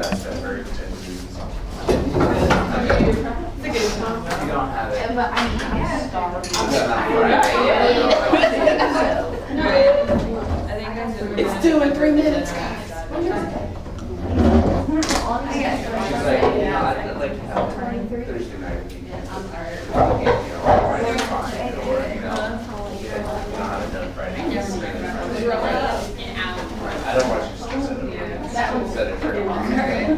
best ever. It's a good song. If you don't have it. But I mean, I'm starving. It's 2 and 3 minutes, guys. She's like, Thursday night. Probably, Friday's fine, or, haven't done Friday. I don't watch it, set it for a long time.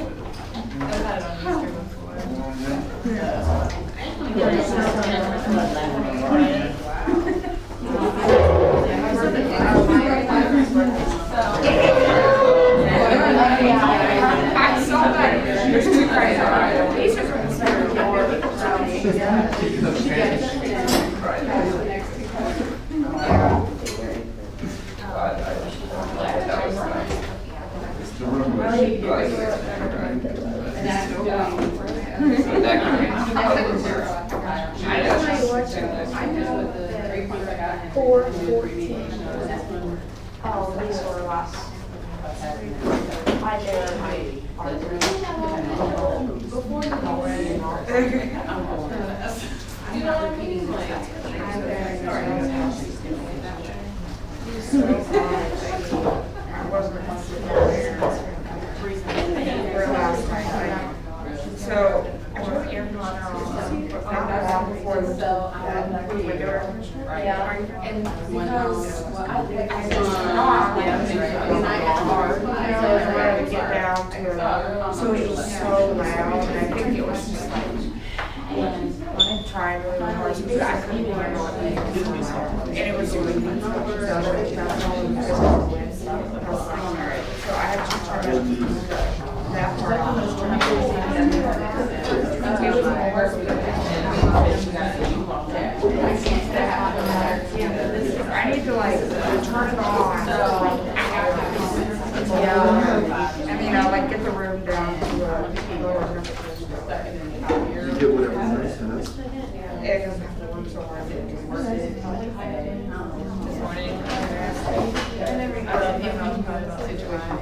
I saw that. There's 2 crazy. These are from the Oh, these were last. I did my before the already. You know what I mean? So, I told you before the window. Yeah. And because I wanted to get down to it. So it was so loud, and I think it was just like, I tried really hard to do it. I couldn't learn on it. And it was really good. So I had to turn up that part. It was more. I need to like turn it on. Yeah. And like get the room down to a lower temperature. You get whatever nice enough. It doesn't have to work so hard. This morning. And then we got a situation.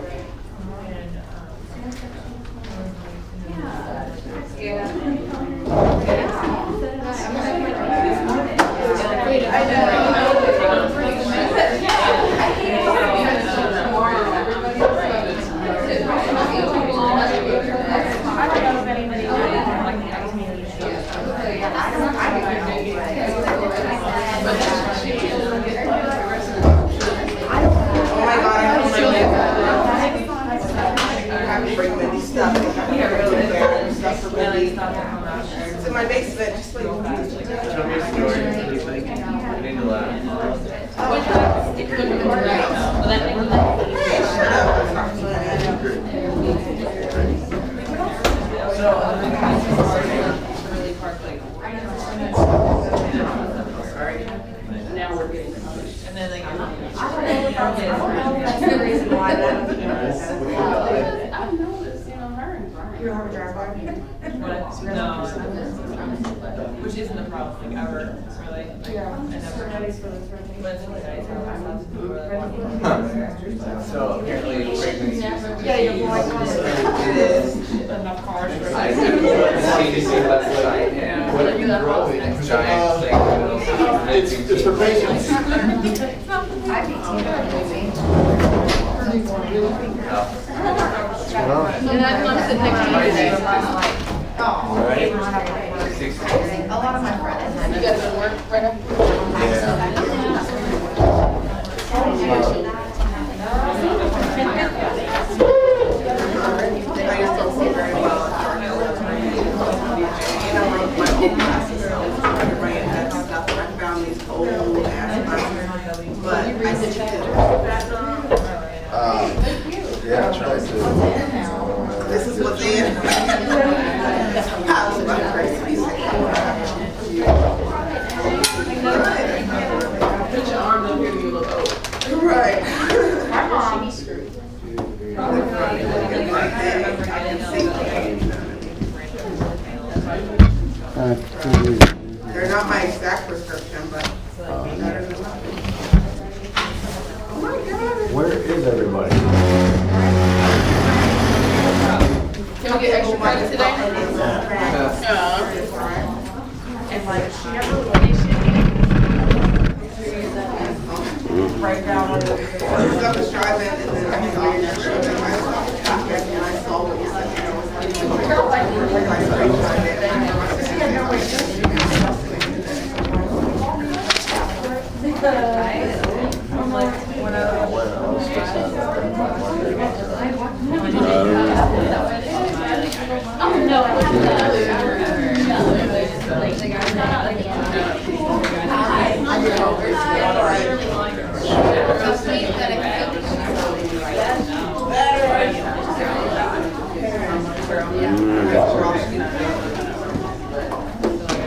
It's in my basement, just like. Tell me a story. What do you think? I need to laugh. Now we're getting and then like I don't know if that's the reason why that. I've noticed, her and Brian. You don't have a driveway? No, which isn't a problem, like ever, really. Like, Yeah. I never. But it's nice, So apparently pregnancy. Yeah, your boy. It is. Enough cars for. I see left side. Yeah. What giant thing. It's for patients. I'd be team. And I'm gonna sit next to you today. Oh. Alright. A lot of my friends. You guys gonna work right up? Yeah, I tried to. This is what's in. House about crazy. Put your arms up here, you look old. Right. My mom. Screwed. They're not my exact prescription, but better than nothing. Oh my God. Where is everybody? get extra credit today? And like, she never really write down what it is. So I was driving and then I saw your shirt and I saw what you said.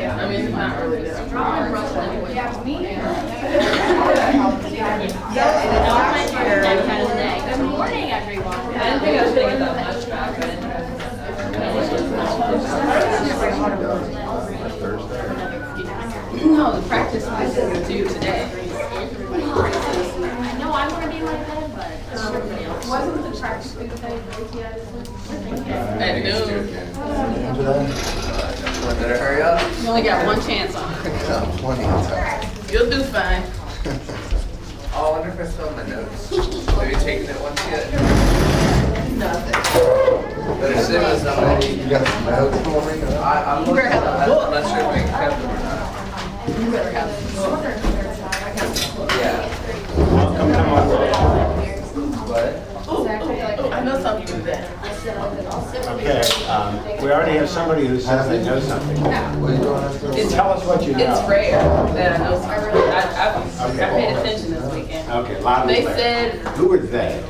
I mean, it's not really this strong. Good morning, everyone. I didn't think I was gonna get that much back, but. No, the practice was due today. I know I want to be like that, but wasn't the practice week today? At noon. Better hurry up. You only got one chance on it. Plenty of time. You'll do fine. Oh, I wonder if I spelled my notes. Have you taken it once yet? Nothing. But as soon as I'm You got some notes for me? I'm looking at that. I'm not sure if we kept them or not. You better have Yeah. What? Oh, I know something to do that. Okay, we already have somebody who says they know something. Tell us what you know. It's rare that I know something. I paid attention this weekend. Okay, loud and They clear. said Who are they?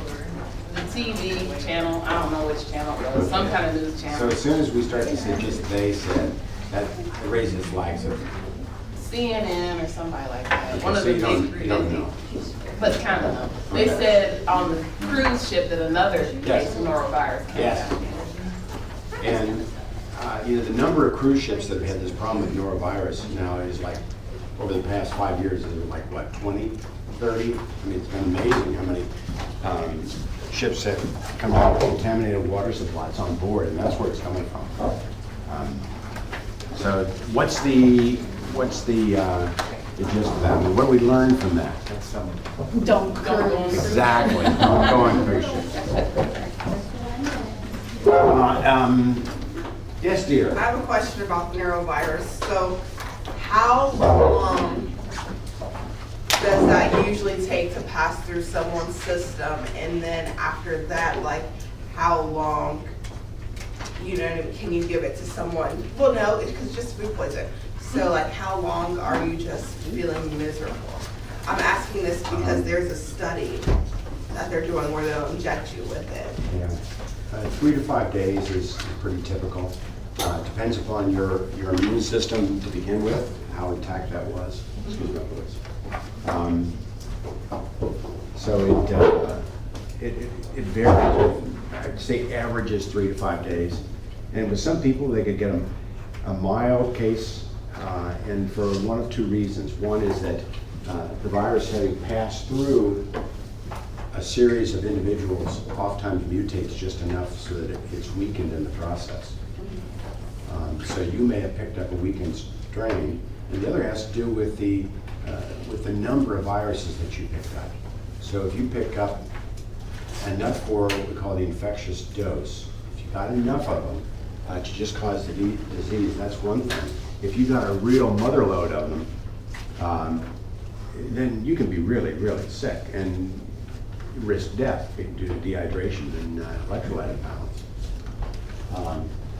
the TV channel, I don't know which channel it was, some kind of news So channel. as soon as we start to say just they said, that raises flags of. CNN or somebody like that. One Okay, of so the you don't know. but it's kind of them. They Okay. said on the cruise ship that another Yes. case of norovirus came Yes. out. And, the number of cruise ships that have had this problem with norovirus now is like, over the past 5 years, is like, what, 20, 30? I mean, it's been amazing how many ships have come out with contaminated water supplies on board, and that's where it's coming from. So what's the gist of that? I mean, what do we learn from that? Don't go. Exactly. Don't go on cruise ships. Yes, dear. I have a question about the neurovirus. So how long does that usually take to pass through someone's system? And then after that, like how long, can you give it to someone? Well, no, it's just food poison. So like how long are you just feeling miserable? I'm asking this because there's a study that they're doing where they'll inject you with it. Yeah. 3 to 5 days is pretty typical. Depends upon your immune system to begin with, how intact that was. Excuse my voice. So it varies. I'd say average is 3 to 5 days. And with some people, they could get a mild case, and for one of two reasons. One is that the virus having passed through a series of individuals oftentimes mutates just enough so that it's weakened in the process. So you may have picked up a weakened strain, and the other has to do with the number of viruses that you picked up. So if you pick up enough for what we call the infectious dose, if you got enough of them to just cause the disease, that's one thing. If you got a real mother load of them, then you can be really, really sick and risk death due to dehydration and electrolyte imbalance.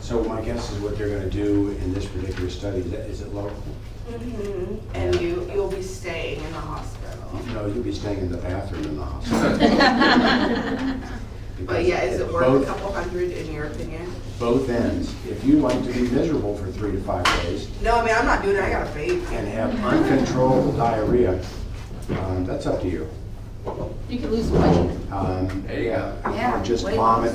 So my guess is what they're going to do in this particular study, is it local? And you'll be staying in the hospital. No, you'll be staying in the bathroom in the hospital. But yeah, is it worth a couple hundred in your opinion? Both ends. If you like to be miserable for 3 to 5 days No, I mean, I'm not doing it, I got a baby. and have uncontrolled diarrhea, that's up to you. You can lose weight. There you go. Or just vomit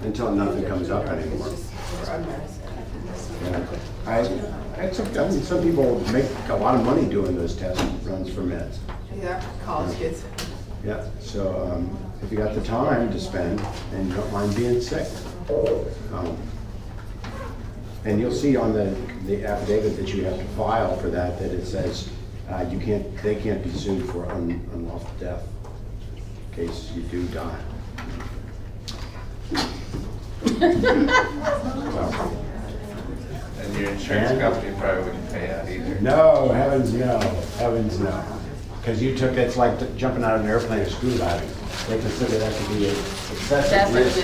until nothing comes up anymore. For a medicine. Yeah. Some people make a lot of money doing those test runs for meds. Yeah, college kids. Yeah, so if you got the time to spend and you don't mind being sick, And you'll see on the affidavit that you have to file for that it says they can't be sued for unlawful death in case you do die. And your insurance company probably wouldn't pay out either. No, heavens no. Because it's like jumping out of an airplane or skydiving. They consider that to be an excessive risk.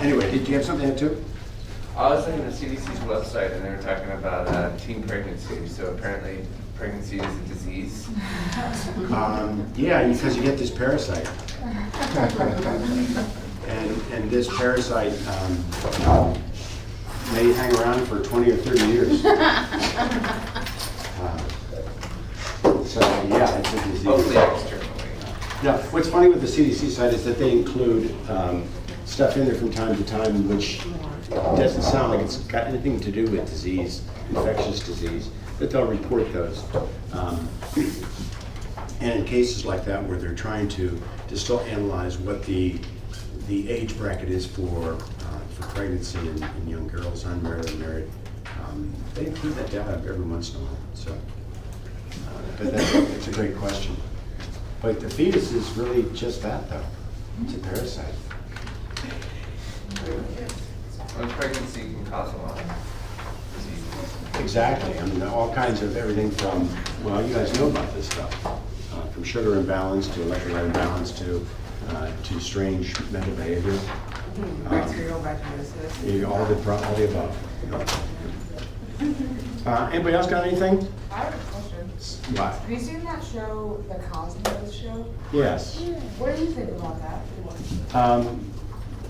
Anyway, did you have something there too? I was looking at the CDC's website and they were talking about teen pregnancy. So apparently pregnancy is a disease. Yeah, because you get this parasite. And this parasite may hang around for 20 or 30 years. So yeah, it's a disease. Hopefully externally. Now, what's funny with the CDC site is that they include stuff in there from time to time which doesn't sound like it's got anything to do with disease, infectious disease, but they'll report those. And in cases like that where they're trying to still analyze what the age bracket is for pregnancy in young girls, unmarried or married, they include that data every once in a while. So, but that's a great question. But the fetus is really just that, though. It's a parasite. Well, pregnancy can cause a lot of diseases. Exactly. I mean, all kinds of everything from, well, you guys know about this stuff, from sugar imbalance to electrolyte imbalance to strange mental behavior. Bacterial vaginosis. All the above. Anybody else got anything? I have a question. What? Have you seen that show, the Cosmos show? Yes. What do you think about that?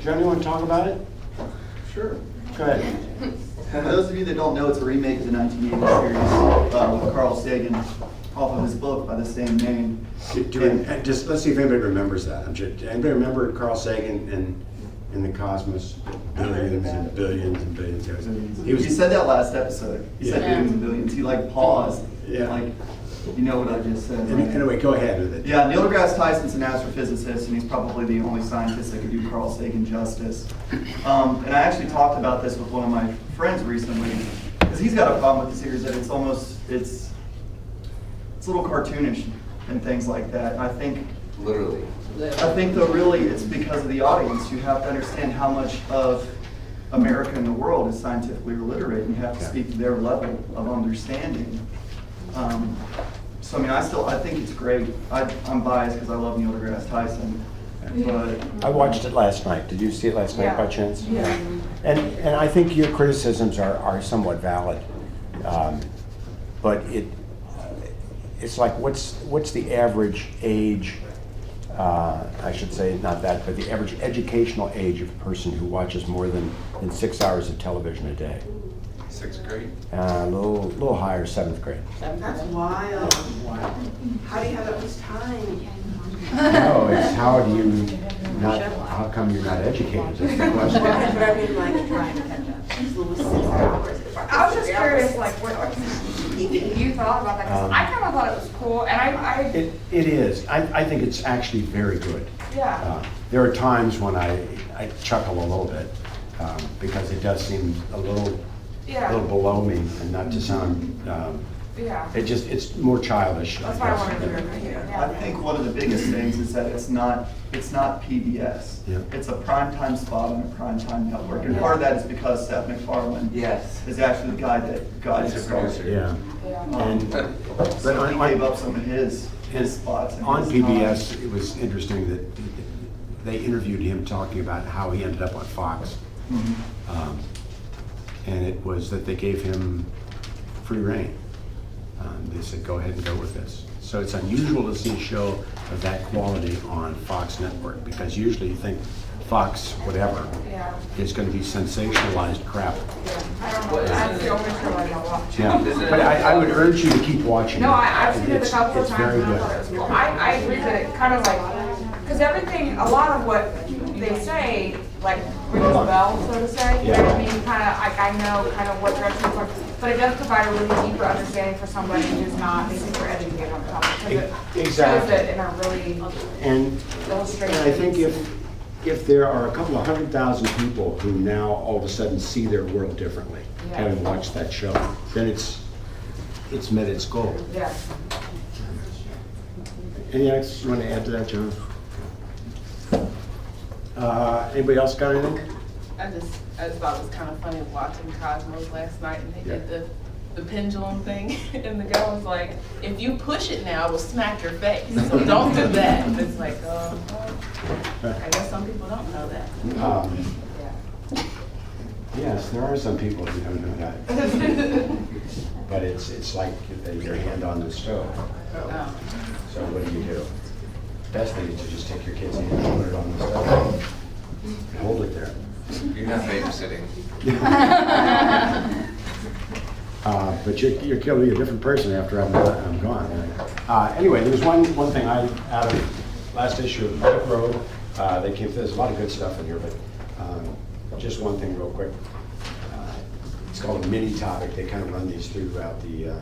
John, you want to talk about it? Sure. Go ahead. For those of you that don't know, it's a remake of the 1980 series with Carl Sagan off of his book by the same name. Just let's see if anybody remembers that. Anybody remember Carl Sagan and the Cosmos? Billions and billions and billions. He said that last episode. He said Yeah. billions and billions. He paused. Yeah. You know what I just said. Right? Anyway, go ahead with it. Yeah, Neil deGrasse Tyson's an astrophysicist, and he's probably the only scientist that could do Carl Sagan justice. And I actually talked about this with one of my friends recently, because he's got a problem with the series that it's a little cartoonish and things like that. And I think though really it's because of the audience. You have to understand how much of America and the world is scientifically illiterate, and you have to speak to their level of understanding. So I mean, I think it's great. I'm biased because I love Neil deGrasse Tyson, but I watched it last night. Did you see it last night by chance? Yeah. And I think your criticisms are somewhat valid, but it's like what's the average age? I should say not that, but the average educational age of a person who watches more than 6 hours of television a day. 6th grade? A little higher, 7th grade. That's wild. How do you have that much time? No, it's how come you're not educated? That's the question. But I mean, trying to catch up. It's a little 6 hours. I was just curious, what you thought about that, because I kind of thought it was cool, and It is. I think it's actually very good. Yeah. There are times when I chuckle a little bit because it does seem a little below me, and not to sound. Yeah. It's more childish. That's why I wanted to hear from you. I think one of the biggest things is that it's not PBS. Yeah. It's a primetime spot on a primetime network, and part of that is because Seth MacFarlane is actually the guy that got it started. Yeah. But he gave up some of his spots. and On his PBS, time. it was interesting that they interviewed him talking about how he ended up on Fox. And it was that they gave him free reign. They said, go ahead and go with this. So it's unusual to see a show of that quality on Fox Network, because usually you think Fox, whatever, is going to be sensationalized crap. I don't know, that's the only show I don't watch. Yeah, but I would urge you to keep watching. No, I've seen it a couple of It's times, very and I good. thought it was cool. I agree that it kind of because everything, a lot of what they say, rings a bell, so to say. You know what I mean? I know kind of what direction it's going, but it does provide a really deeper understanding for somebody who's not super educated on the topic. Because it shows it in a really And illustrative. I think if if there are a couple of 100,000 people who now all of a sudden see their world differently, Yeah. having watched that show, then it's met its goal. Yeah. Anything else you want to add to that, John? Anybody else got anything? I just thought it was kind of funny watching Cosmos last night, and they did Yeah. the pendulum thing, and the guy was like, if you push it now, it will smack your face, so don't do that. And it's like, oh, well, I guess some people don't know that. Yes, there are some people who don't know that. But it's like your hand on the stove. So what do? Best thing is to just take your kid's hand and put it on the stove. Hold it there. You're not babysitting. But you're going to be a different person after I'm gone. Anyway, there was one thing out of last issue of Mike Road. They came. There's a lot of good stuff in here, but just one thing real quick. It's called a mini topic. They kind of run these throughout the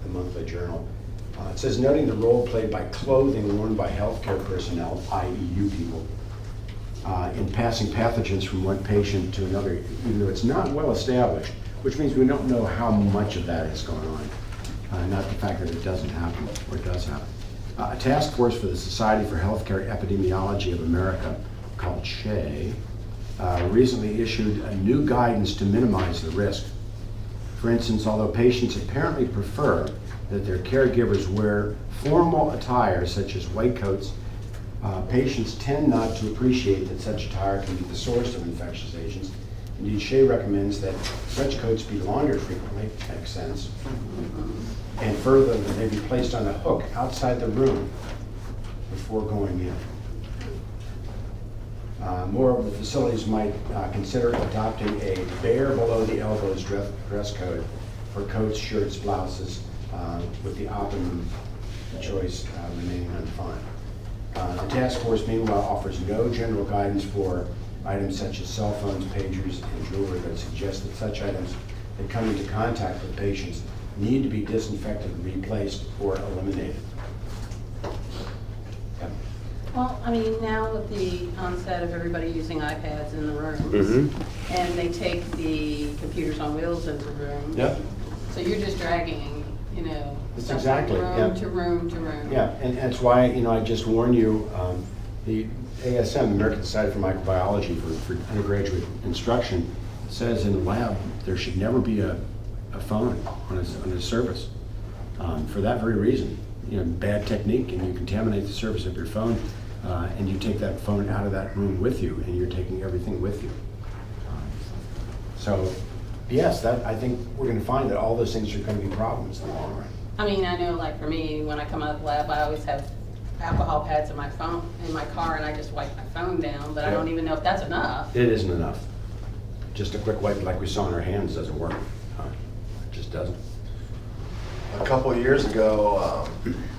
monthly journal. It says, noting the role played by clothing worn by healthcare personnel, i.e. you people, in passing pathogens from one patient to another, even though it's not well established, which means we don't know how much of that is going on, not the fact that it doesn't happen, or it does happen. A task force for the Society for Healthcare Epidemiology of America, called SHEA, recently issued a new guidance to minimize the risk. For instance, although patients apparently prefer that their caregivers wear formal attire such as white coats, patients tend not to appreciate that such attire can be the source of infectious agents. Indeed, SHEA recommends that such coats be laundered frequently, makes sense, and further that they be placed on a hook outside the room before going in. Moreover, facilities might consider adopting a bare below the elbows dress code for coats, shirts, blouses, with the optimum choice remaining undefined. The task force, meanwhile, offers no general guidance for items such as cell phones, pagers, and jewelry, but suggests that such items that come into contact with patients need to be disinfected, replaced, or eliminated. Yep. Well, I mean, now with the onset of everybody using iPads in the rooms, and they take the computers on wheels into the room. Yep. So you're just dragging, That's stuff exactly, from yeah. room to room to room. Yeah, and that's why, I just warn you, the ASM, American Society for Microbiology, for undergraduate instruction, says in the lab there should never be a phone on a surface. For that very reason, bad technique, and you contaminate the surface of your phone, and you take that phone out of that room with you, and you're taking everything with you. So, yes, I think we're going to find that all those things are going to be problems in the long run. I mean, I know, like for me, when I come out of the lab, I always have alcohol pads in my phone, in my car, and I just wipe my phone down, but I don't even know if that's enough. It isn't enough. Just a quick wipe like we saw in our hands doesn't work. It just doesn't. A couple of years ago,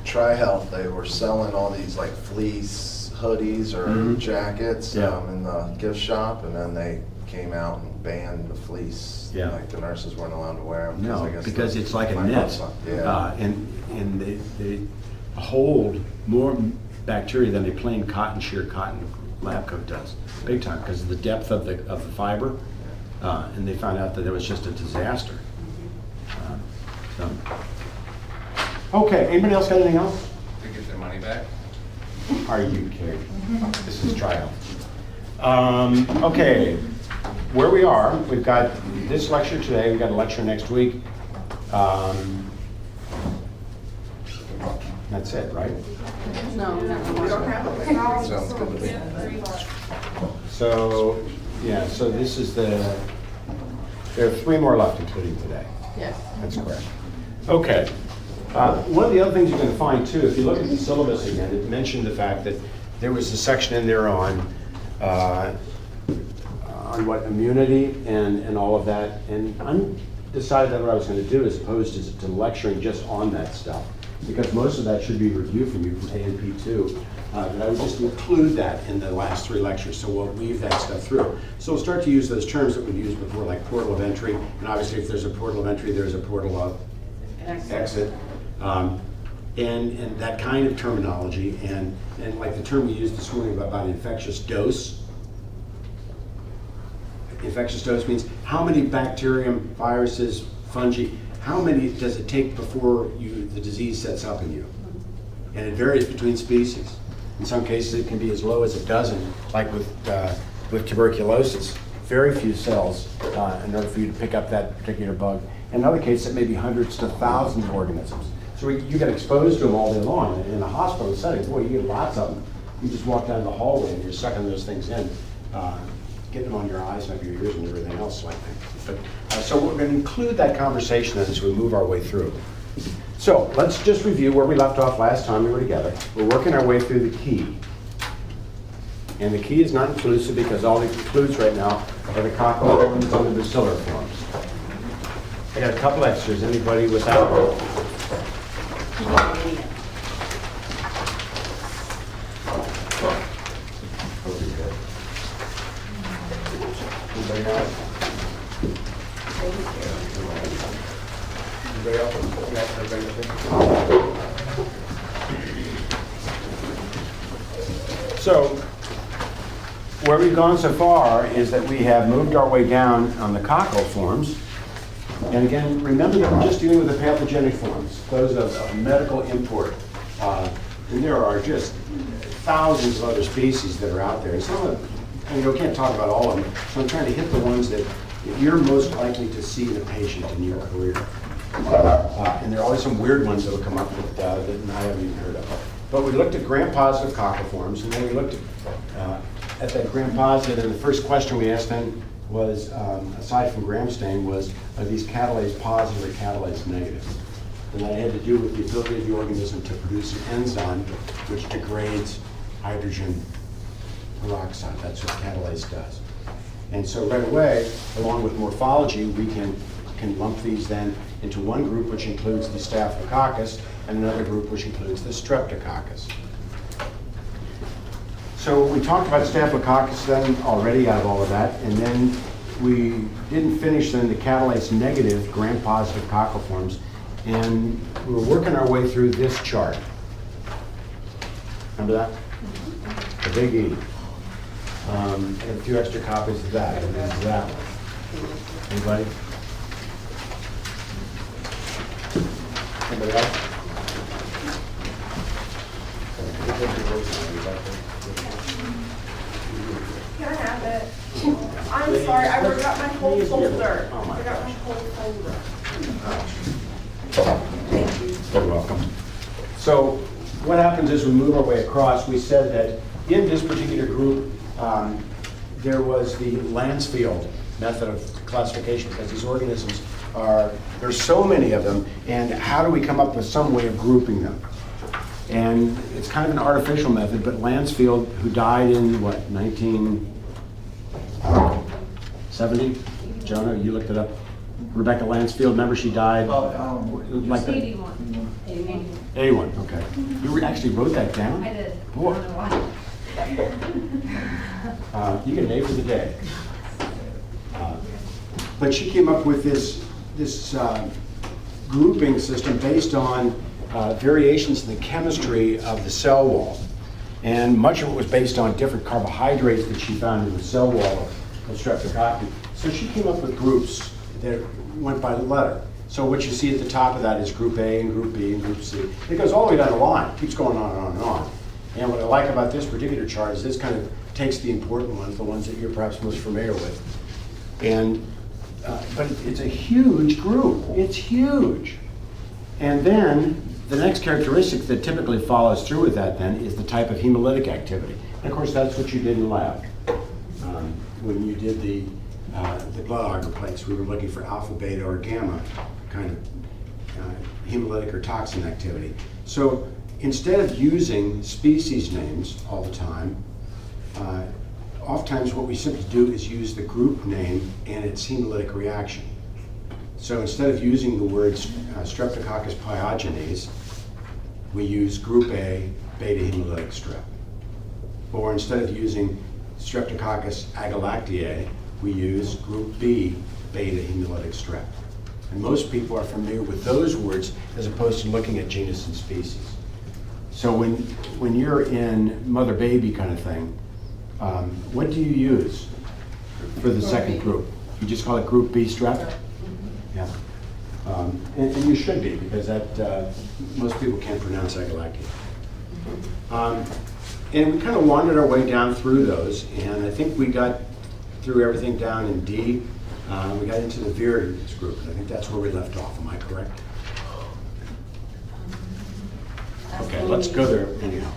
TriHealth, they were selling all these like fleece hoodies or jackets Yeah. in the gift shop, and then they came out and banned the fleece. Yeah. Like the nurses weren't allowed to wear them. No, I guess because the it's like a microbes- net. Yeah. And they hold more bacteria than a plain sheer cotton lab coat does, big time, because of the depth of the fiber. And they found out that it was just a disaster. Okay, anybody else got anything else? To get their money back. Are you kidding? This is trial. Okay, where we are, we've got this lecture today, we've got a lecture next week. That's it, right? No, We don't have a Sounds good to me. So, yeah, so this is there are 3 more left, including today. yes. That's correct. Okay. One of the other things you're going to find too, if you look at the syllabus again, it mentioned the fact that there was a section in there on what immunity and all of that, and I decided that what I was going to do as opposed to lecturing just on that stuff, because most of that should be reviewed from you from A&P2, that I would just include that in the last 3 lectures, so we'll weave that stuff through. So we'll start to use those terms that we've used before, like portal of entry, and obviously if there's a portal of entry, there's a portal of exit. And that kind of terminology, and like the term we used this morning about infectious dose, infectious dose means how many bacterium, viruses, fungi, how many does it take before the disease sets up in you? And it varies between species. In some cases, it can be as low as a dozen, like with tuberculosis. Very few cells in order for you to pick up that particular bug. In other cases, it may be hundreds to thousands of organisms. So you get exposed to them all day long. In a hospital setting, boy, you get lots of them. You just walk down the hallway and you're sucking those things in, getting them on your eyes and up your ears and everything else like that. But, so we're going to include that conversation as we move our way through. So let's just review where we left off last time we were together. We're working our way through the key. And the key is not inclusive because all it includes right now are the coccal forms and the bacillar forms. I got a couple extras. Anybody without? Anybody else? Anybody else? Yeah, everybody okay? So, where we've gone so far is that we have moved our way down on the coccal forms. And again, remember that we're just dealing with the pathogenic forms, those of medical import. And there are just thousands of other species that are out there. And some of them, we can't talk about all of them, so I'm trying to hit the ones that you're most likely to see in a patient in your career. And there are always some weird ones that will come up that I haven't even heard of. But we looked at gram-positive cocciforms, and then we looked at that gram-positive, and the first question we asked then was, aside from gram stain, was, are these catalase positive or catalase negative? And that had to do with the ability of the organism to produce an enzyme which degrades hydrogen peroxide. That's what catalase does. And so right away, along with morphology, we can lump these then into one group which includes the Staphylococcus and another group which includes the Streptococcus. So we talked about Staphylococcus then already out of all of that, and then we didn't finish then the catalase negative gram-positive cocciforms, and we were working our way through this chart. Remember that? The big E. And a few extra copies of that, and this is that one. Anybody? Anybody else? Can I have it? I'm sorry, I forgot my whole folder. I forgot my whole folder. Thank you. You're welcome. So what happens is we move our way across. We said that in this particular group, there was the Landsfield method of classification because these organisms there's so many of them, and how do we come up with some way of grouping them? And it's kind of an artificial method, but Landsfield, who died in, what, 1970? Jonah, you looked it up. Rebecca Landsfield, remember she died? Like 81. 81, okay. You actually wrote that down? I did. Boy. I don't know why. You get an A for the day. But she came up with this grouping system based on variations in the chemistry of the cell wall. And much of it was based on different carbohydrates that she found in the cell wall of Streptococcus. So she came up with groups that went by letter. So what you see at the top of that is group A and group B and group C. It goes all the way down the line, keeps going on and on and on. And what I like about this particular chart is this kind of takes the important ones, the ones that you're perhaps most familiar with. And but it's a huge group. It's huge. And then the next characteristic that typically follows through with that then is the type of hemolytic activity. And of course, that's what you did in lab. When you did the blood agar plates, we were looking for alpha, beta, or gamma kind of hemolytic or toxin activity. So instead of using species names all the time, oftentimes what we simply do is use the group name and its hemolytic reaction. So instead of using the words Streptococcus pyogenes, we use group A, beta hemolytic strep. Or instead of using Streptococcus agalactiae, we use group B, beta hemolytic strep. And most people are familiar with those words as opposed to looking at genus and species. So when you're in mother-baby kind of thing, what do you use? for the second group. You just call it Group B strep? Yeah. And you should be, because that, most people can't pronounce Agalakia. And we kind of wandered our way down through those, and I think we got through everything down in D. We got into the viridans group, and I think that's where we left off. Am I correct? Okay, let's go there anyhow.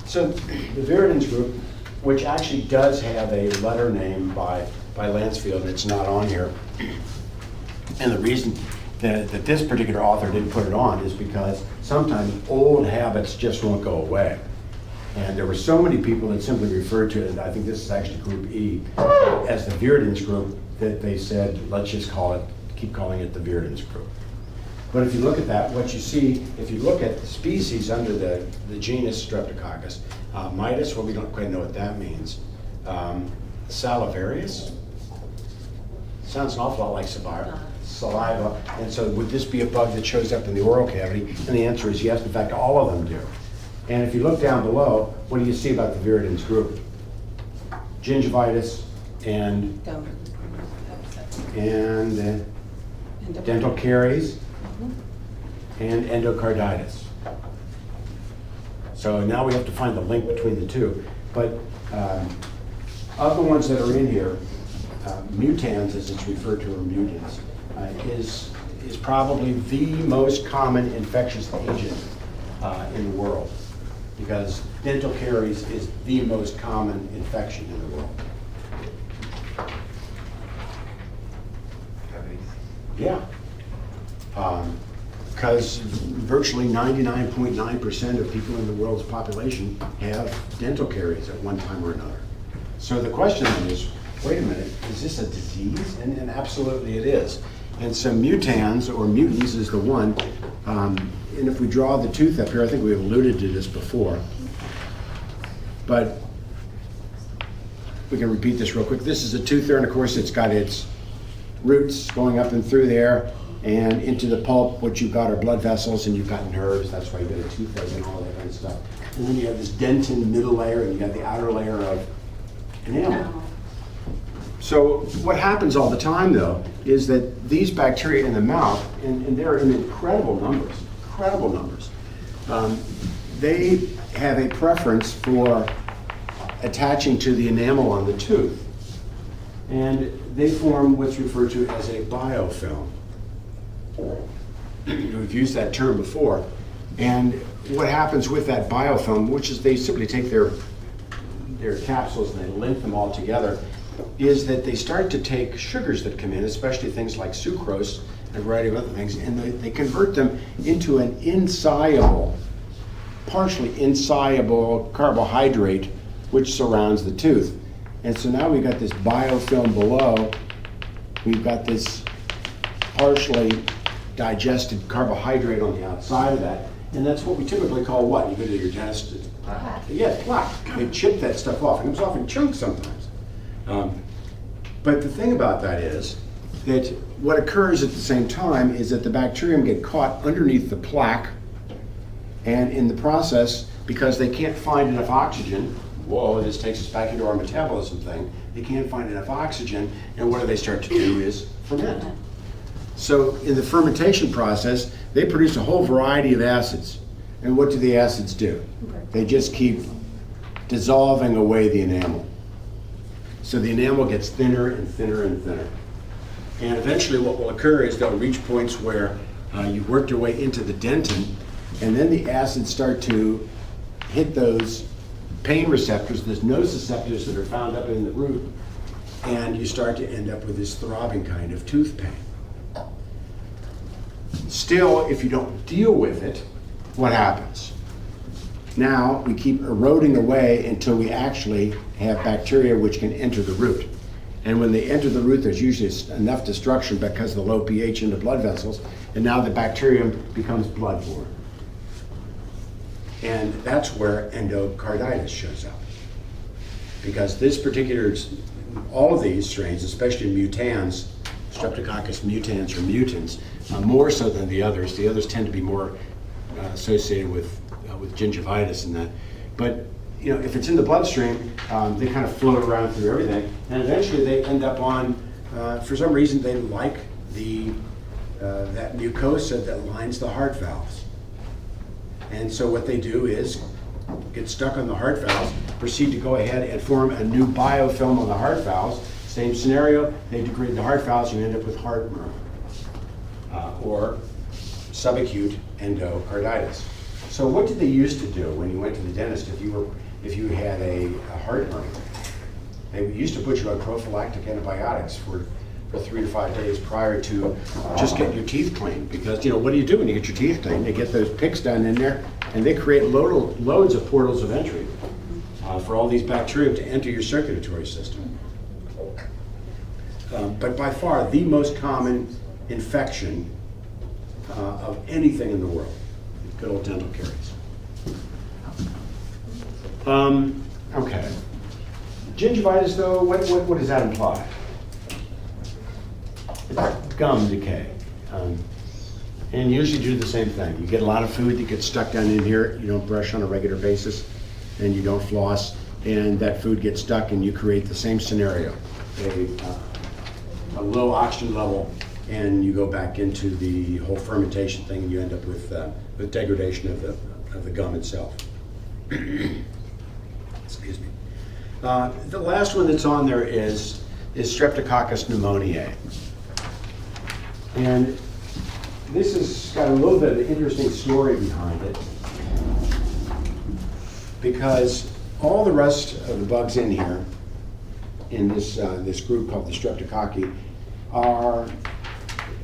So the viridans group, which actually does have a letter name by Lansfield, it's not on here. And the reason that this particular author didn't put it on is because sometimes old habits just won't go away. And there were so many people that simply referred to it, and I think this is actually Group E, as the viridans group, that they said, let's just keep calling it the viridans group. But if you look at that, what you see, if you look at the species under the genus Streptococcus, mitis, well, we don't quite know what that means. Salivarius, sounds an awful lot like saliva. And so would this be a bug that shows up in the oral cavity? And the answer is yes, in fact, all of them do. And if you look down below, what do you see about the viridans group? Gingivitis and dental caries and endocarditis. So now we have to find the link between the two. But of the ones that are in here, mutans, as it's referred to, or mutants, is probably the most common infectious agent in the world, because dental caries is the most common infection in the world. Yeah. Because virtually 99.9% of people in the world's population have dental caries at one time or another. So the question is, wait a minute, is this a disease? And absolutely it is. And so mutans, or mutants, is the one. And if we draw the tooth up here, I think we've alluded to this before, but we can repeat this real quick. This is a tooth there, and of course it's got its roots going up and through there and into the pulp. What you've got are blood vessels, and you've got nerves. That's why you get a toothache and all that kind of stuff. And then you have this dentin middle layer, and you got the outer layer of enamel. So what happens all the time, though, is that these bacteria in the mouth, and they're in incredible numbers, they have a preference for attaching to the enamel on the tooth. And they form what's referred to as a biofilm. We've used that term before. And what happens with that biofilm, which is they simply take their capsules and they link them all together, is that they start to take sugars that come in, especially things like sucrose and a variety of other things, and they convert them into an insoluble, partially insoluble carbohydrate which surrounds the tooth. And so now we've got this biofilm below, we've got this partially digested carbohydrate on the outside of that, and that's what we typically call what? You go to your dentist, yeah, plaque. They chip that stuff off. It comes off in chunks sometimes. But the thing about that is that what occurs at the same time is that the bacterium get caught underneath the plaque, and in the process, because they can't find enough oxygen, whoa, this takes us back into our metabolism thing, they can't find enough oxygen, and what do they start to do is ferment. So in the fermentation process, they produce a whole variety of acids. And what do the acids do? They just keep dissolving away the enamel. So the enamel gets thinner and thinner and thinner. And eventually what will occur is they'll reach points where you've worked your way into the dentin, and then the acids start to hit those pain receptors, those nociceptors that are found up in the root, and you start to end up with this throbbing kind of tooth pain. Still, if you don't deal with it, what happens? Now we keep eroding away until we actually have bacteria which can enter the root. And when they enter the root, there's usually enough destruction because of the low pH in the blood vessels, and now the bacterium becomes bloodborne. And that's where endocarditis shows up. Because this particular, all of these strains, especially mutans, Streptococcus mutans or mutants, more so than the others. The others tend to be more associated with gingivitis and that. But you know, if it's in the bloodstream, they kind of float around through everything, and eventually they end up on, for some reason, they like that mucosa that lines the heart valves. And so what they do is get stuck on the heart valves, proceed to go ahead and form a new biofilm on the heart valves. Same scenario, they degrade the heart valves, you end up with heartburn or subacute endocarditis. So what did they used to do when you went to the dentist if you had a heartburn? They used to put you on prophylactic antibiotics for 3 to 5 days prior to just getting your teeth cleaned. Because, you know, what do you do when you get your teeth cleaned? They get those picks done in there, and they create loads of portals of entry for all these bacteria to enter your circulatory system. But by far, the most common infection of anything in the world, good old dental caries. Okay. Gingivitis, though, what does that imply? It's gum decay. And usually do the same thing. You get a lot of food that gets stuck down in here, you don't brush on a regular basis, and you don't floss, and that food gets stuck and you create the same scenario. A low oxygen level, and you go back into the whole fermentation thing, and you end up with degradation of the gum itself. Excuse me. The last one that's on there is Streptococcus pneumoniae. And this has got a little bit of an interesting story behind it, because all the rest of the bugs in here, in this group called the Streptococci, are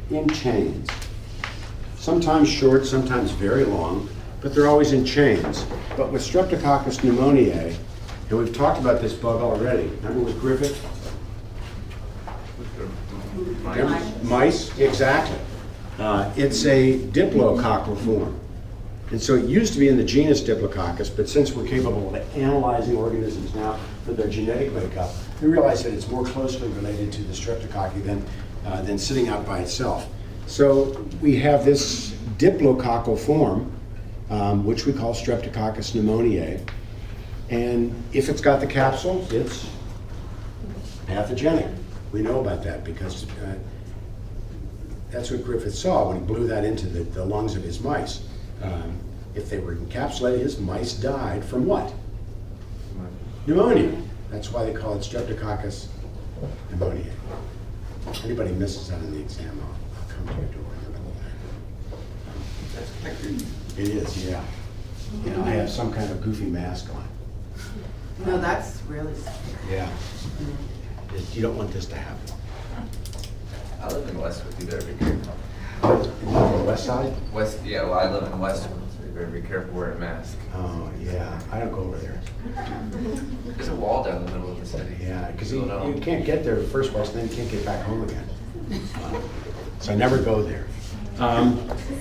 in chains. Sometimes short, sometimes very long, but they're always in chains. But with Streptococcus pneumoniae, and we've talked about this bug already. Remember with Griffith? Mice, exactly. It's a diplococcal form. And so it used to be in the genus Diplococcus, but since we're capable of analyzing organisms now for their genetic makeup, we realize that it's more closely related to the Streptococci than sitting out by itself. So we have this diplococcal form, which we call Streptococcus pneumoniae. And if it's got the capsule, it's pathogenic. We know about that because that's what Griffith saw when he blew that into the lungs of his mice. If they were encapsulated, his mice died from what? Pneumonia. That's why they call it Streptococcus pneumoniae. If anybody misses that in the exam, I'll come to your door in the middle of that. It is, yeah. You know, I have some kind of goofy mask on. No, that's really scary. Yeah. You don't want this to happen. I live in Westwood, be very careful. On the west side? West, yeah, well, I live in Westwood, so be very careful wearing a mask. Oh, yeah. I don't go over there. There's a wall down the middle of the city. Yeah, because you can't get there the first place, and then you can't get back home again. So I never go there.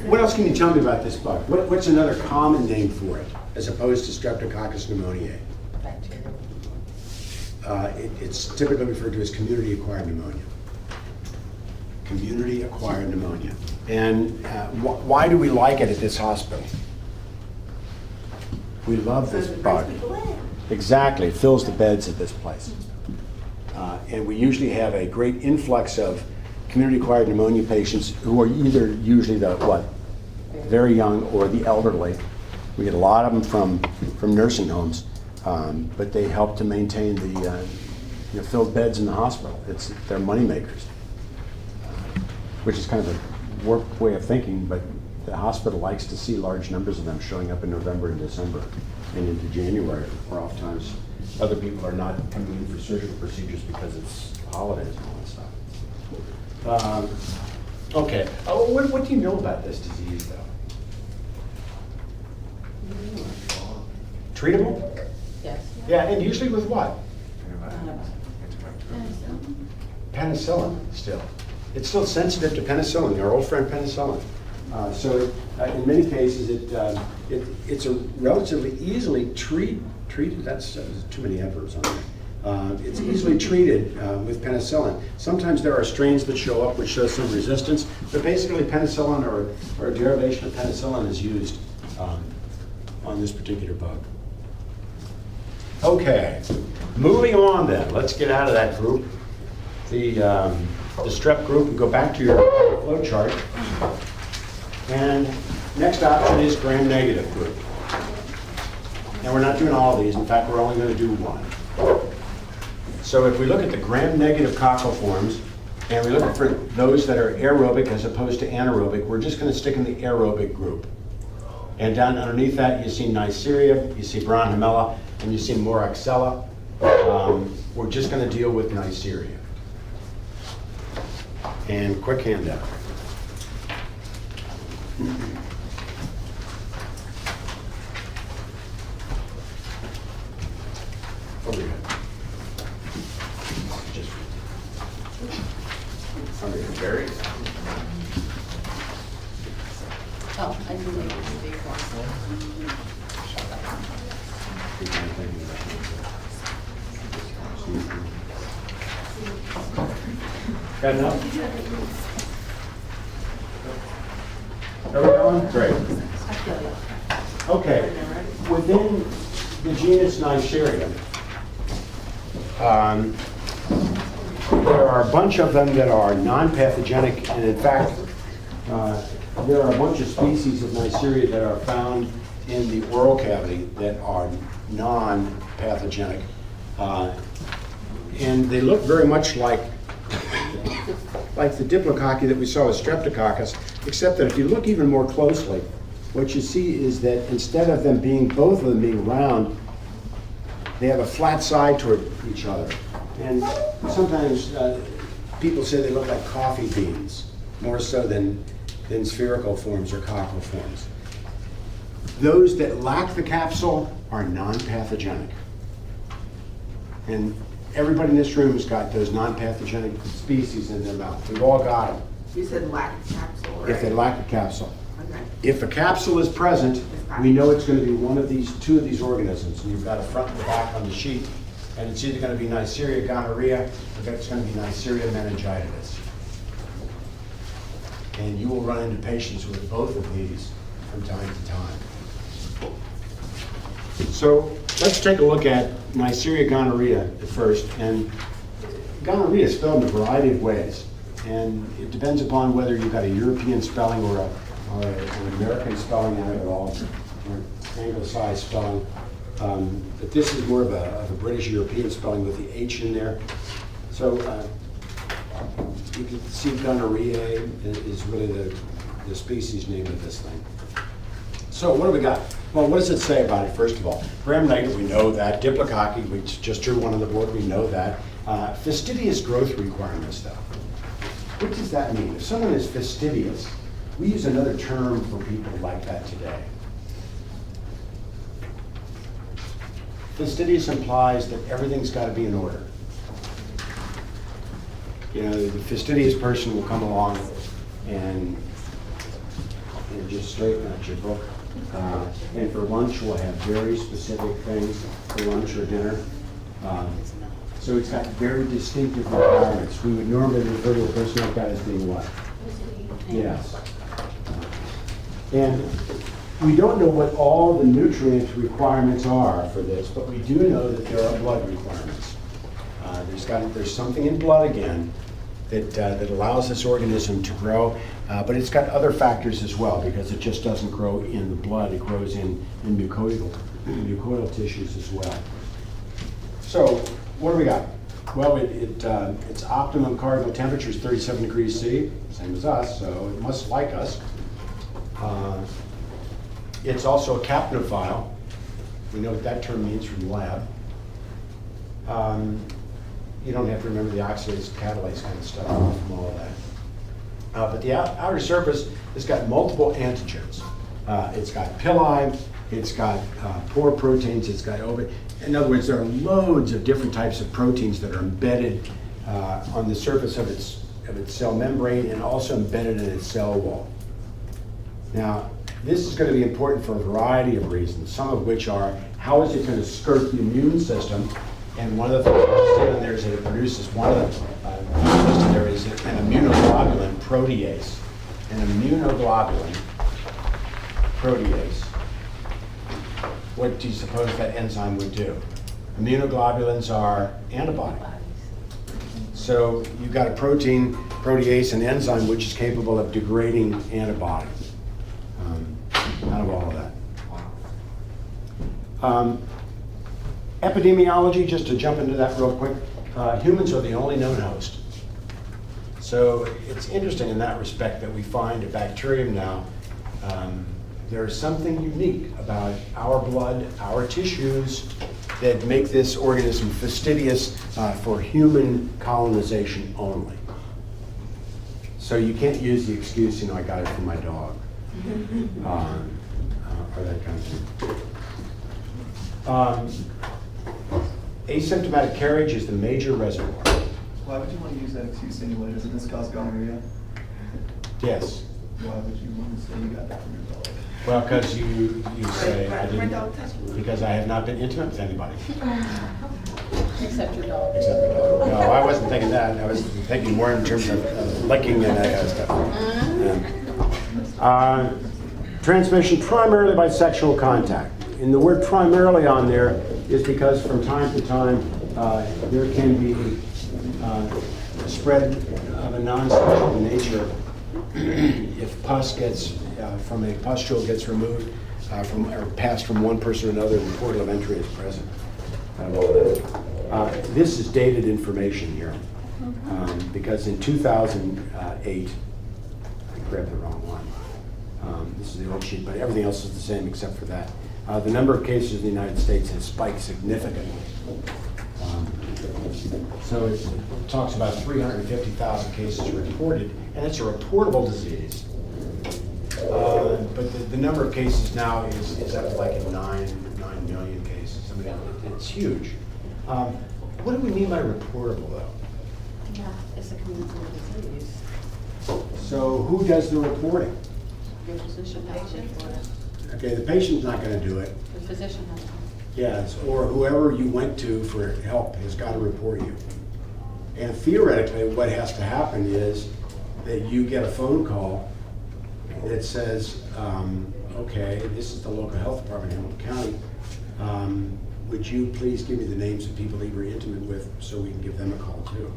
What else can you tell me about this bug? What's another common name for it, as opposed to Streptococcus pneumoniae? It's typically referred to as community-acquired pneumonia. Community-acquired pneumonia. And why do we like it at this hospital? We love this bug. Exactly, it fills the beds at this place. And we usually have a great influx of community-acquired pneumonia patients who are either usually the very young or the elderly. We get a lot of them from nursing homes, but they help to maintain the filled beds in the hospital. They're money makers, which is kind of a warped way of thinking, but the hospital likes to see large numbers of them showing up in November and December and into January, where oftentimes other people are not coming in for surgical procedures because it's holidays and all that stuff. Okay, what do you know about this disease, though? Treatable? Yes. Yeah, and usually with what? Penicillin, still. It's still sensitive to penicillin, our old friend penicillin. So in many cases, it's a relatively easily treated, that's too many adverbs on there. It's easily treated with penicillin. Sometimes there are strains that show up which show some resistance, but basically penicillin or a derivation of penicillin is used on this particular bug. Okay, moving on then. Let's get out of that group. The strep group, and go back to your flow chart. And next option is gram-negative group. Now, we're not doing all of these. In fact, we're only going to do one. So if we look at the gram-negative cocciforms, and we look for those that are aerobic as opposed to anaerobic, we're just going to stick in the aerobic group. And down underneath that, you see Neisseria, you see Bronhamella, and you see Moraxella. We're just going to deal with Neisseria. And quick handout. Over here. Just under here. Very. Oh, I didn't make it big one. Got enough? Are we going? Great. Okay. Within the genus Neisseria, there are a bunch of them that are non-pathogenic, and in fact, there are a bunch of species of Neisseria that are found in the oral cavity that are non-pathogenic. And they look very much like the diplococci that we saw with Streptococcus, except that if you look even more closely, what you see is that instead of them being, both of them being round, they have a flat side toward each other. And sometimes people say they look like coffee beans, more so than spherical forms or cockle forms. Those that lack the capsule are non-pathogenic. And everybody in this room has got those non-pathogenic species in their mouth. We've all got them. You said lack of capsule, right? If they lack a capsule. Okay. If a capsule is present, we know it's going to be one of these, two of these organisms. And you've got a front and a back on the sheet. And it's either going to be Neisseria gonorrhea, or it's going to be Neisseria meningitis. And you will run into patients with both of these from time to time. So let's take a look at Neisseria gonorrhea first. And gonorrhea is spelled in a variety of ways. And it depends upon whether you've got a European spelling or an American spelling in it at all, or anglicized spelling. But this is more of a British European spelling with the H in there. So you can see gonorrhea is really the species name of this thing. So what do we got? Well, what does it say about it, first of all? Gram-negative, we know that. Diplococci, we just drew one on the board, we know that. Fastidious growth requirements, though. What does that mean? If someone is fastidious, we use another term for people like that today. Fastidious implies that everything's got to be in order. You know, the fastidious person will come along and just straighten out your book. And for lunch, we'll have very specific things for lunch or dinner. So it's got very distinctive requirements. We would normally refer to a person like that as being what? Yes. And we don't know what all the nutrient requirements are for this, but we do know that there are blood requirements. There's something in blood again that allows this organism to grow, but it's got other factors as well, because it just doesn't grow in the blood, it grows in mucoidal tissues as well. So what do we got? Well, its optimum cardinal temperature is 37 degrees C, same as us, so it must like us. It's also a capnophile. We know what that term means from the lab. You don't have to remember the oxidase, catalase kind of stuff from all of that. But the outer surface has got multiple antigens. It's got pili, it's got pore proteins, it's got ovid. In other words, there are loads of different types of proteins that are embedded on the surface of its cell membrane and also embedded in its cell wall. Now, this is going to be important for a variety of reasons, some of which are how is it going to skirt the immune system? And one of the things that's listed there is that it produces, one of the listed there is an immunoglobulin protease. An immunoglobulin protease. What do you suppose that enzyme would do? Immunoglobulins are antibodies. So you've got a protein, protease, and enzyme which is capable of degrading antibodies out of all of that. Epidemiology, just to jump into that real quick, humans are the only known host. So it's interesting in that respect that we find a bacterium now. There's something unique about our blood, our tissues, that make this organism fastidious for human colonization only. So you can't use the excuse, I got it from my dog, or that kind of thing. Asymptomatic carriage is the major reservoir. Why would you want to use that excuse anyway? Doesn't this cause gonorrhea? Yes. Why would you want to say you got that from your dog? Well, because you say I didn't, because I have not been intimate with anybody. Except your dog. Except for dog. No, I wasn't thinking that. I was thinking more in terms of licking and that kind of stuff. Transmission primarily by sexual contact. And the word primarily on there is because from time to time there can be a spread of a non-sexual nature if pus gets from a pustule gets removed or passed from one person to another, the portal of entry is present. This is dated information here because in 2008, I grabbed the wrong one. This is the old sheet, but everything else is the same except for that. The number of cases in the United States has spiked significantly. So it talks about 350,000 cases reported, and it's a reportable disease. But the number of cases now is up to like at 9 million cases. I mean, it's huge. What do we mean by reportable, though? Yeah, it's a communicable disease. So who does the reporting? Your physician patient or Okay, the patient's not going to do it. the physician has to. Yes, or whoever you went to for help has got to report you. And theoretically, what has to happen is that you get a phone call that says, okay, this is the local health department in Hamilton County. Would you please give me the names of people that you were intimate with so we can give them a call too?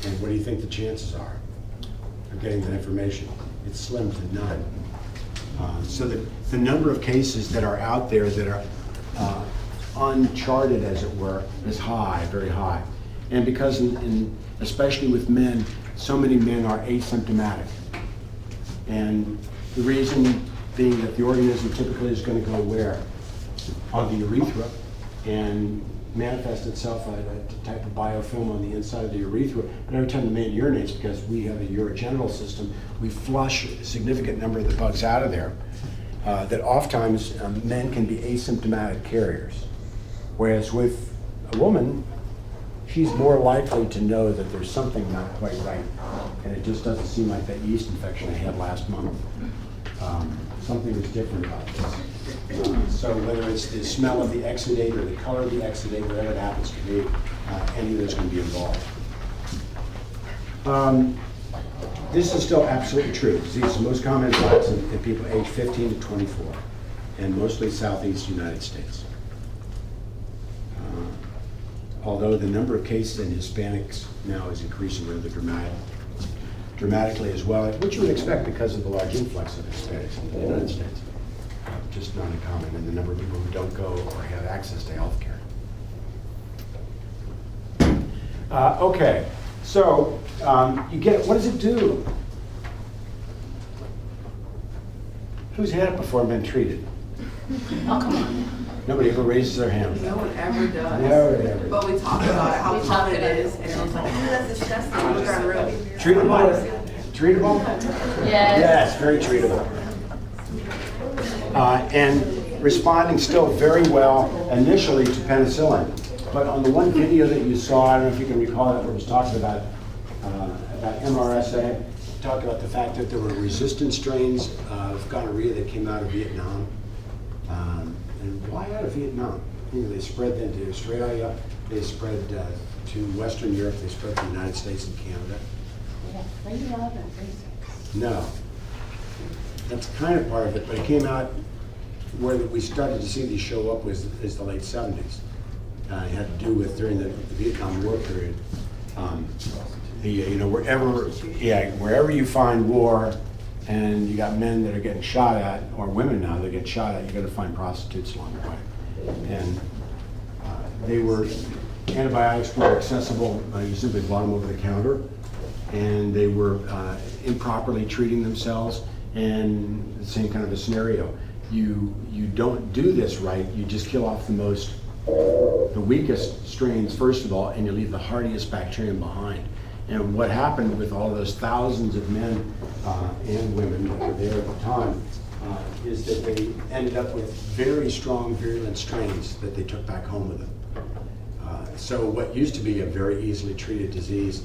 And what do you think the chances are of getting that information? It's slim to none. So the number of cases that are out there that are uncharted, as it were, is high, very high. And because especially with men, so many men are asymptomatic. And the reason being that the organism typically is going to go where? On the urethra and manifest itself a type of biofilm on the inside of the urethra. And every time the man urinates, because we have a urogenital system, we flush a significant number of the bugs out of there. That oftentimes men can be asymptomatic carriers. Whereas with a woman, she's more likely to know that there's something not quite right. And it just doesn't seem like that yeast infection I had last month. Something is different about this. So whether it's the smell of the exudate or the color of the exudate, whatever it happens to be, any of those can be involved. This is still absolutely true. These are the most common attacks in people aged 15 to 24, and mostly Southeast United States. Although the number of cases in Hispanics now is increasing rather dramatically as well, which you would expect because of the large influx of Hispanics in the United States. Just not uncommon, and the number of people who don't go or have access to health care. Okay, so you get it. What does it do? Who's had it before and been treated? Oh, come on. Nobody ever raises their hand. No one ever does. Never, ever. But we talk about it, how We common talk it is, about it. and it's like, oh, that's disgusting. You gotta really. Treatable? Treatable? Yes. Yes, very treatable. And responding still very well initially to penicillin. But on the one video that you saw, I don't know if you can recall it, where it was talking about MRSA, talked about the fact that there were resistant strains of gonorrhea that came out of Vietnam. And why out of Vietnam? You know, they spread then to Australia, they spread to Western Europe, they spread to the United States and Canada. Yeah, bring it up and bring it. No. That's kind of part of it, but it came out where we started to see these show up is the late 70s. It had to do with during the Vietnam War period. Wherever you find war and you got men that are getting shot at, or women now that get shot at, you're going to find prostitutes along the way. And antibiotics were accessible. You simply bought them over the counter, and they were improperly treating themselves. And the same kind of a scenario. You don't do this right. You just kill off the weakest strains first of all, and you leave the hardiest bacterium behind. And what happened with all those thousands of men and women that were there at the time is that they ended up with very strong virulent strains that they took back home with them. So what used to be a very easily treated disease,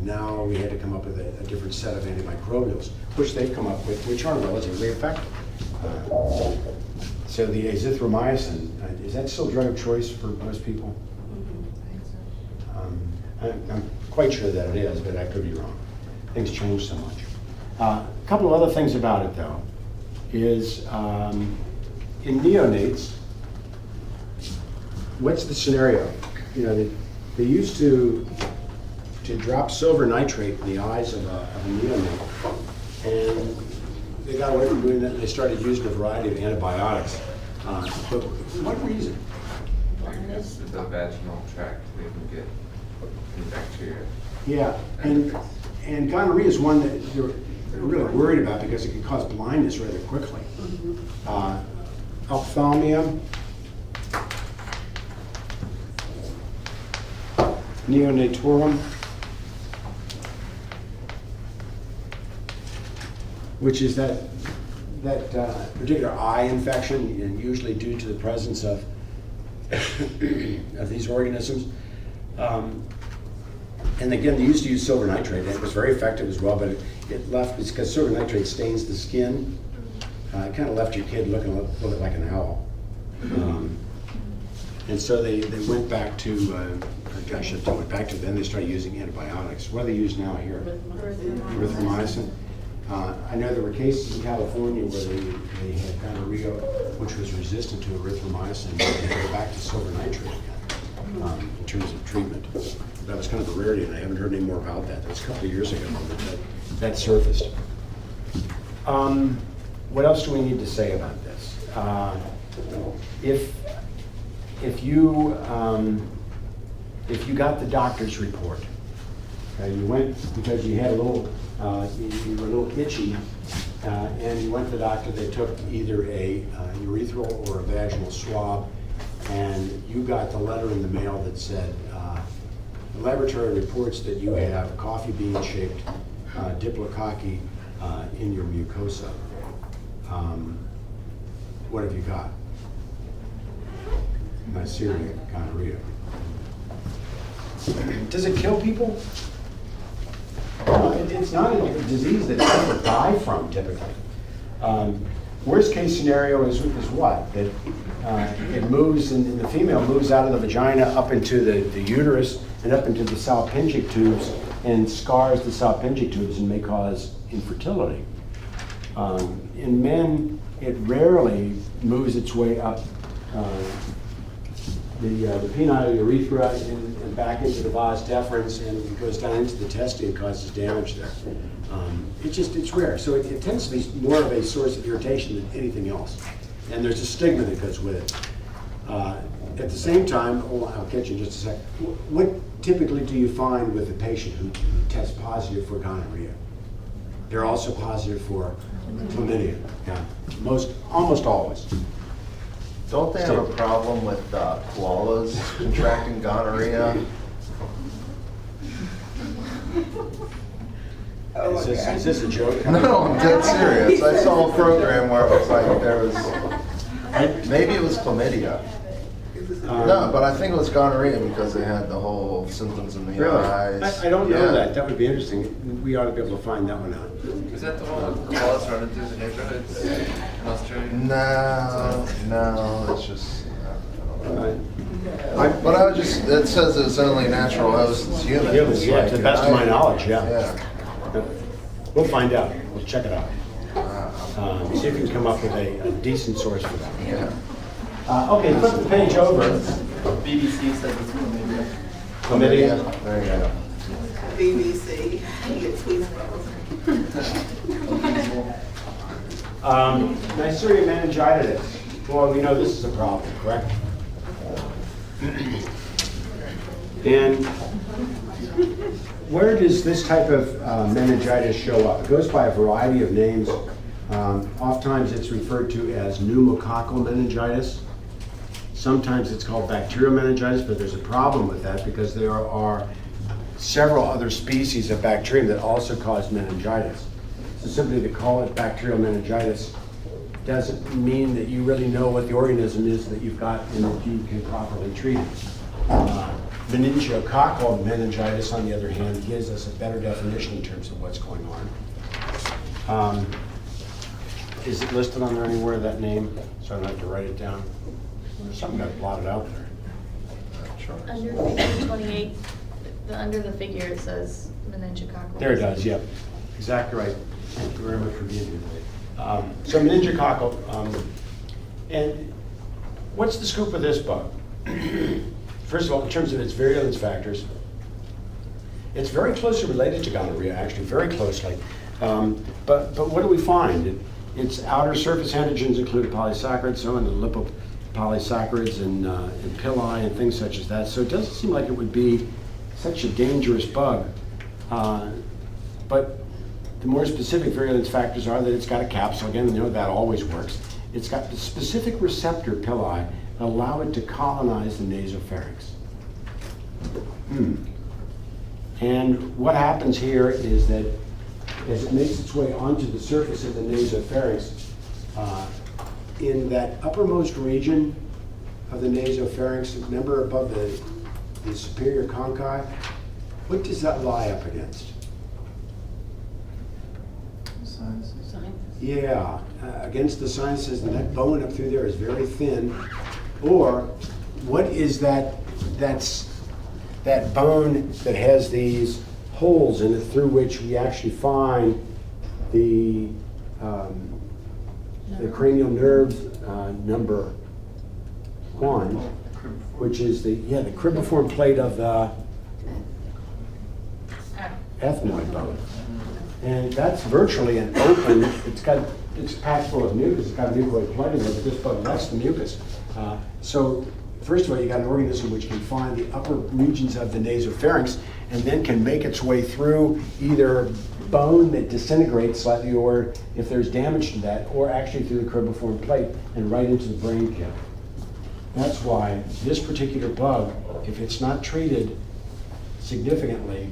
now we had to come up with a different set of antimicrobials, which they've come up with, which are relatively effective. So the azithromycin, is that still drug of choice for most people? I'm quite sure that it is, but I could be wrong. Things change so much. A couple of other things about it, though, is in neonates, what's the scenario? They used to drop silver nitrate in the eyes of a neonate, and they got away from doing that, and they started using a variety of antibiotics. But for what reason? Because of the vaginal tract, they can get any bacteria. Yeah, and gonorrhea is one that they're really worried about because it can cause blindness rather quickly. Ophthalmia, neonatorum, which is that particular eye infection, and usually due to the presence of these organisms. And again, they used to use silver nitrate, and it was very effective as well, but it left, it's because silver nitrate stains the skin. It kind of left your kid looking a little bit like an owl. And so they went back to, then they started using antibiotics. What do they use now here? Erythromycin. I know there were cases in California where they had gonorrhea, which was resistant to erythromycin, and they go back to silver nitrate again in terms of treatment. That was kind of a rarity, and I haven't heard any more about that. That was a couple of years ago that surfaced. What else do we need to say about this? If you got the doctor's report, you went because you had a little, you were a little itchy, and you went to the doctor. They took either a urethral or a vaginal swab, and you got the letter in the mail that said, the laboratory reports that you have coffee bean shaped diplococci in your mucosa. What have you got? Neisseria gonorrhea. Does it kill people? It's not a disease that people die from typically. Worst case scenario is what? That it moves, and the female moves out of the vagina up into the uterus and up into the Salpingic tubes and scars the Salpingic tubes and may cause infertility. In men, it rarely moves its way up the penile urethra and back into the vas deferens, and it goes down into the testes and causes damage there. It's rare. So it tends to be more of a source of irritation than anything else. And there's a stigma that goes with it. At the same time, I'll catch you in just a sec. What typically do you find with a patient who tests positive for gonorrhea? They're also positive for chlamydia. Yeah, almost always. Don't they have a problem with koalas contracting gonorrhea? Is this a joke? No, I'm dead serious. I saw a program where it was like maybe it was chlamydia. No, but I think it was gonorrhea because they had the whole symptoms in the eyes. I don't know that. That would be interesting. We ought to be able to find that one out. Is that the one with koalas running through the neighborhoods in Australia? No, it's just, but I would just, it says it's only natural host, it's human. Yeah, to the best of my knowledge, yeah. We'll find out. We'll check it out. I'm See if you can come up with a decent source for that. Yeah. Okay, flip the page over. BBC says it's chlamydia. Chlamydia. There you go. BBC, you get tweets from. Neisseria meningitis. Well, we know this is a problem, correct? And where does this type of meningitis show up? It goes by a variety of names. Oftentimes it's referred to as pneumococcal meningitis. Sometimes it's called bacterial meningitis, but there's a problem with that because there are several other species of bacterium that also cause meningitis. So simply to call it bacterial meningitis doesn't mean that you really know what the organism is that you've got and that you can properly treat it. Meningococcal meningitis, on the other hand, gives us a better definition in terms of what's going on. Is it listed on there anywhere, that name, so I don't have to write it down? There's something got blotted out there. Under figure 28, under the figure, it says meningococcal. There it does, yep. Exactly right. Thank you very much for being here today. So meningococcal, and what's the scoop of this bug? First of all, in terms of its virulence factors, it's very closely related to gonorrhea, actually, very closely. But what do we find? Its outer surface antigens include polysaccharides, so in the lipopolysaccharides and pili and things such as that. So it doesn't seem like it would be such a dangerous bug. But the more specific virulence factors are that it's got a capsule. Again, you know that always works. It's got the specific receptor pili that allow it to colonize the nasopharynx. And what happens here is that as it makes its way onto the surface of the nasopharynx, in that uppermost region of the nasopharynx, remember above the superior conchi, what does that lie up against? Yeah, against the sinuses, and that bone up through there is very thin. Or what is that bone that has these holes in it through which we actually find the cranial nerve number 1, which is the cribriform plate of the ethmoid bone. And that's virtually an open, it's packed full of mucus, it's got a mucoid plug in there, but this bug lets the mucus. So first of all, you got an organism which can find the upper regions of the nasopharynx and then can make its way through either bone that disintegrates slightly, or if there's damage to that, or actually through the cribriform plate and right into the brain cavity. That's why this particular bug, if it's not treated significantly,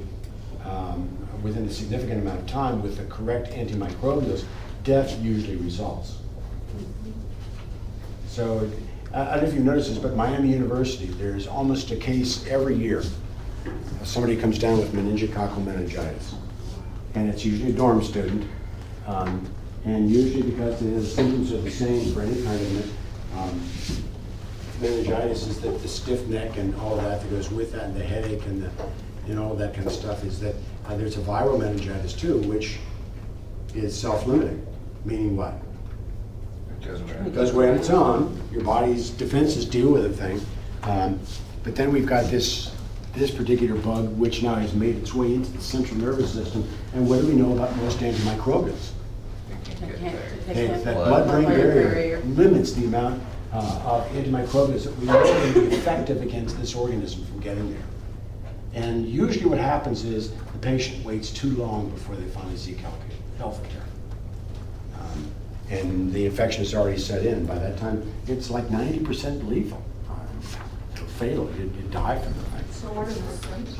within a significant amount of time with the correct antimicrobials, death usually results. So, I don't know if you've noticed this, but Miami University, there's almost a case every year. Somebody comes down with meningococcal meningitis. And it's usually a dorm student. And usually because the symptoms are the same for any kind of meningitis, is that the stiff neck and all that goes with that, and the headache and all that kind of stuff, is that there's a viral meningitis too, which is self-limiting. Meaning what? It goes away on its own. Your body's defenses deal with the thing. But then we've got this particular bug, which now has made its way into the central nervous system. And what do we know about most antimicrobials? That blood-brain barrier limits the amount of antimicrobials that we know can be effective against this organism from getting there. And usually what happens is the patient waits too long before they finally seek health care. And the infection has already set in. By that time, it's like 90% lethal, fatal. You die from the thing. So what are the symptoms?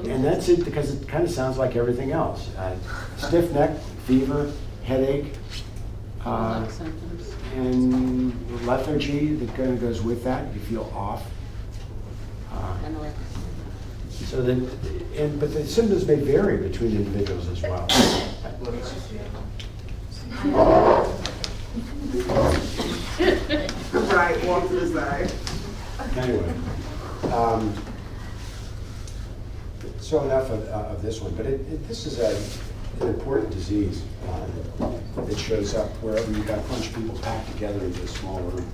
And that's it, because it kind of sounds like everything else. Stiff neck, fever, headache, Symptoms. and lethargy that kind of goes with that. You feel off. So then, but the symptoms may vary between individuals as well. Right, walk to the side. Anyway, so enough of this one. But this is an important disease that shows up wherever you've got a bunch of people packed together into a small room.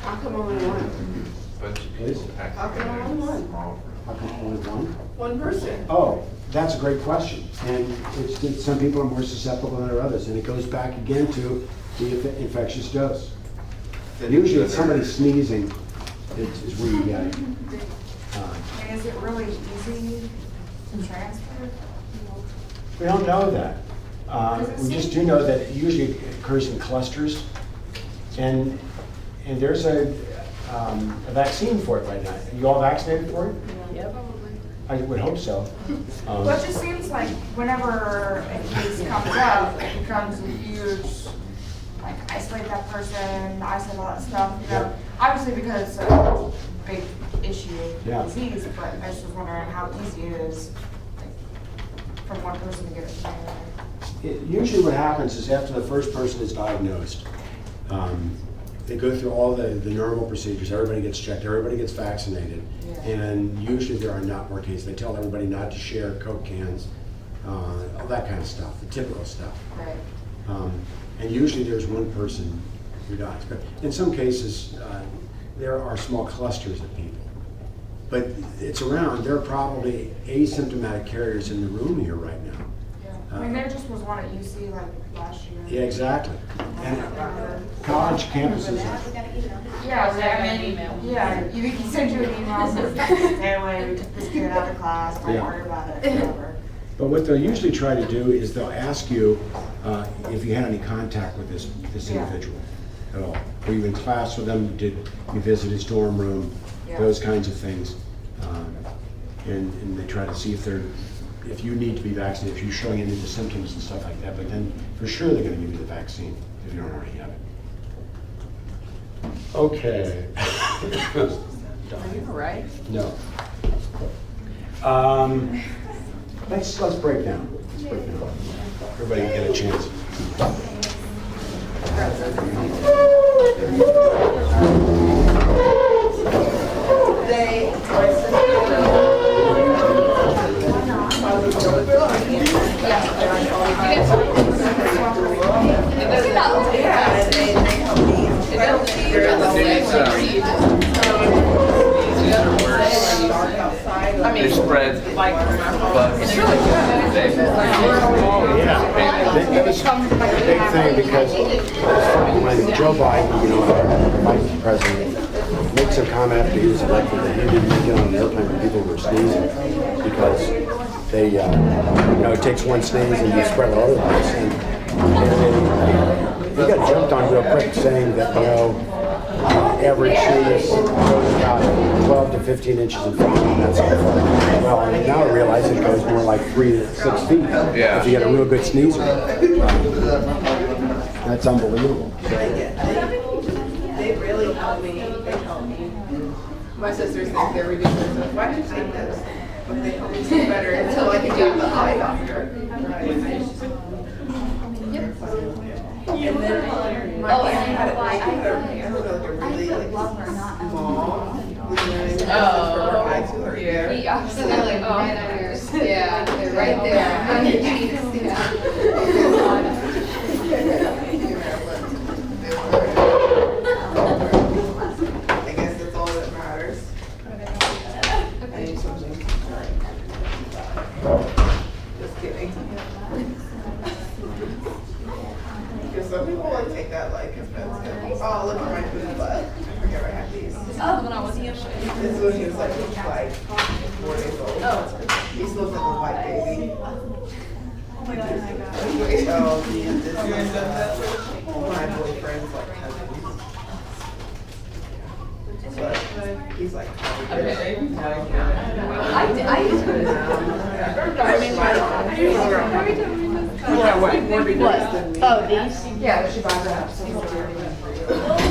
How come only one? Bunch of Please? people packed How come together in only a one? small room. How come only one? One person. Oh, that's a great question. And it's that some people are more susceptible than others, and it goes back again to the infectious dose. Usually it's somebody sneezing is where you get it. And is it really easy to transfer? We don't know that. We just do know that it usually occurs in clusters, and there's a vaccine for it right now. Are you all vaccinated for it? Yep. I would hope so. Well, it just seems like whenever a case comes up, it becomes a huge, like, isolate that person, isolate all that stuff, you know? Obviously because it's a big issue, Yeah. disease, but I just was wondering how easy it is, like, from one person to get it to another. Usually what happens is after the first person is diagnosed, they go through all the normal procedures. Everybody gets checked, everybody gets vaccinated. Yeah. And usually there are not more cases. They tell everybody not to share Coke cans, all that kind of stuff, the typical stuff. Right. And usually there's one person who dies. But in some cases, there are small clusters of people. But it's around. There are probably asymptomatic carriers in the room here right now. Yeah. I mean, there just was one at UC like last year. Yeah, exactly. And college campuses are. Yeah, I mean, yeah, you can send you an email, says, stay away, we took this kid out of class, don't Yeah. worry about it, whatever. But what they'll usually try to do is they'll ask you if you had any contact with this Yeah. individual at all. Were you in class with him? Did you visit his dorm room? Yeah. Those kinds of things. And they try to see if you need to be vaccinated, if you're showing any of the symptoms and stuff like that. But then for sure they're going to give you the vaccine if you don't already have it. Okay. Are you all right? No. Let's break down. Everybody can get a chance. They spread bugs. It's really good. That was a big thing because when Joe Biden, our vice president, makes a comment after he was elected that he didn't get on an airplane when people were sneezing because they, it takes one sneeze and you spread it otherwise. And he got jumped on real quick saying that, average sneeze goes about 12 to 15 inches in front of you, and that's all. Well, now I realize it goes more like 3 to 6 feet Yeah. if you get a real good sneezer. That's unbelievable. They really help me, they help me. My sisters think they're ridiculous, why did you take this? But they help me do better until I can go to the eye doctor. And then my aunt had it like a really like small, Yeah. Absolutely. Yeah, they're right there on your cheeks. I guess that's all that matters. I need something. Just kidding. Because some people like take that like offensive. Oh, look at my booty butt. I forget I had these. Oh, when I was young. This one is like 4 days old. Oh. He still looks like a white baby. Oh my God, I got Oh, me and this my boyfriend's like cousins. But he's like. Okay. I used to. I mean, What? Oh, these? Yeah, but she buys it up, so.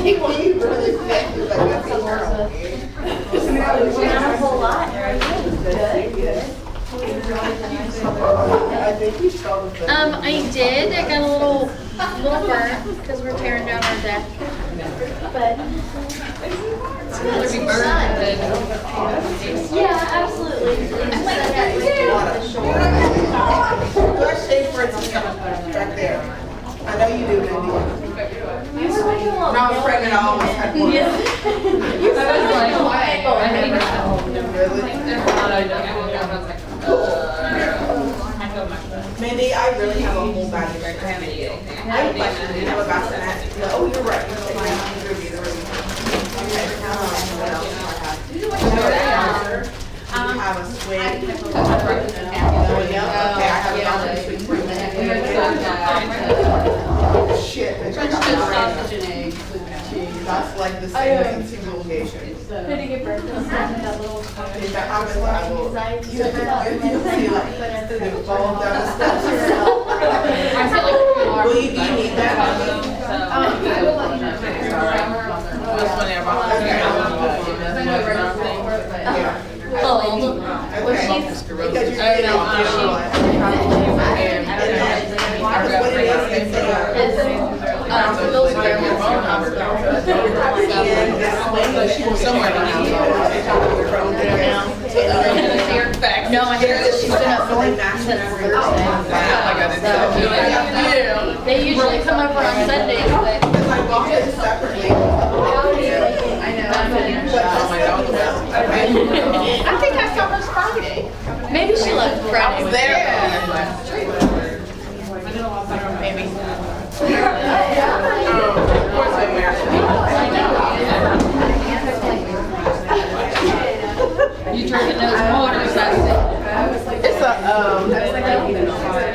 he really fit. He's like, that's a girl. Not a whole lot. I think he saw the. I did. I got a little burn because we're tearing down our deck. But it's gonna be burned. Yeah, absolutely. Do I shave have a swing. Yeah. Okay, I have a dollar sweet spring. Shit. I French got toast, that. sausage, and eggs with cheese. That's like the same as in single location. Did you get breakfast? That little. If that happens, I will, you'll see like, the fall down the steps. I feel like Will you need that? It was funny, I brought my Yeah. cold. Okay. Because you're getting know, what it is, it's Bill's grandma. somewhere No, I hear that she's been up north since Thursday. They usually come over on Sundays, but. Because I bought it separately. I think I saw her Friday. Maybe she left Friday. with There. Maybe. You drinking those waters, I see. It's a,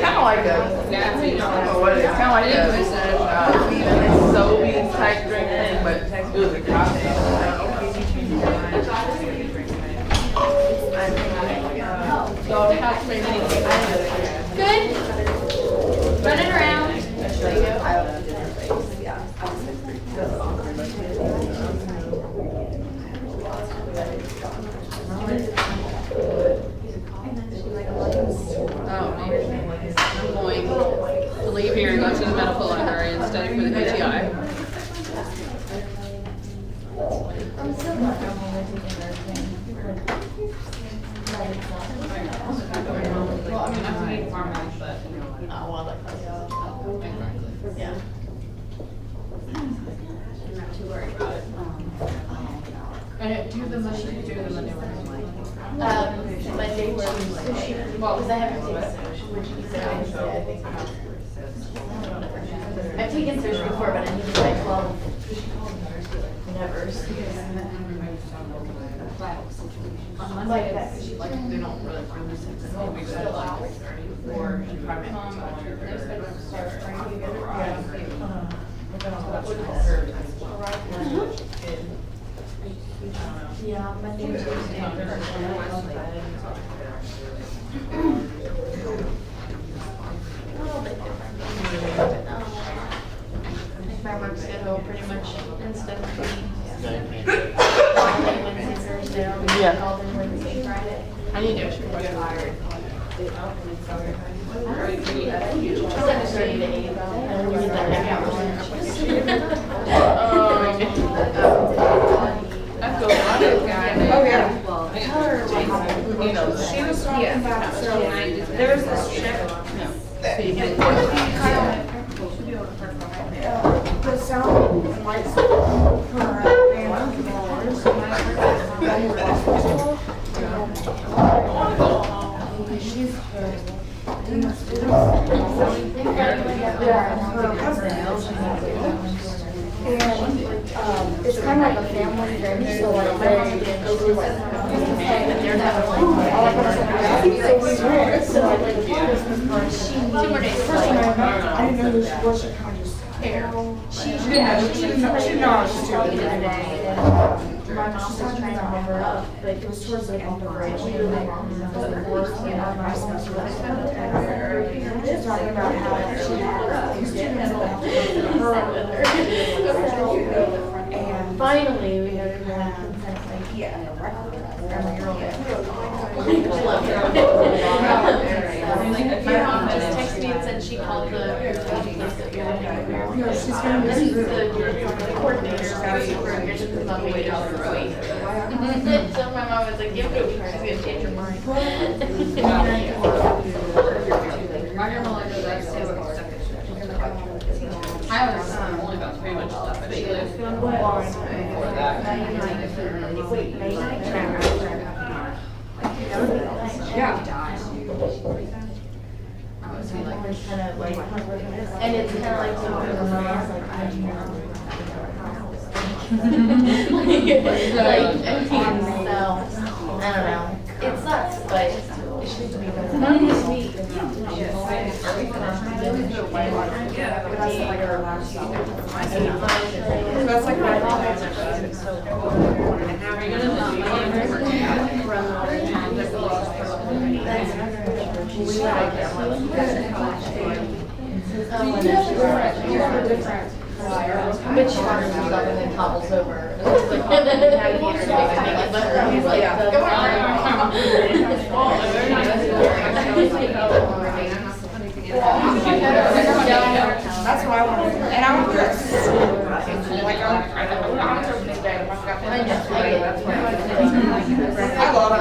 kind of like a, I don't know what it is, kind of like a, Sobeys type drink thing, but it was a cocktail. Good. Running around. I'm going to leave here and go to the medical library and study for the UTI. Yeah. I'm not too worried about it. And do the Monday, do the Monday one. Monday, Tuesday. Well, because I haven't I've taken surgery before, but I needed like 12 nevers. Like that. Like, they don't really find this, we just have like 34 and 5 Yeah, Monday, Tuesday. A little bit different. But no. I think my work schedule pretty much instead of being Wednesday, Thursday, I'll be Yeah. called in Wednesday, Friday. I need to actually get hired. 7:30 to 8. And we need that half hour lunch. I feel like guy. Oh, yeah. You know, She was talking about, so there's this ship. The sound and lights her and dollars. She's her husband. And it's kind of like a family thing, so like they do like, they're not like, all of us, so we went, so like Christmas party. 2 more days. First time I didn't know who she was, she kind of just. She didn't know, she knows she was today. My mom was trying to remember, but it was towards the end of it. She really was worse, and my sister was she's talking about how she had these students and finally we had a consent, like, yeah, and the girl My mom just texted me and said she called the. she's gonna This is miss the coordinator for supervision is on way down the road. So my mom was like, give it a try, she's gonna change her mind. I was only about 3 months left, but she lives before that. And it's kind of like talking to my mom's like, I do not. Like, so, I don't know. It's not That's like But she hardens himself and then topples over. And it's like, oh, now you want her to make it better. He's like, go that's what I want. And I want this. Like I want to this day. I've got that. I love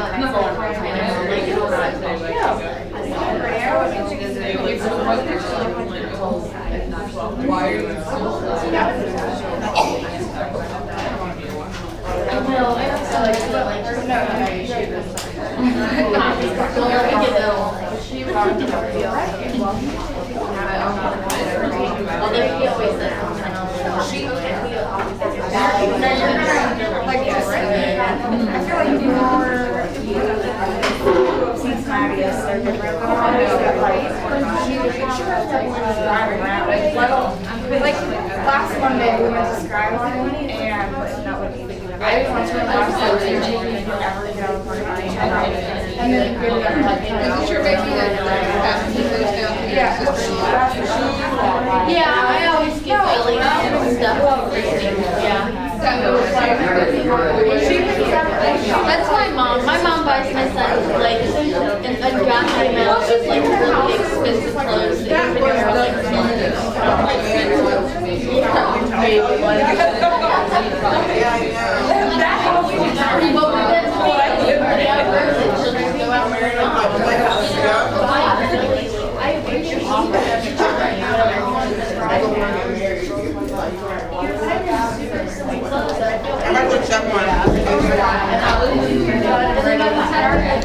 like last Monday we went to Skyline and I didn't want to relax so ever go for and then we ended up like You're making it fast and goes down to your sister. Yeah, I always give Billy and stuff. Yeah. That's my mom. My mom buys my son like an ungodly amount of like really expensive clothes that even are like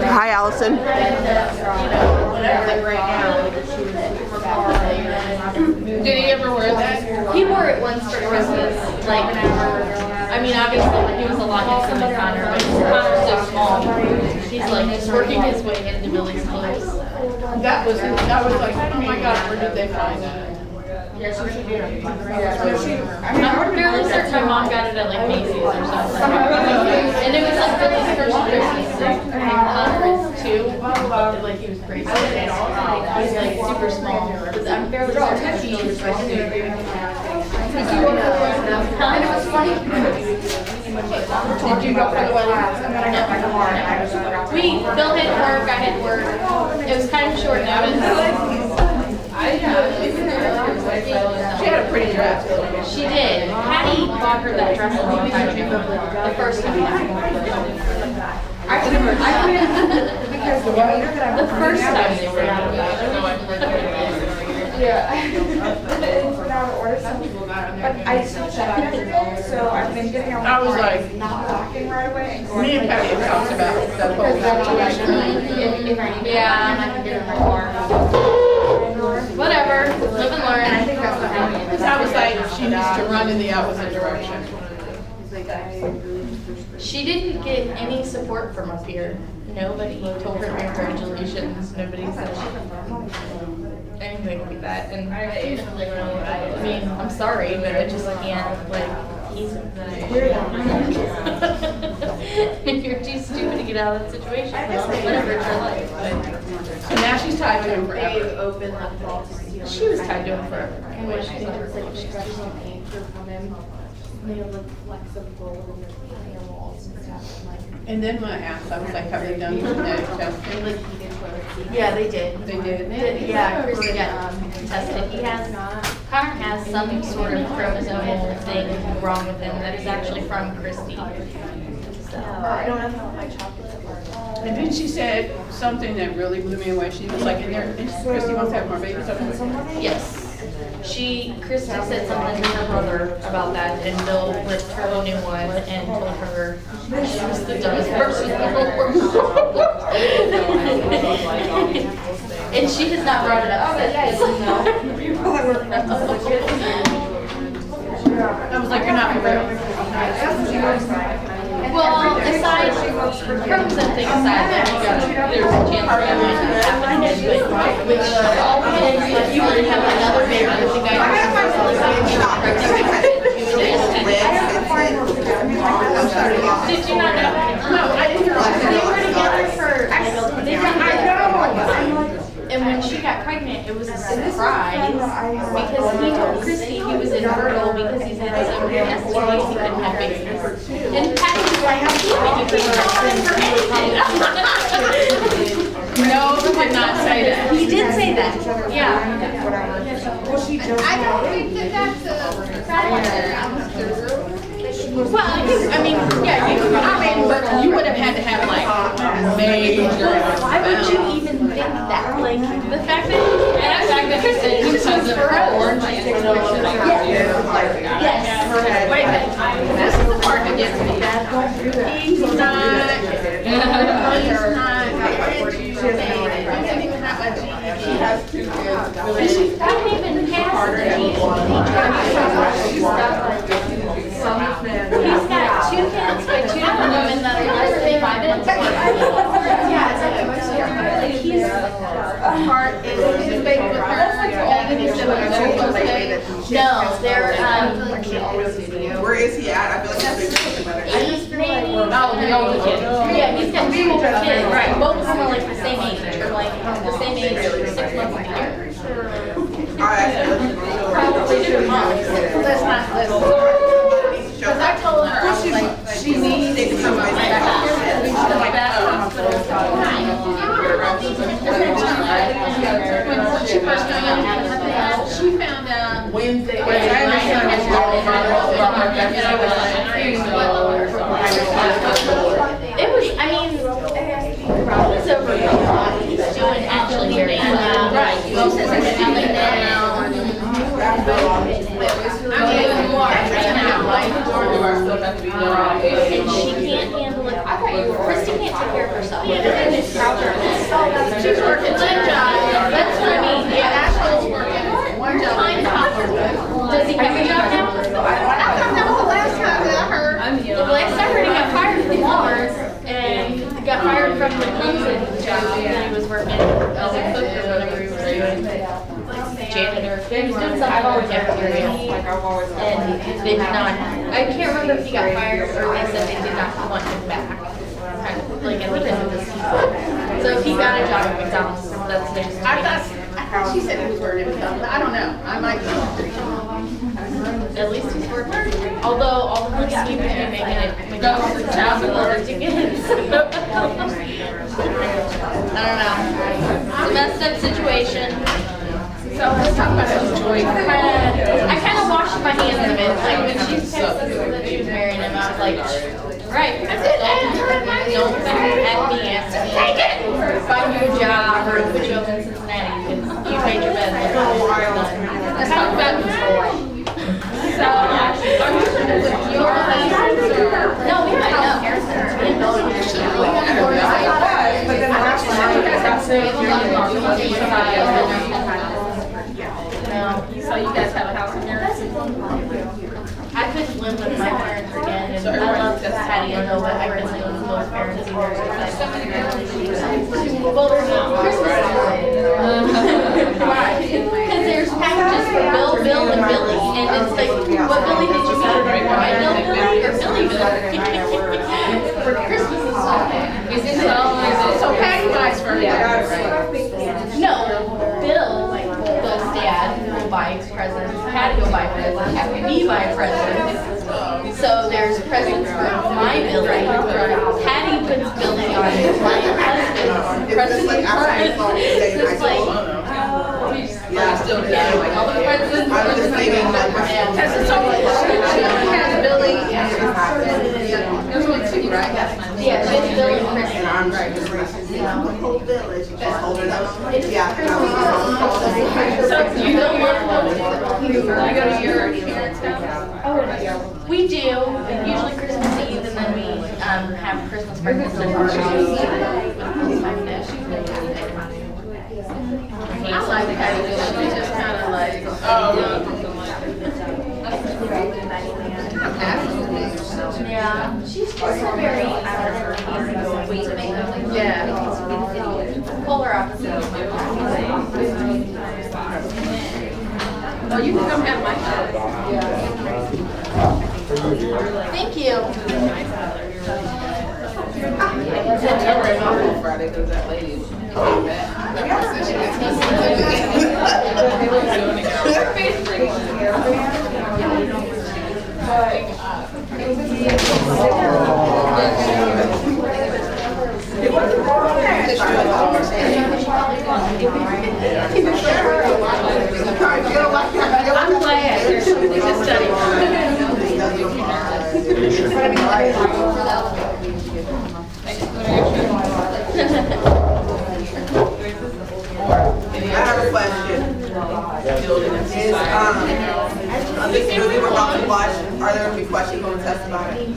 Hi, Allison. Did he ever wear that? He wore it once for Christmas. Like, I mean, obviously, when he was a lot younger than Connor, but Connor's so small. He's like just working his way into Billy's clothes. That was like, oh my God, where did they find that? I'm fairly certain my mom got it at like Macy's or something. And it was like Billy's first Christmas. And Connor is too. Like he was crazy. He's like super small. I'm fairly certain he was supposed to. And it was funny. Did you go for the wedding? Bill had work, I had work. It was kind of short notice. She had a pretty dress. She did. Patty bought her that dress a long time ago, the first time. Because the later that I'm The first time they were out. Yeah. I forgot to order something, but I still check it every day, so I've been getting on I was my like, not walking right away and going. Me and Patty had talked about that whole situation. Yeah, I can get in my car. Whatever, live and learn. Because I was like, she needs to run in the opposite direction. She didn't get any support from up here. Nobody told her congratulations. Nobody said anything like that. And I mean, I'm sorry, but I just can't, like, he's you're too stupid to get out of that situation. Whatever, it's your life. But So now she's tied to him forever. she was tied to him forever. Anyway, she's not her And then when I asked, I was like, have they done genetic testing? Yeah, they did. They did? Yeah, Chris got tested. Connor has some sort of chromosomal thing wrong with him that is actually from Christy. So. And then she said something that really blew me away. She was like, and Christy wants to have more babies. Yes. Christy said something to her brother about that, and Bill ripped her a new one and told her she was the dumbest person in the whole world. And she has not brought it up since. I was like, you're not for real. Well, aside, representing aside, that you got, there's a chance that it might not happen again, but which, if you were to have another baby with the guy who's supposedly going to be pregnant, did you not know? No, I didn't hear. They were together for, and when she got pregnant, it was a surprise because he told Christy he was infertile because he's had so many STDs he couldn't have babies. And Patty was like, and he couldn't. No, he did not say that. He did say that. Yeah. I don't think that that's a factor. Well, I mean, yeah, but you would have had to have like major. Why would you even think that? Like the fact that he said because of her origin. Yes. Wait a minute. This is the part that gets me. He's not even have a GED. She has 2 kids. She doesn't even pass the GED. He's got 2 kids by 2 different women that are less than 5 minutes apart. Like he's part is big with her. No, they're Where is he at? I feel like he's been 8 maybe. Oh, the older kid. Yeah, he's got 2 older kids. Right, both of them are like the same age, or like the same age, 6 months apart. Probably different moms. Let's not listen. Because I told her, I was like, she needs to come back. When she first got young, she found out Wednesday. It was, I mean, he's over here. He's doing actually here now. Right. He says he's doing now. And she can't handle it. Christy can't take care of herself. She's working 2 jobs. That's what I mean. Yeah, Ashley's working 1 job. Does he have a job now? I thought that was the last time that I heard. The last I heard he got fired from Walmart and got fired from the cleaning job that he was working as a cook or whatever he was doing. Janitor. He was doing something over cafeteria. And they did not, I can't remember if he got fired or they said they did not want him back. Kind of like at the end of the season. So if he got a job at McDonald's, that's next. I thought she said he was working at McDonald's. I don't know. I might be. At least he's working. Although all the money he would be making at McDonald's is $1,000 tickets. I don't know. It's a messed up situation. So let's talk about those joy. I kind of washed my hands of it. Like when she said that she was marrying him, I was like, right. I said, don't at me after take it. Find you a job or put you up in Cincinnati because you made your bed. Let's talk about this. So, are you sure with your husband? No, we might know. But then so you guys have a house in Harrison? I couldn't live with my parents again, and I love Patty and Nova. I couldn't live with both parents either. Well, there's no Christmas. Because there's packages for Bill, and Billy, and it's like, what Billy did you meet? My Billy or Billy Billy? For Christmas and stuff. So Patty buys for her. No, Bill, Bill's dad, will buy presents. Patty will buy presents. Me buy presents. So there's presents for my Billy. Patty puts Billy on my husband. Presents for us. It's like, yeah, still all the presents. I'm just thinking that. So she has Billy and there's only 2, right? Yeah, just Billy and Christy. The whole village is older enough. Yeah. So you don't work you go to your parents' house? Oh, we do. Usually Christmas Eve, and then we have Christmas breakfast and parties. I like Patty. She's just kind of like, yeah. She's just so very Yeah. Polar opposite. Oh, you can come have my Thank you. Friday, because that lady came back. I'm glad. There's something to study. I have a question. Is, on this movie we're about to watch, are there gonna be questions on the testimony?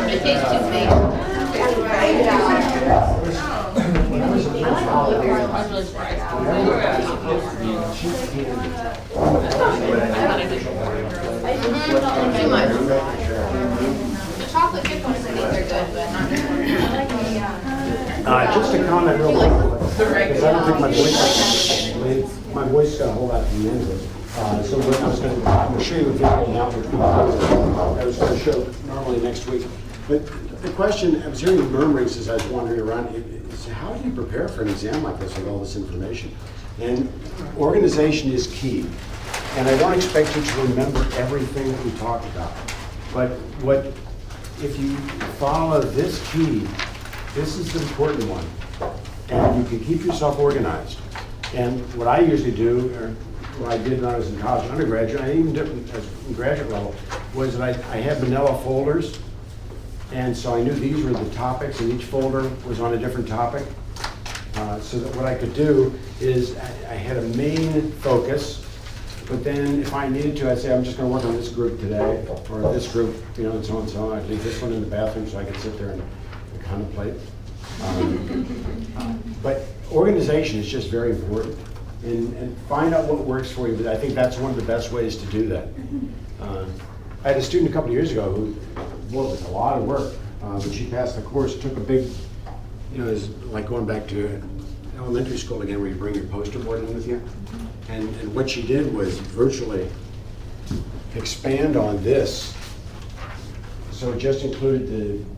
It tastes too big. Too much. The chocolate chip ones, I think they're good, but not. Just a comment real quick, because I don't think my voice got a whole lot from the end of it. So what I was going to show you a video now, which I was going to show normally next week. But the question, I was hearing murmurings as I was wandering around, is how do you prepare for an exam like this with all this information? And organization is key. And I don't expect you to remember everything that we talked about. But if you follow this key, this is the important one. And you can keep yourself organized. And what I usually do, or what I did when I was in college and undergraduate, I even did it in graduate level, was that I had manila folders. And so I knew these were the topics, and each folder was on a different topic. So that what I could do is I had a main focus, but then if I needed to, I'd say, I'm just going to work on this group today, or this group, and so on and so on. I'd leave this one in the bathroom so I could sit there and contemplate. But organization is just very important. And find out what works for you, but I think that's one of the best ways to do that. I had a student a couple of years ago who, well, it was a lot of work, but she passed the course, took a big, it's like going back to elementary school again, where you bring your poster board in with you. And what she did was virtually expand on this. So it just included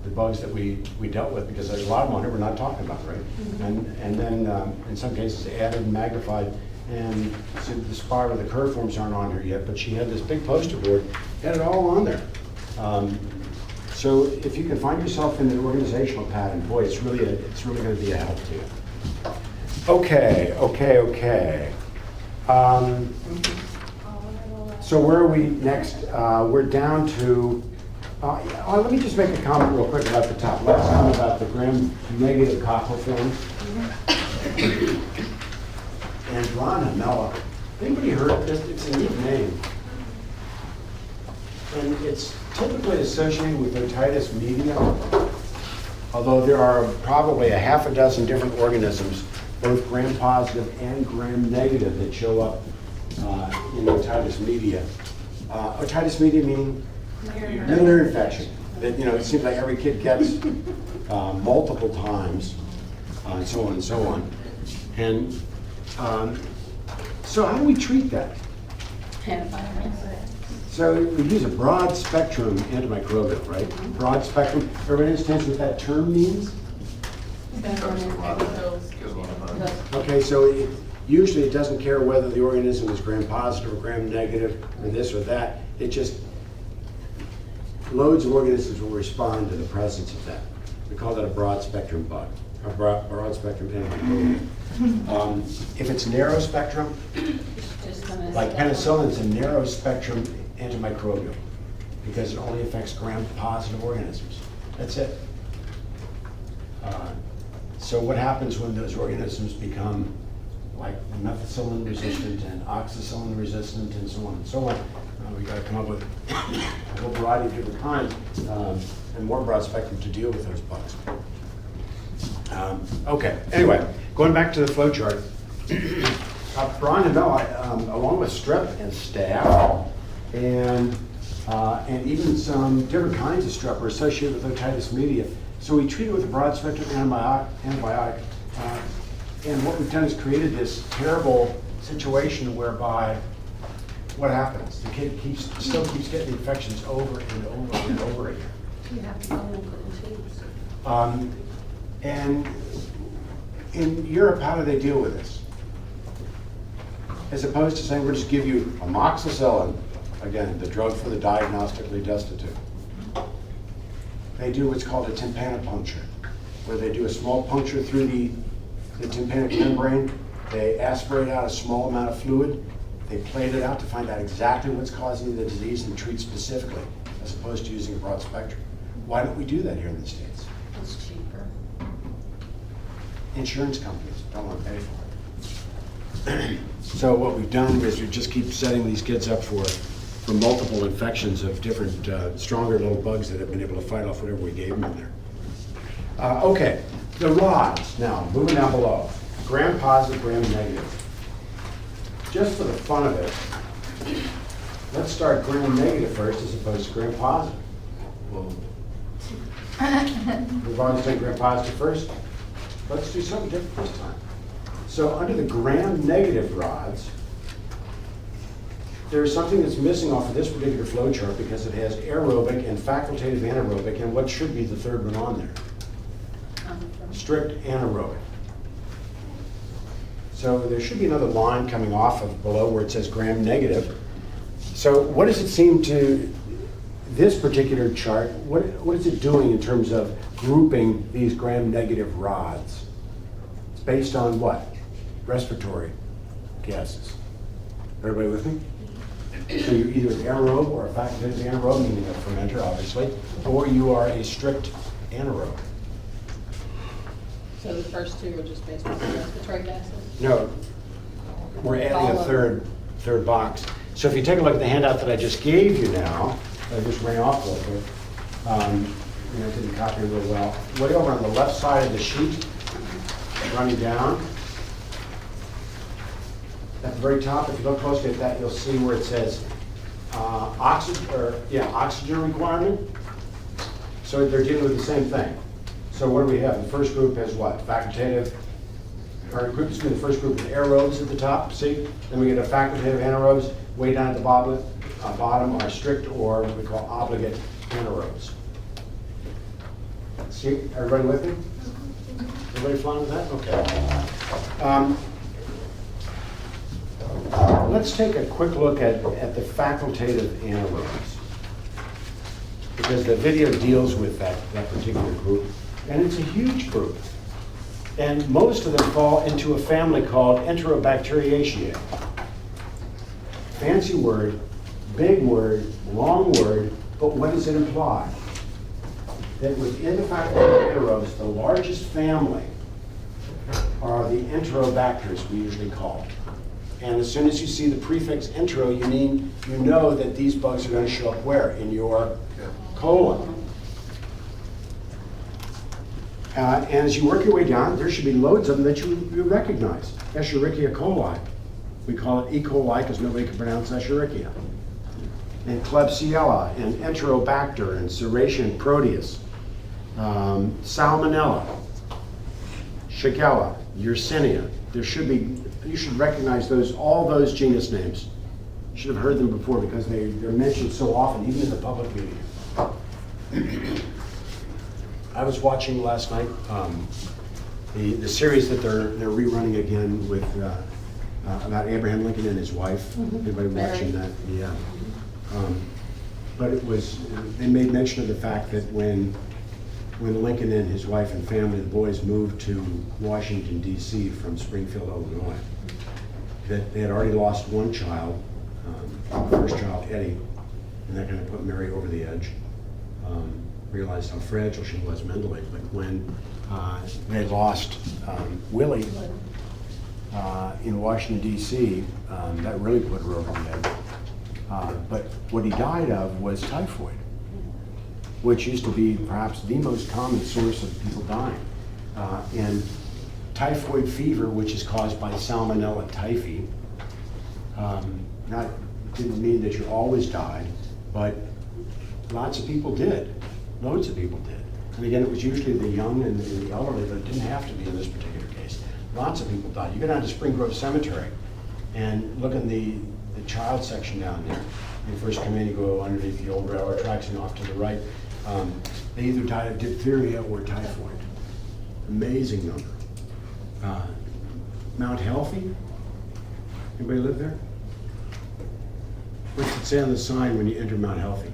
the bugs that we dealt with, because there's a lot of them on here we're not talking about, right? And then in some cases added and magnified, and so the spot or the curve forms aren't on here yet, but she had this big poster board, had it all on there. So if you can find yourself in an organizational pattern, boy, it's really going to be a help to you. Okay. So where are we next? We're down to, let me just make a comment real quick about the top. Let's comment about the gram-negative copper film. Andromeda. Anybody heard of this? It's a neat name. And it's typically associated with otitis media, although there are probably a half a dozen different organisms, both gram-positive and gram-negative, that show up in otitis media. Otitis media meaning middle ear infection. That, it seems like every kid gets multiple times, and so on and so on. And so how do we treat that? So we use a broad spectrum antimicrobial, right? Broad spectrum. Everybody understands what that term means? Okay, so usually it doesn't care whether the organism is gram-positive or gram-negative or this or that. It just, loads of organisms will respond to the presence of that. We call that a broad spectrum bug, a broad spectrum antimicrobial. If it's narrow spectrum, like penicillin, it's a narrow spectrum antimicrobial because it only affects gram-positive organisms. That's it. So what happens when those organisms become like methicillin resistant and oxacillin resistant and so on and so on? We've got to come up with a whole variety of different kinds and more broad spectrum to deal with those bugs. Okay, anyway, Going back to the flow chart, Brian and Mel, along with Strep and staff, and even some different kinds of strep are associated with otitis media. So we treat it with a broad spectrum antibiotic. And what we've done is created this terrible situation whereby what happens? The kid still keeps getting infections over and over and over again. You have to go and put in tubes. And in Europe, how do they deal with this? As opposed to saying, we'll just give you amoxicillin, again, the drug for the diagnostically destitute. They do what's called a tympanopuncture, where they do a small puncture through the tympanic membrane. They aspirate out a small amount of fluid. They plate it out to find out exactly what's causing the disease and treat specifically, as opposed to using a broad spectrum. Why don't we do that here in the States? It's cheaper. Insurance companies don't want to pay for it. So what we've done is we just keep setting these kids up for multiple infections of different stronger little bugs that have been able to fight off whatever we gave them in there. Okay, the rods. Now, moving down below. Gram positive, gram negative. Just for the fun of it, let's start gram negative first as opposed to gram positive. We've always done gram positive first. Let's do something different this time. So under the gram negative rods, there's something that's missing off of this particular flow chart because it has aerobic and facultative anaerobic, and what should be the third one on there? Strict anaerobic. So there should be another line coming off of below where it says gram negative. So what does it seem to, this particular chart, what is it doing in terms of grouping these gram negative rods? It's based on what? Respiratory gases. Everybody with me? So you're either aerobe or a facultative anaerobe, meaning a fermenter, obviously, or you are a strict anaerobe. So the first two are just based on the respiratory gases? No, we're adding a third box. So if you take a look at the handout that I just gave you now, I just ran off a little bit. I didn't copy it real well. Way over on the left side of the sheet, running down. At the very top, if you look closely at that, you'll see where it says oxygen requirement. So they're dealing with the same thing. So what do we have? The first group has what? Facultative, or the first group is aerobes at the top, see? Then we get a facultative anaerobes. Way down at the bottom are strict, or what we call obligate anaerobes. See, everybody with me? Everybody fine with that? Okay. Let's take a quick look at the facultative anaerobes, because the video deals with that particular group, and it's a huge group. And most of them fall into a family called Enterobacteriaceae. Fancy word, big word, long word, but what does it imply? That within the facultative anaerobes, the largest family are the Enterobacters, we usually call. And as soon as you see the prefix entero, you know that these bugs are going to show up where? In your colon. And as you work your way down, there should be loads of them that you recognize. Escherichia coli. We call it E. coli because nobody can pronounce Escherichia. And Klebsiella, and Enterobacter, and Serratia and Proteus. Salmonella, Shigella, Yersinia. You should recognize all those genus names. You should have heard them before because they're mentioned so often, even in the public media. I was watching last night the series that they're rerunning again with about Abraham Lincoln and his wife. Anybody watching that? Yeah. But they made mention of the fact that when Lincoln and his wife and family, the boys, moved to Washington, D.C. from Springfield, Illinois, that they had already lost one child, the first child, Eddie, and that kind of put Mary over the edge. Realized how fragile she was mentally. But when they lost Willie in Washington, D.C., that really put her over the edge. But what he died of was typhoid, which used to be perhaps the most common source of people dying. And typhoid fever, which is caused by Salmonella typhi. Didn't mean that you always died, but lots of people did. Loads of people did. And again, it was usually the young and the elderly, but it didn't have to be in this particular case. Lots of people died. You go down to Spring Grove Cemetery and look in the child section down there. You first come in, you go underneath the old railroad tracks and off to the right. They either died of diphtheria or typhoid. Amazing number. Mount Healthy? Anybody live there? What's it say on the sign when you enter Mount Healthy?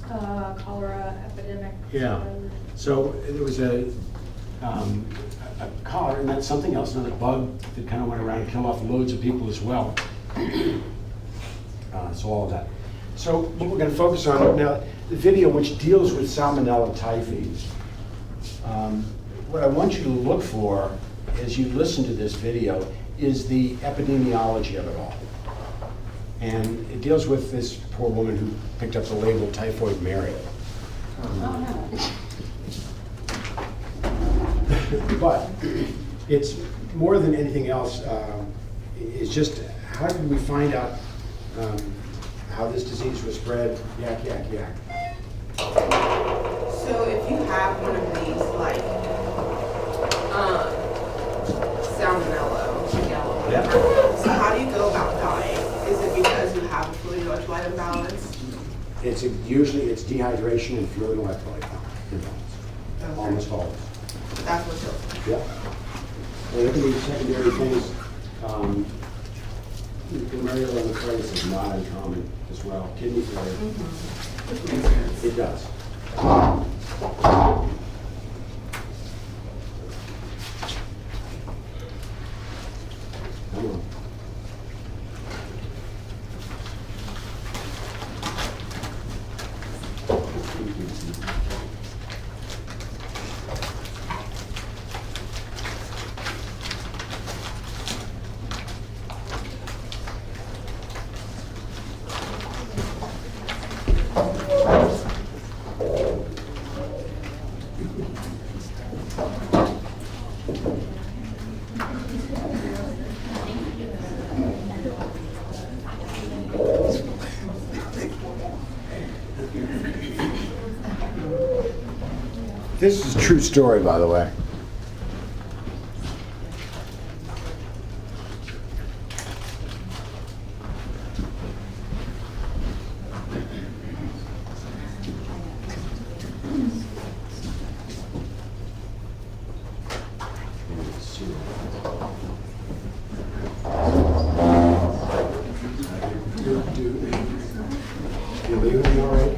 Cholera epidemic. Yeah. So there was a cholera, and that's something else, another bug that kind of went around and killed off loads of people as well. So all of that. So what we're going to focus on now, the video which deals with Salmonella typhi. What I want you to look for as you listen to this video is the epidemiology of it all. And it deals with this poor woman who picked up the label Typhoid Mary. But it's more than anything else, it's just how did we find out how this disease was spread? Yak, yak, yak. So if you have one of these, like, salmonella, Yeah. so how do you go about dying? Is it because you have a fluid electrolyte imbalance? Usually it's dehydration and fluid electrolyte imbalance. Okay. Almost always. That's what kills me. Yeah. Well, there can be secondary things. Glomerular nephritis is not uncommon as well. Kidney failure. It does. Come on. This is a true story, by the way. You leaving me all right?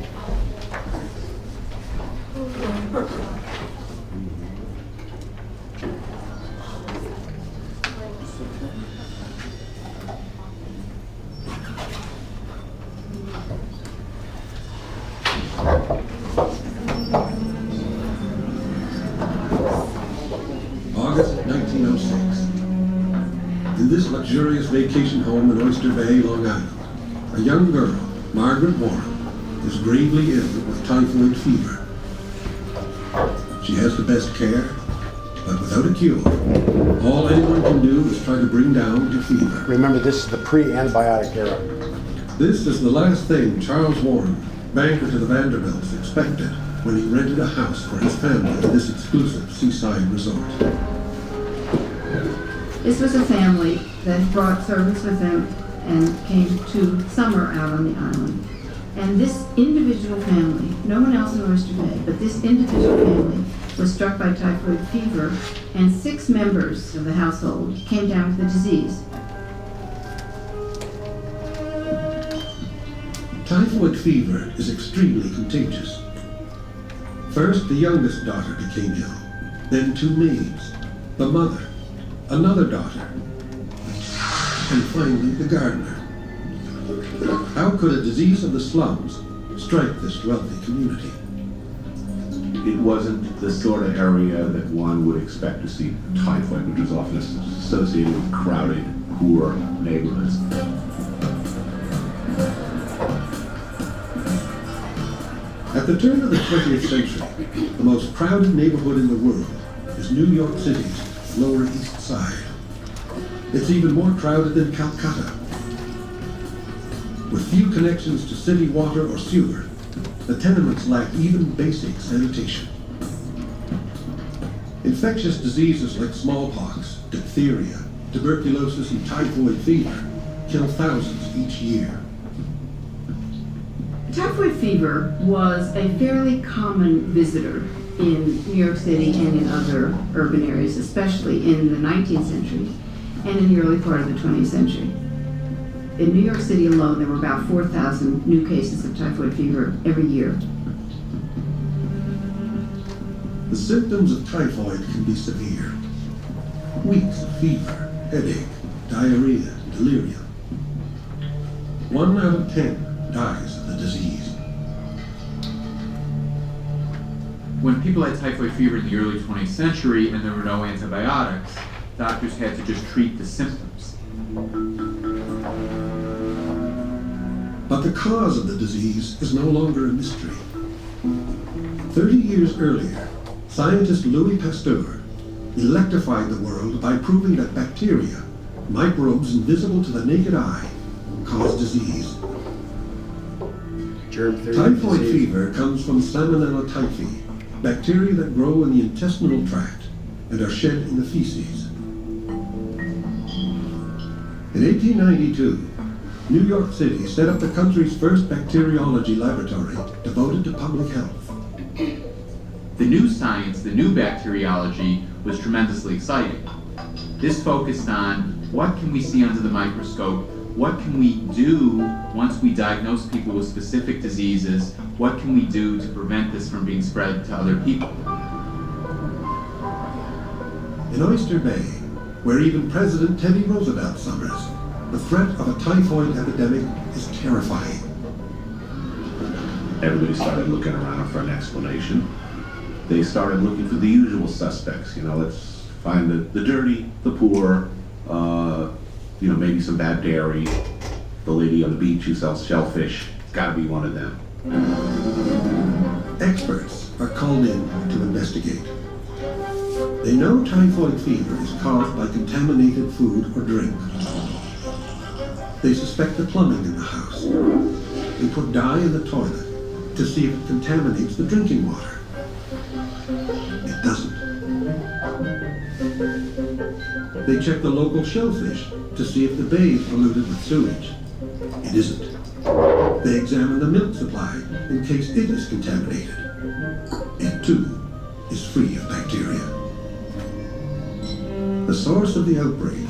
August 1906. In this luxurious vacation home in Oyster Bay, Long Island, a young girl, Margaret Warren, is gravely ill with typhoid fever. She has the best care, but without a cure. All anyone can do is try to bring down the fever. Remember, this is the pre-antibiotic era. This is the last thing Charles Warren, banker to the Vanderbilts, expected when he rented a house for his family at this exclusive seaside resort. This was a family that brought servants with them and came to summer out on the island. And this individual family, no one else in Oyster Bay, but this individual family was struck by typhoid fever, and 6 members of the household came down with the disease. Typhoid fever is extremely contagious. First, the youngest daughter became ill, then 2 maids, the mother, another daughter, and finally the gardener. How could a disease of the slums strike this wealthy community? It wasn't the sort of area that one would expect to see typhoid, which was often associated with crowded, poor neighborhoods. At the turn of the 20th century, the most crowded neighborhood in the world is New York City's Lower East Side. It's even more crowded than Calcutta. With few connections to city water or sewer, the tenements lack even basic sanitation. Infectious diseases like smallpox, diphtheria, tuberculosis, and typhoid fever kill thousands each year. Typhoid fever was a fairly common visitor in New York City and in other urban areas, especially in the 19th century and in the early part of the 20th century. In New York City alone, there were about 4,000 new cases of typhoid fever every year. The symptoms of typhoid can be severe. Weeks of fever, headache, diarrhea, delirium. 1 out of 10 dies of the disease. When people had typhoid fever in the early 20th century and there were no antibiotics, doctors had to just treat the symptoms. But the cause of the disease is no longer a mystery. 30 years earlier, scientist Louis Pasteur electrified the world by proving that bacteria, microbes invisible to the naked eye, cause disease. Typhoid fever comes from Salmonella typhi, bacteria that grow in the intestinal tract and are shed in the feces. In 1892, New York City set up the country's first bacteriology laboratory devoted to public health. The new science, the new bacteriology, was tremendously exciting. This focused on what can we see under the microscope, what can we do once we diagnose people with specific diseases, what can we do to prevent this from being spread to other people. In Oyster Bay, where even President Teddy Roosevelt summers, the threat of a typhoid epidemic is terrifying. Everybody started looking around for an explanation. They started looking for the usual suspects. Let's find the dirty, the poor, maybe some bad dairy, the lady on the beach who sells shellfish. Gotta be one of them. Experts are called in to investigate. They know typhoid fever is caused by contaminated food or drink. They suspect the plumbing in the house. They put dye in the toilet to see if it contaminates the drinking water. It doesn't. They check the local shellfish to see if the bay is polluted with sewage. It isn't. They examine the milk supply in case it is contaminated. It too is free of bacteria. The source of the outbreak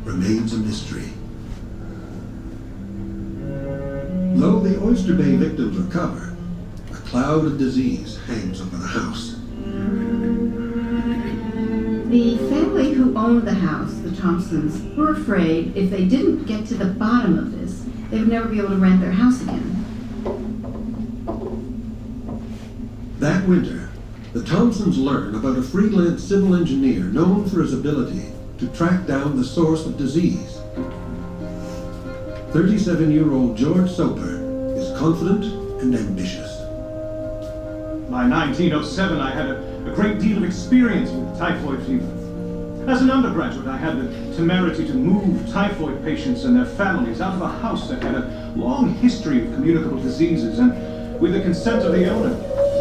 remains a mystery. Though the Oyster Bay victims recover, a cloud of disease hangs over the house. The family who owned the house, the Thompsons, were afraid if they didn't get to the bottom of this, they would never be able to rent their house again. That winter, the Thompsons learn about a freelance civil engineer known for his ability to track down the source of disease. 37-year-old George Soper is confident and ambitious. By 1907, I had a great deal of experience with typhoid fever. As an undergraduate, I had the temerity to move typhoid patients and their families out of a house that had a long history of communicable diseases, and with the consent of the owner,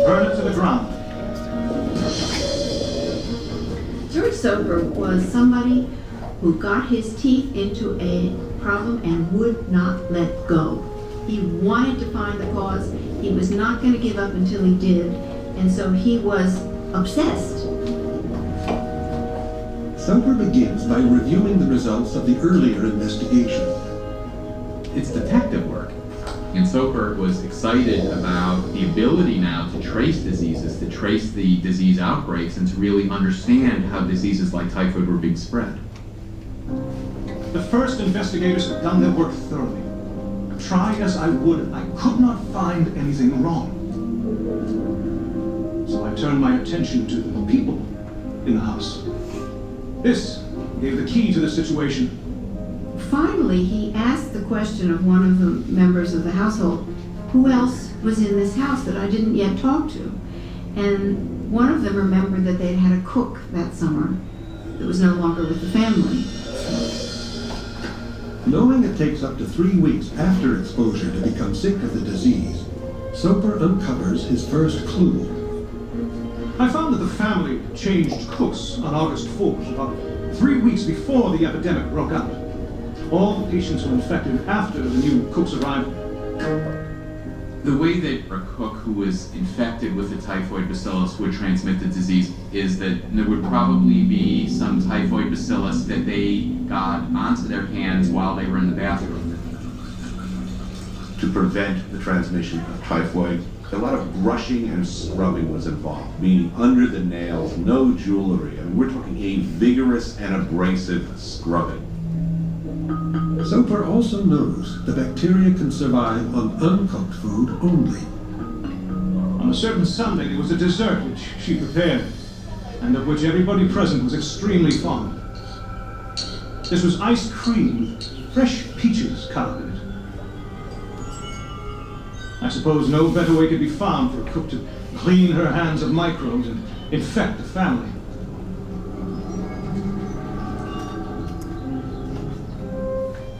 burn it to the ground. George Soper was somebody who got his teeth into a problem and would not let go. He wanted to find the cause. He was not going to give up until he did, and so he was obsessed. Soper begins by reviewing the results of the earlier investigation. It's detective work. And Soper was excited about the ability now to trace diseases, to trace the disease outbreaks, and to really understand how diseases like typhoid were being spread. The first investigators had done their work thoroughly. Try as I would, I could not find anything wrong. So I turned my attention to the people in the house. This gave the key to the situation. Finally, he asked the question of one of the members of the household, who else was in this house that I didn't yet talk to? And one of them remembered that they'd had a cook that summer. that was no longer with the family. Knowing it takes up to 3 weeks after exposure to become sick of the disease, Soper uncovers his first clue. I found that the family changed cooks on August 4th, about 3 weeks before the epidemic broke out. All the patients were infected after the new cook's arrival. The way that a cook who was infected with the typhoid bacillus would transmit the disease is that there would probably be some typhoid bacillus that they got onto their hands while they were in the bathroom. To prevent the transmission of typhoid, a lot of brushing and scrubbing was involved, meaning under the nails, no jewelry. I mean, we're talking a vigorous and abrasive scrubbing. Soper also knows the bacteria can survive on uncooked food only. On a certain Sunday, there was a dessert which she prepared, and of which everybody present was extremely fond. This was ice cream with fresh peaches covered in it. I suppose no better way could be found for a cook to clean her hands of microbes and infect the family.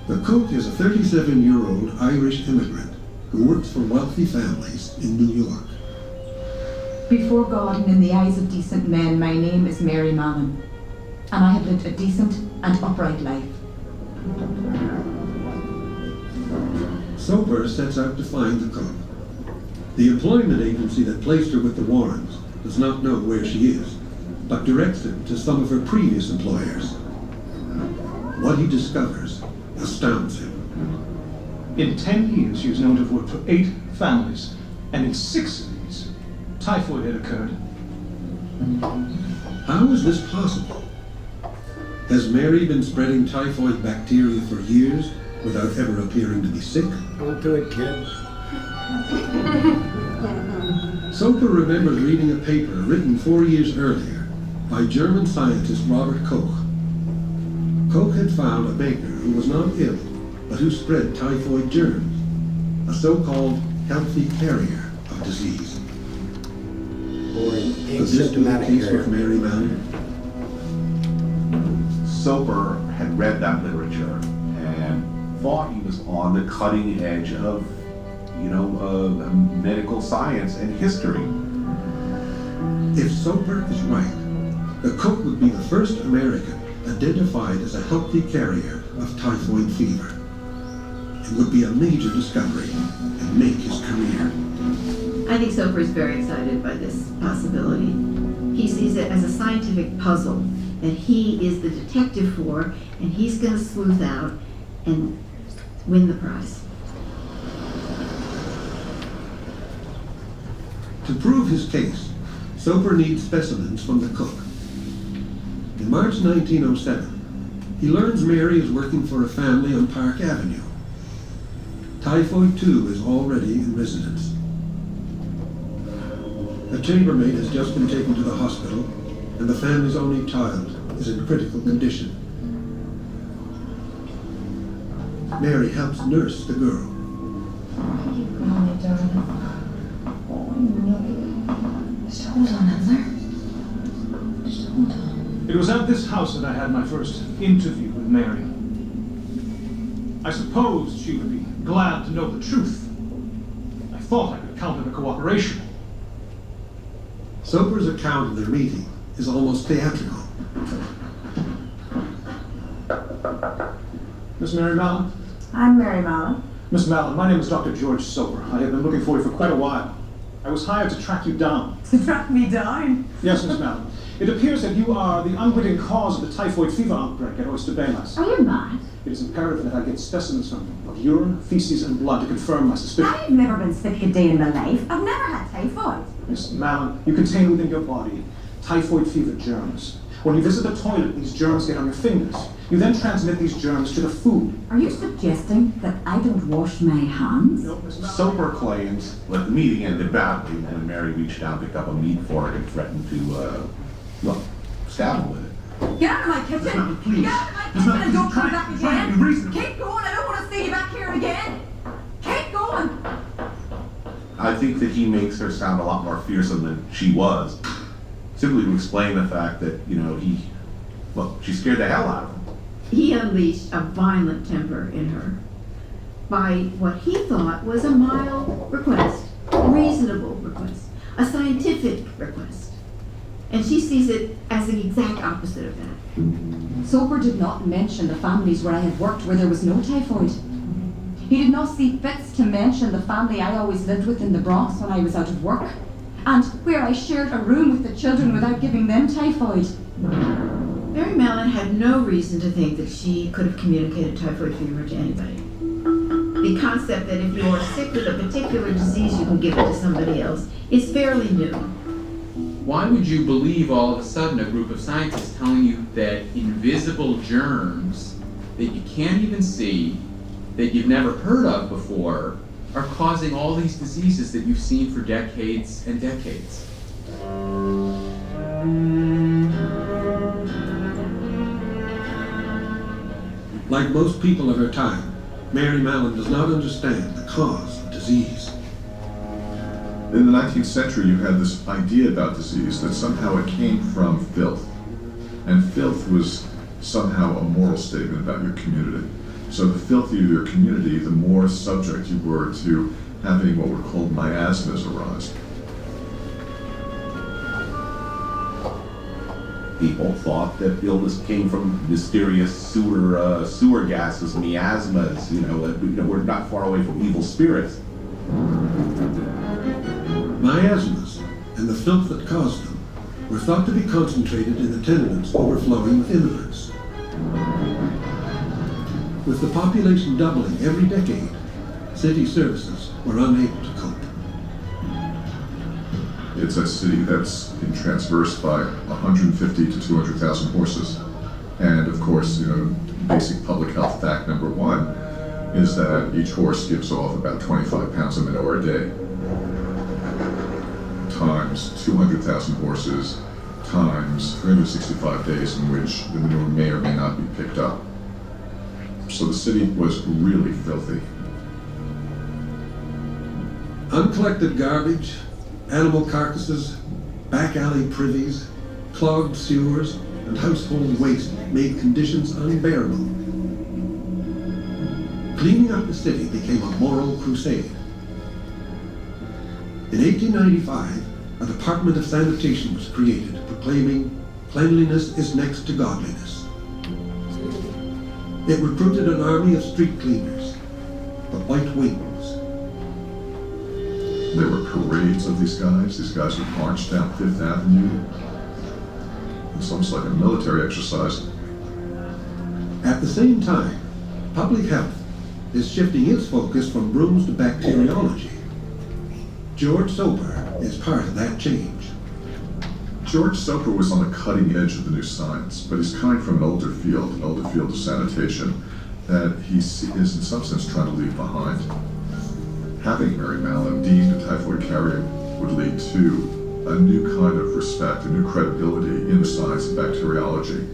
The cook is a 37-year-old Irish immigrant who works for wealthy families in New York. Before God and in the eyes of decent men, my name is Mary Mallon, and I have lived a decent and upright life. Soper sets out to find the cook. The employment agency that placed her with the Warrens does not know where she is, but directs him to some of her previous employers. What he discovers astounds him. In 10 years, she was known to have worked for 8 families, and in 6 of these, typhoid had occurred. How is this possible? Has Mary been spreading typhoid bacteria for years without ever appearing to be sick? Don't do it, kid. Soper remembers reading a paper written 4 years earlier by German scientist Robert Koch. Koch had found a baker who was not ill, but who spread typhoid germs, a so-called healthy carrier of disease. Or an Could this be the asymptomatic case carrier. with Mary Mallon? Soper had read that literature and thought he was on the cutting edge of, medical science and history. If Soper is right, the cook would be the first American identified as a healthy carrier of typhoid fever. It would be a major discovery and make his career. I think Soper is very excited by this possibility. He sees it as a scientific puzzle that he is the detective for, and he's going to sleuth out and win the prize. To prove his case, Soper needs specimens from the cook. In March 1907, he learns Mary is working for a family on Park Avenue. Typhoid, too, is already in residence. A chambermaid has just been taken to the hospital, and the family's only child is in critical condition. Mary helps nurse the girl. Just hold on, Adler. Just hold on. It was at this house that I had my first interview with Mary. I supposed she would be glad to know the truth. I thought I could count on her cooperation. Soper's account of their meeting is almost theatrical. Miss Mary Mallon? I'm Mary Mallon. Miss Mallon, my name is Dr. George Soper. I have been looking for you for quite a while. I was hired to track you down. To track me down? Yes, Miss Mallon. It appears that you are the unwitting cause of the typhoid fever outbreak at Oyster Bay last Are you mad? It is imperative that I get specimens from you of urine, feces, and blood to confirm my suspicion. I've never been sick a day in my life. I've never had typhoid. Miss Mallon, you contain within your body typhoid fever germs. When you visit the toilet, these germs get on your fingers. You then transmit these germs to the food. Are you suggesting that I don't wash my hands? No, Miss Mallon. Soper claims that the meeting ended badly when Mary reached down, picked up a meat fork, and threatened to, stab him with it. Get out of my kitchen! Mallon, please. Get out of my Miss kitchen Mallon, and don't try- come back try to be again! reasonable. Keep going! I don't want to see you back here again! Keep going! I think that he makes her sound a lot more fearsome than she was, simply to explain the fact that, he Well, she scared the hell out of him. He unleashed a violent temper in her by what he thought was a mild request, a reasonable request, a scientific request. And she sees it as the exact opposite of that. Soper did not mention the families where I had worked where there was no typhoid. He did not see fit to mention the family I always lived with in the Bronx when I was out of work, and where I shared a room with the children without giving them typhoid. Mary Mallon had no reason to think that she could have communicated typhoid fever to anybody. The concept that if you're sick with a particular disease, you can give it to somebody else is fairly new. Why would you believe all of a sudden a group of scientists telling you that invisible germs that you can't even see, that you've never heard of before, are causing all these diseases that you've seen for decades and decades? Like most people of her time, Mary Mallon does not understand the cause of disease. In the 19th century, you had this idea about disease that somehow it came from filth. And filth was somehow a moral statement about your community. So the filthier your community, the more subject you were to having what were called miasmas arise. People thought that illness came from mysterious sewer gases, miasmas, we're not far away from evil spirits. Miasmas and the filth that caused them were thought to be concentrated in the tenements overflowing with immigrants. With the population doubling every decade, city services were unable to cope. It's a city that's been traversed by 150 to 200,000 horses. And of course, basic public health fact number one is that each horse gives off about 25 pounds of manure a day. Times 200,000 horses, times 365 days in which the manure may or may not be picked up. So the city was really filthy. Uncollected garbage, animal carcasses, back alley privies, clogged sewers, and household waste made conditions unbearable. Cleaning up the city became a moral crusade. In 1895, a Department of Sanitation was created, proclaiming cleanliness is next to godliness. It recruited an army of street cleaners, the White Wings. There were parades of these guys. These guys would march down Fifth Avenue. It's almost like a military exercise. At the same time, public health is shifting its focus from brooms to bacteriology. George Soper is part of that change. George Soper was on the cutting edge of the new science, but he's coming from an older field of sanitation, that he is in some sense trying to leave behind. Having Mary Mallon deemed a typhoid carrier would lead to a new kind of respect, a new credibility in the science of bacteriology.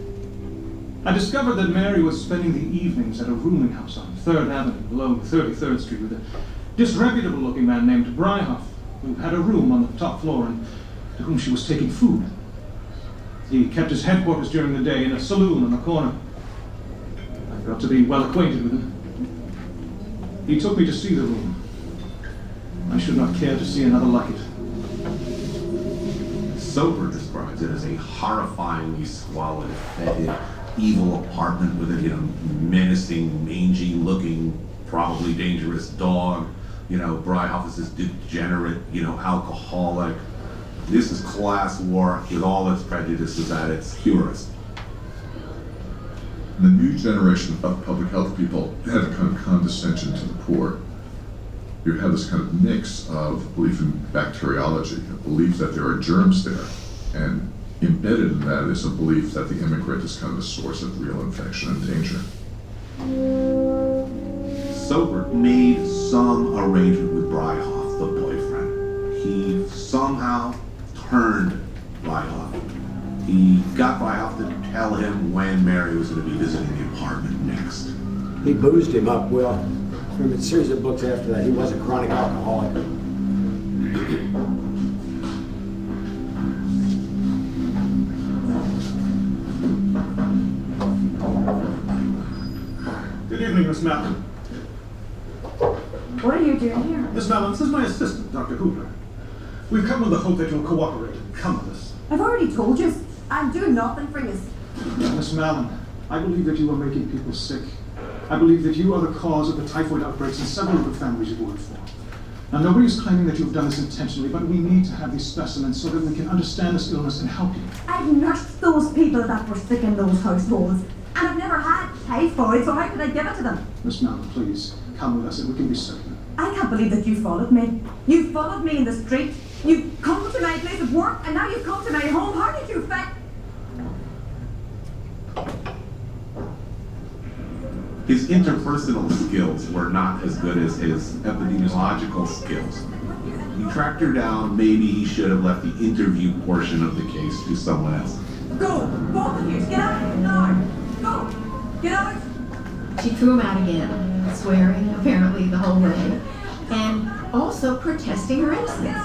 I discovered that Mary was spending the evenings at a rooming house on 3rd Avenue below 33rd Street with a disreputable-looking man named Bryhoff, who had a room on the top floor and to whom she was taking food. He kept his headquarters during the day in a saloon on the corner. I got to be well acquainted with him. He took me to see the room. I should not care to see another like it. Soper describes it as a horrifyingly squalid, fetid, evil apartment with a menacing, mangy-looking, probably dangerous dog. Bryhoff is this degenerate, alcoholic. This is class war with all its prejudices at its purest. The new generation of public health people had a kind of condescension to the poor. You have this kind of mix of belief in bacteriology, a belief that there are germs there, and embedded in that is a belief that the immigrant is kind of a source of real infection and danger. Soper made some arrangement with Bryhoff, the boyfriend. He somehow turned Bryhoff. He got Bryhoff to tell him when Mary was going to be visiting the apartment next. He boozed him up, Will. From a series of books after that, he was a chronic alcoholic. evening, Miss Mallon. What are you doing here? Miss Mallon, this is my assistant, Dr. Hooper. We've come with the hope that you'll cooperate and come with us. I've already told you, I'm doing nothing for you. Miss Mallon, I believe that you are making people sick. I believe that you are the cause of the typhoid outbreaks in several of the families you've worked for. Now, nobody is claiming that you've done this intentionally, but we need to have these specimens so that we can understand this illness and help you. I've nursed those people that were sick in those households, and I've never had typhoid, so how could I give it to them? Miss Mallon, please, come with us and we can be certain. I can't believe that you followed me. You followed me in the street, you've come to my place of work, and now you've come to my home. How did you fit? His interpersonal skills were not as good as his epidemiological skills. He tracked her down. Maybe he should have left the interview portion of the case to someone else. Go, both of you, get out now. Go, get out. She threw him out again, swearing apparently the whole way, and also protesting her innocence.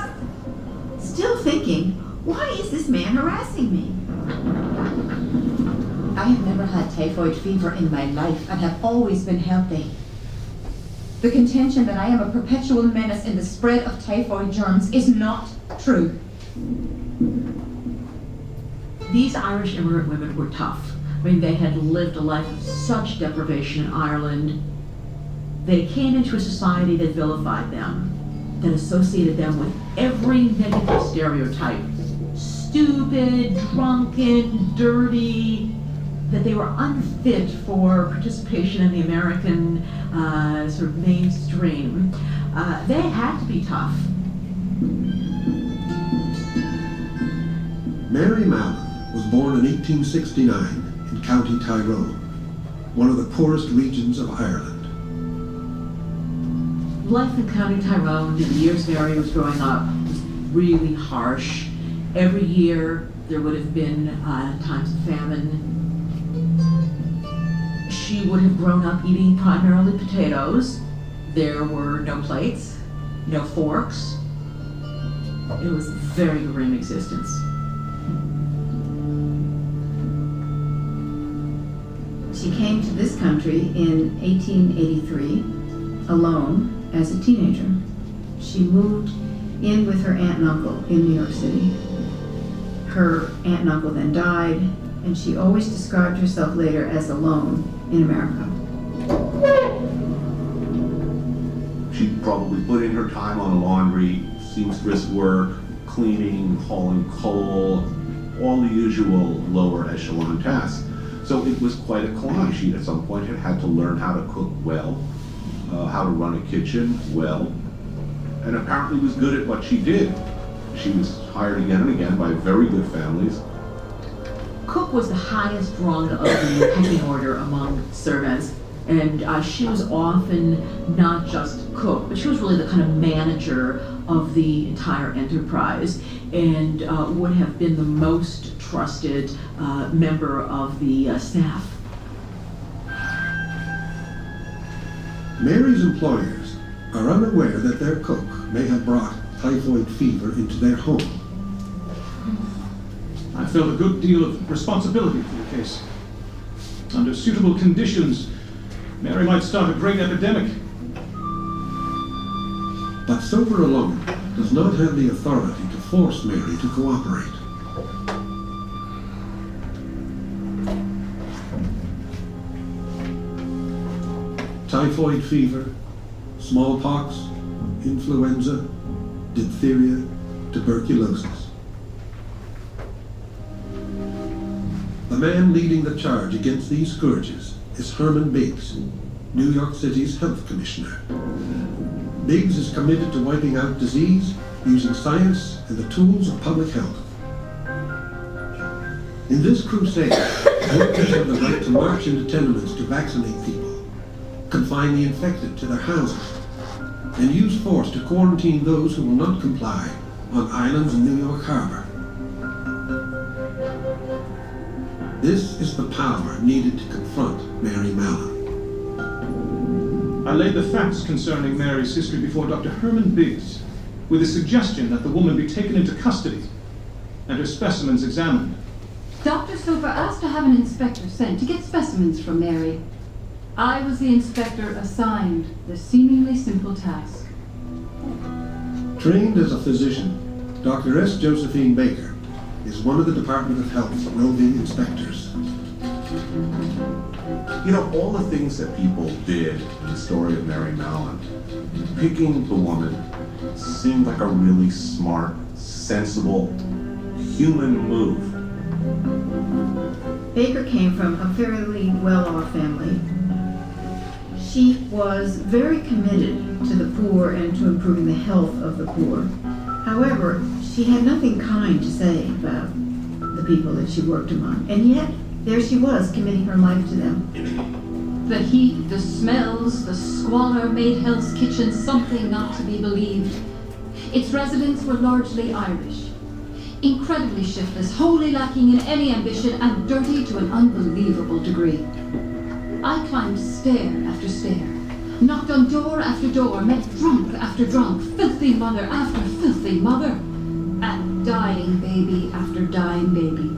Still thinking, why is this man harassing me? I have never had typhoid fever in my life and have always been healthy. The contention that I am a perpetual menace in the spread of typhoid germs is not true. These Irish immigrant women were tough. I mean, they had lived a life of such deprivation in Ireland. They came into a society that vilified them, that associated them with every negative stereotype. Stupid, drunken, dirty, that they were unfit for participation in the American sort of mainstream. They had to be tough. Mary Mallon was born in 1869 in County Tyrone, one of the poorest regions of Ireland. Life in County Tyrone, in the years Mary was growing up, was really harsh. Every year there would have been times of famine. She would have grown up eating primarily potatoes. There were no plates, no forks. It was a very grim existence. She came to this country in 1883, alone, as a teenager. She moved in with her aunt and uncle in New York City. Her aunt and uncle then died, and she always described herself later as alone in America. She probably put in her time on laundry, seamstress work, cleaning, hauling coal, all the usual lower echelon tasks. So it was quite a climb. She at some point had to learn how to cook well, how to run a kitchen well, and apparently was good at what she did. She was hired again and again by very good families. Cook was the highest rung of the pecking order among servants, and she was often not just cook, but she was really the kind of manager of the entire enterprise, and would have been the most trusted member of the staff. Mary's employers are unaware that their cook may have brought typhoid fever into their home. I felt a good deal of responsibility for the case. Under suitable conditions, Mary might start a great epidemic. But Soper alone does not have the authority to force Mary to cooperate. Typhoid fever, smallpox, influenza, diphtheria, tuberculosis. The man leading the charge against these scourges is Herman Biggs, New York City's health commissioner. Biggs is committed to wiping out disease using science and the tools of public health. In this crusade, workers have the right to march into tenements to vaccinate people, confine the infected to their houses, and use force to quarantine those who will not comply on islands in New York Harbor. This is the power needed to confront Mary Mallon. I laid the facts concerning Mary's history before Dr. Herman Biggs, with the suggestion that the woman be taken into custody and her specimens examined. Dr. Soper asked to have an inspector sent to get specimens from Mary. I was the inspector assigned the seemingly simple task. Trained as a physician, Dr. S. Josephine Baker is one of the Department of Health's roving inspectors. You know, all the things that people did in the story of Mary Mallon, picking the woman seemed like a really smart, sensible, human move. Baker came from a fairly well-off family. She was very committed to the poor and to improving the health of the poor. However, she had nothing kind to say about the people that she worked among, and yet there she was, committing her life to them. The heat, the smells, the squalor made Hell's Kitchen something not to be believed. Its residents were largely Irish, incredibly shiftless, wholly lacking in any ambition, and dirty to an unbelievable degree. I climbed stair after stair, knocked on door after door, met drunk after drunk, filthy mother after filthy mother, and dying baby after dying baby.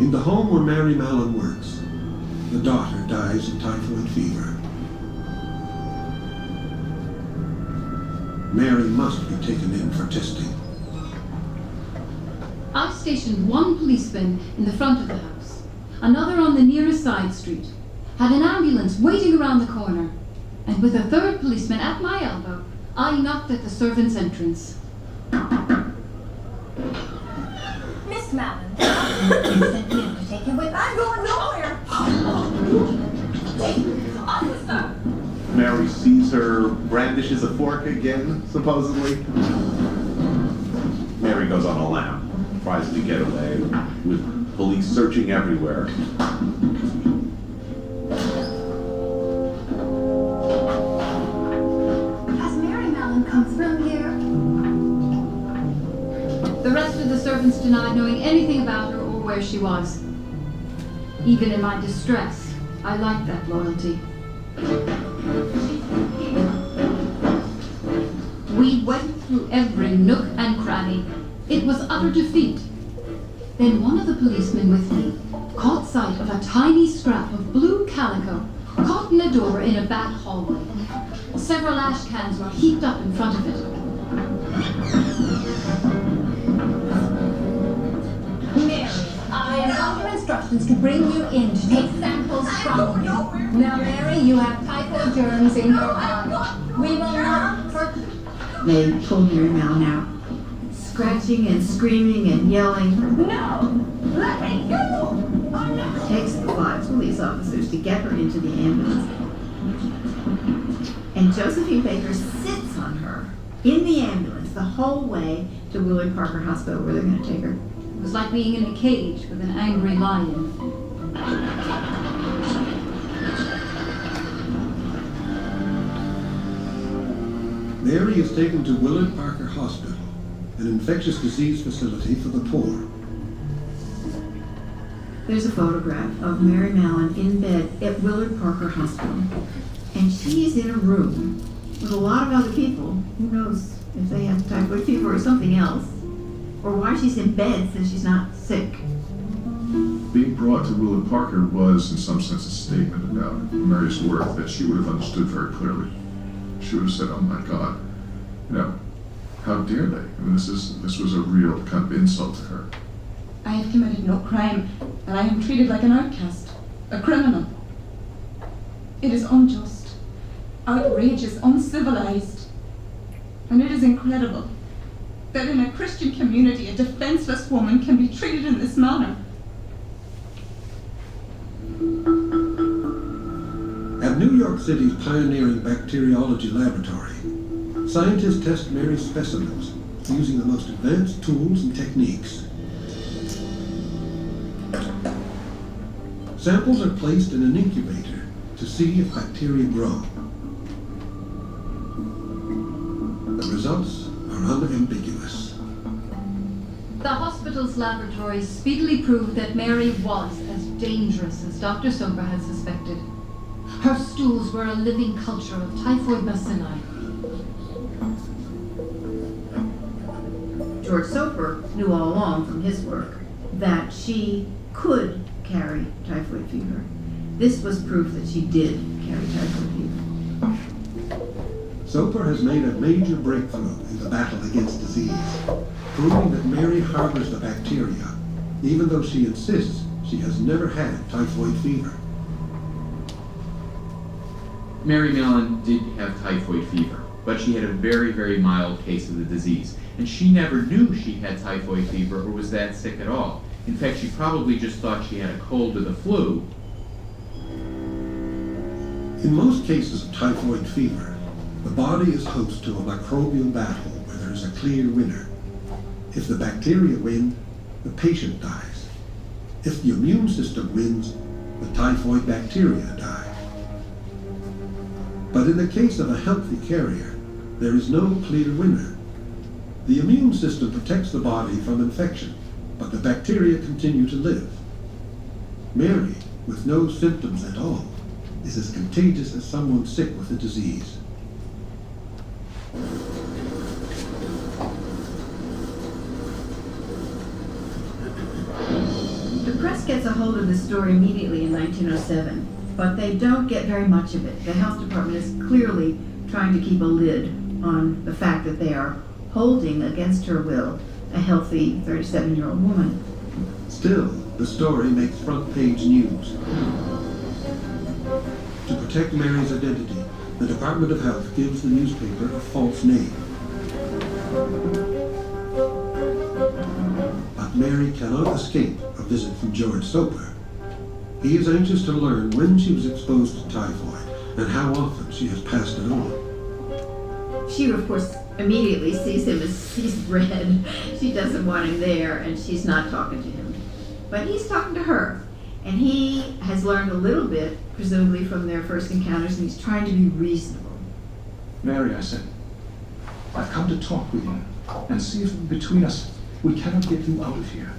In the home where Mary Mallon works, the daughter dies of typhoid fever. Mary must be taken in for testing. I stationed one policeman in the front of the house, another on the nearest side street, had an ambulance waiting around the corner, and with a third policeman at my elbow, I knocked at the servants' entrance. Miss Mallon, you sent me in to take you with. I'm going nowhere. Officer! Mary sees her, brandishes a fork again, supposedly. Mary goes on a lam, tries to get away, with police searching everywhere. Has Mary Mallon come through here? The rest of the servants denied knowing anything about her or where she was. Even in my distress, I liked that loyalty. We went through every nook and cranny. It was utter defeat. Then one of the policemen with me caught sight of a tiny scrap of blue calico caught in a door in a back hallway. Several ash cans were heaped up in front of it. Mary, I am under instructions to bring you in to take samples from you. Now, Mary, you have typhoid germs in your arm. We will not hurt you. They pulled Mary Mallon out, scratching and screaming and yelling. No! Let me go! It takes 5 police officers to get her into the ambulance. And Josephine Baker sits on her in the ambulance the whole way to Willard Parker Hospital where they're going to take her. It was like being in a cage with an angry lion. Mary is taken to Willard Parker Hospital, an infectious disease facility for the poor. There's a photograph of Mary Mallon in bed at Willard Parker Hospital. And she is in a room with a lot of other people. Who knows if they have typhoid fever or something else, or why she's in bed since she's not sick. Being brought to Willard Parker was, in some sense, a statement about Mary's work that she would have understood very clearly. She would have said, "Oh my God, you know, how dare they?" I mean, this was a real kind of insult to her. I have committed no crime, and I am treated like an outcast, a criminal. It is unjust, outrageous, uncivilized, and it is incredible that in a Christian community a defenseless woman can be treated in this manner. At New York City's pioneering bacteriology laboratory, scientists test Mary's specimens using the most advanced tools and techniques. Samples are placed in an incubator to see if bacteria grow. The results are unambiguous. The hospital's laboratories speedily proved that Mary was as dangerous as Dr. Soper had suspected. Her stools were a living culture of typhoid bacilli. George Soper knew all along from his work that she could carry typhoid fever. This was proof that she did carry typhoid fever. Soper has made a major breakthrough in the battle against disease, proving that Mary harbors the bacteria, even though she insists she has never had typhoid fever. Mary Mallon did have typhoid fever, but she had a very, very mild case of the disease. And she never knew she had typhoid fever or was that sick at all. In fact, she probably just thought she had a cold or the flu. In most cases of typhoid fever, the body is host to a microbial battle where there is a clear winner. If the bacteria win, the patient dies. If the immune system wins, the typhoid bacteria die. But in the case of a healthy carrier, there is no clear winner. The immune system protects the body from infection, but the bacteria continue to live. Mary, with no symptoms at all, is as contagious as someone sick with the disease. The press gets a hold of this story immediately in 1907, but they don't get very much of it. The health department is clearly trying to keep a lid on the fact that they are holding, against her will, a healthy 37-year-old woman. Still, the story makes front-page news. To protect Mary's identity, the Department of Health gives the newspaper a false name. But Mary cannot escape a visit from George Soper. He is anxious to learn when she was exposed to typhoid and how often she has passed it on. She, of course, immediately sees him as he's red. She doesn't want him there, and she's not talking to him. But he's talking to her, and he has learned a little bit, presumably from their first encounters, and he's trying to be reasonable. Mary, I said, I've come to talk with you and see if between us we cannot get you out of here.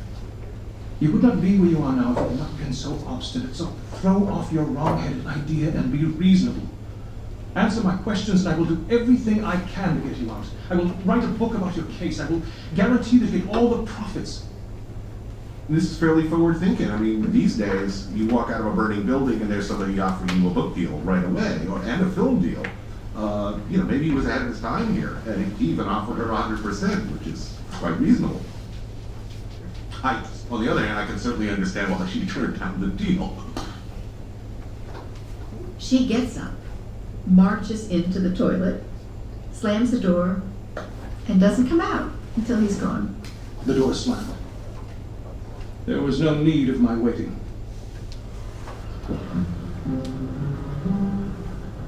You would not be where you are now if you had not been so obstinate. So throw off your wrong-headed idea and be reasonable. Answer my questions and I will do everything I can to get you out. I will write a book about your case. I will guarantee that you get all the profits. This is fairly forward thinking. I mean, these days, you walk out of a burning building and there's somebody offering you a book deal right away, and a film deal. Maybe he was ahead of his time here, and he even offered her 100%, which is quite reasonable. On the other hand, I can certainly understand why she turned down the deal. She gets up, marches into the toilet, slams the door, and doesn't come out until he's gone. The door slammed. There was no need of my waiting.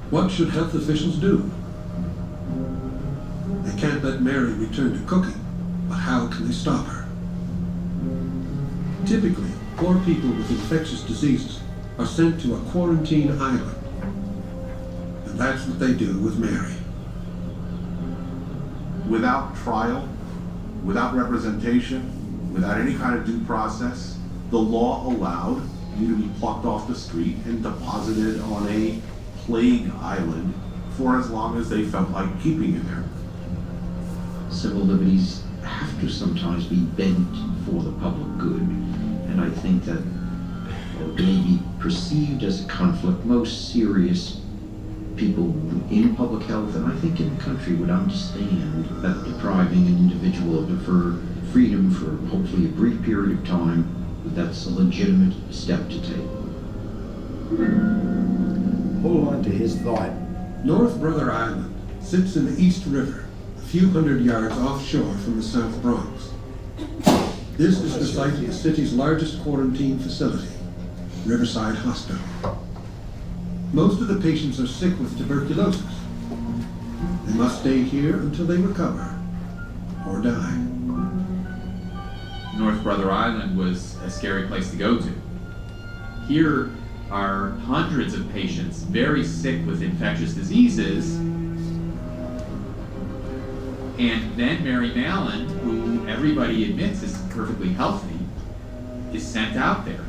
What should health officials do? They can't let Mary return to cooking, but how can they stop her? Typically, poor people with infectious diseases are sent to a quarantine island. And that's what they do with Mary. Without trial, without representation, without any kind of due process, the law allowed you to be plucked off the street and deposited on a plague island for as long as they felt like keeping you there. Civil liberties have to sometimes be bent for the public good, and I think that it may be perceived as a conflict. Most serious people in public health, and I think in the country, would understand that depriving an individual of her freedom for hopefully a brief period of time, that's a legitimate step to take. Hold on to his thought. North Brother Island sits in the East River, a few hundred yards offshore from the South Bronx. This is the site of the city's largest quarantine facility, Riverside Hospital. Most of the patients are sick with tuberculosis. They must stay here until they recover or die. North Brother Island was a scary place to go to. Here are hundreds of patients very sick with infectious diseases, and then Mary Mallon, who everybody admits is perfectly healthy, is sent out there.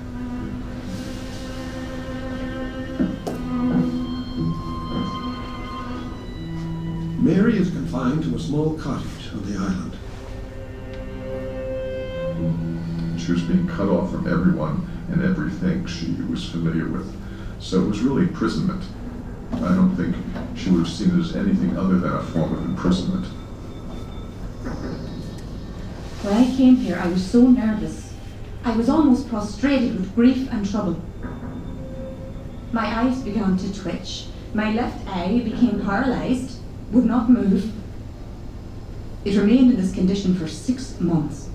Mary is confined to a small cottage on the island. She was being cut off from everyone and everything she was familiar with. So it was really imprisonment. I don't think she would have seen it as anything other than a form of imprisonment. When I came here, I was so nervous. I was almost prostrated with grief and trouble. My eyes began to twitch. My left eye became paralyzed, would not move. It remained in this condition for 6 months.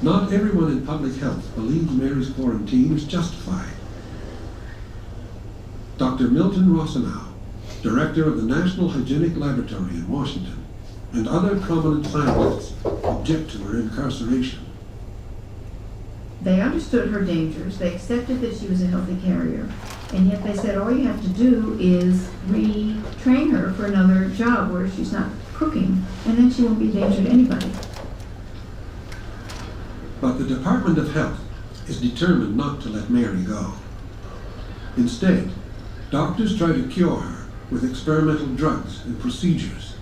Not everyone in public health believes Mary's quarantine is justified. Dr. Milton Rossenow, director of the National Hygienic Laboratory in Washington, and other prominent scientists object to her incarceration. They understood her dangers, they accepted that she was a healthy carrier, and yet they said all you have to do is retrain her for another job where she's not cooking, and then she won't be a danger to anybody. But the Department of Health is determined not to let Mary go. Instead, doctors try to cure her with experimental drugs and procedures.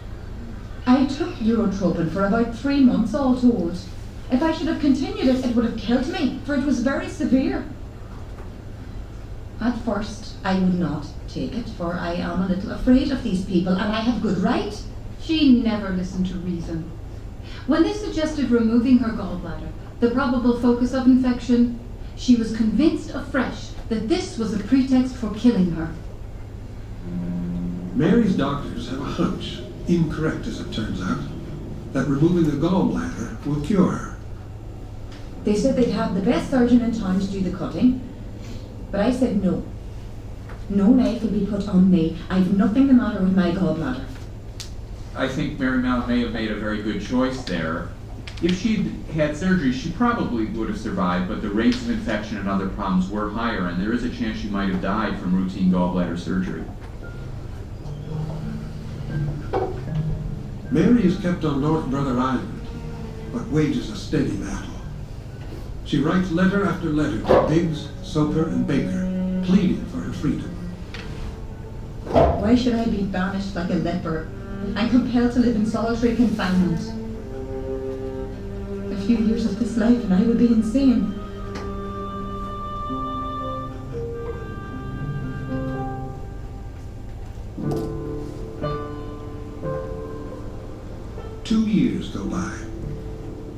I took Urotropin for about 3 months all told. If I should have continued it, it would have killed me, for it was very severe. At first, I would not take it, for I am a little afraid of these people, and I have good right. She never listened to reason. When they suggested removing her gallbladder, the probable focus of infection, she was convinced afresh that this was a pretext for killing her. Mary's doctors have a hunch, incorrect as it turns out, that removing the gallbladder will cure her. They said they'd have the best surgeon in town to do the cutting, but I said no. No knife will be put on me. I've nothing the matter with my gallbladder. I think Mary Mallon may have made a very good choice there. If she'd had surgery, she probably would have survived, but the rates of infection and other problems were higher, and there is a chance she might have died from routine gallbladder surgery. Mary is kept on North Brother Island, but wages a steady battle. She writes letter after letter to Biggs, Soper, and Baker, pleading for her freedom. Why should I be banished like a leper and compelled to live in solitary confinement? A few years of this life and I will be insane. Two years go by.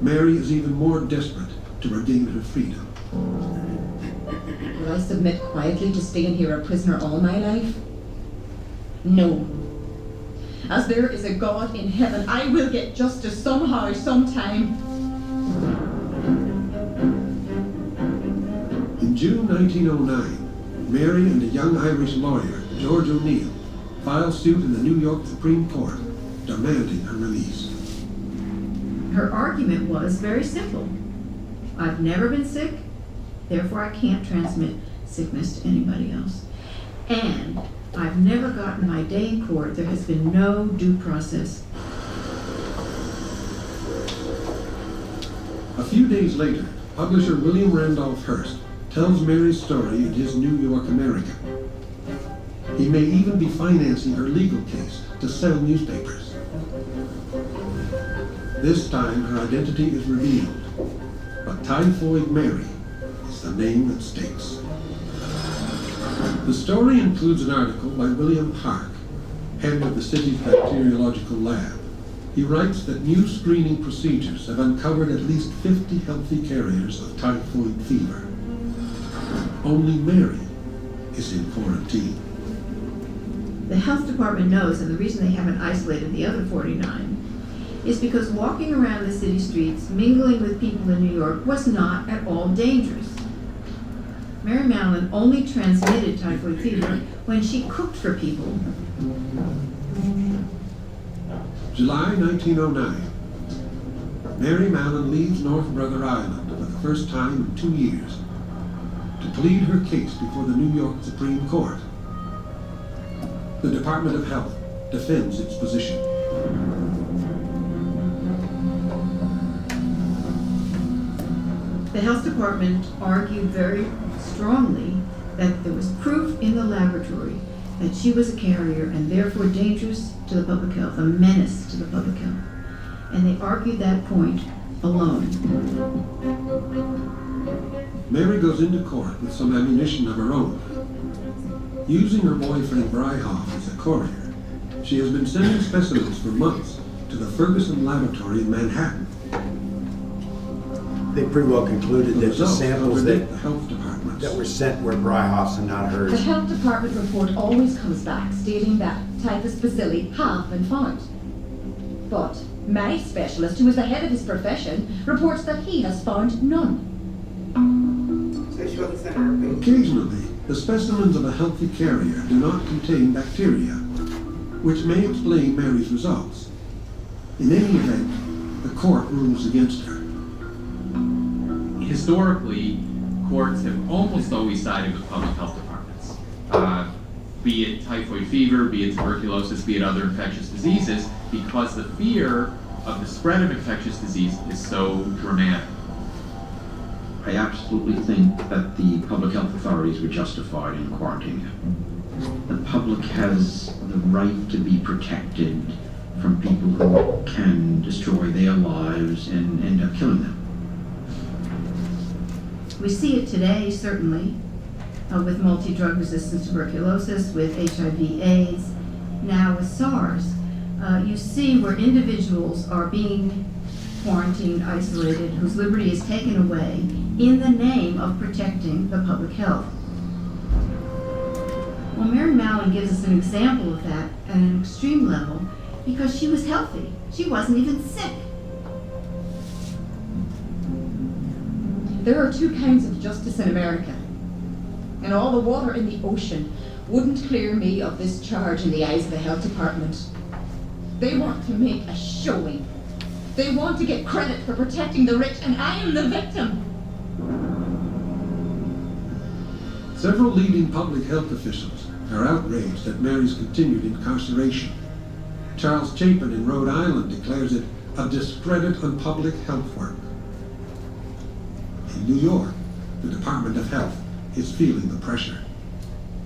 Mary is even more desperate to regain her freedom. Will I submit quietly to staying here a prisoner all my life? No. As there is a God in heaven, I will get justice somehow, sometime. In June 1909, Mary and a young Irish lawyer, George O'Neill, file suit in the New York Supreme Court, demanding her release. Her argument was very simple. I've never been sick, therefore I can't transmit sickness to anybody else. And I've never gotten my day in court. There has been no due process. A few days later, publisher William Randolph Hearst tells Mary's story in his New York American. He may even be financing her legal case to sell newspapers. This time, her identity is revealed, but Typhoid Mary is the name that sticks. The story includes an article by William Park, head of the city's bacteriological lab. He writes that new screening procedures have uncovered at least 50 healthy carriers of typhoid fever. Only Mary is in quarantine. The health department knows, and the reason they haven't isolated the other 49 is because walking around the city streets, mingling with people in New York, was not at all dangerous. Mary Mallon only transmitted typhoid fever when she cooked for people. July 1909. Mary Mallon leaves North Brother Island for the first time in 2 years to plead her case before the New York Supreme Court. The Department of Health defends its position. The health department argued very strongly that there was proof in the laboratory that she was a carrier and therefore dangerous to the public health, a menace to the public health. and they argued that point alone. Mary goes into court with some ammunition of her own. Using her boyfriend Bryhoff as a courier, she has been sending specimens for months to the Ferguson Laboratory in Manhattan. They pretty well concluded that the results samples contradict the health departments. that were sent were Bryhoff's and not The hers. health department report always comes back stating that typhus bacilli have been found. But my specialist, who is the head of his profession, reports that he has found none. So she wasn't sending her food. Occasionally, the specimens of a healthy carrier do not contain bacteria, which may explain Mary's results. In any event, the court rules against her. Historically, courts have almost always sided with public health departments. Be it typhoid fever, be it tuberculosis, be it other infectious diseases, because the fear of the spread of infectious disease is so dramatic. I absolutely think that the public health authorities were justified in quarantining him. The public has the right to be protected from people who can destroy their lives and end up killing them. We see it today, certainly, with multi-drug resistant tuberculosis, with HIV/AIDS, now with SARS. You see where individuals are being quarantined, isolated, whose liberty is taken away in the name of protecting the public health. Well, Mary Mallon gives us an example of that at an extreme level because she was healthy. She wasn't even sick. There are two kinds of justice in America, and all the water in the ocean wouldn't clear me of this charge in the eyes of the health department. They want to make a showing. They want to get credit for protecting the rich, and I am the victim. Several leading public health officials are outraged at Mary's continued incarceration. Charles Chapin in Rhode Island declares it a discredit on public health work. In New York, the Department of Health is feeling the pressure.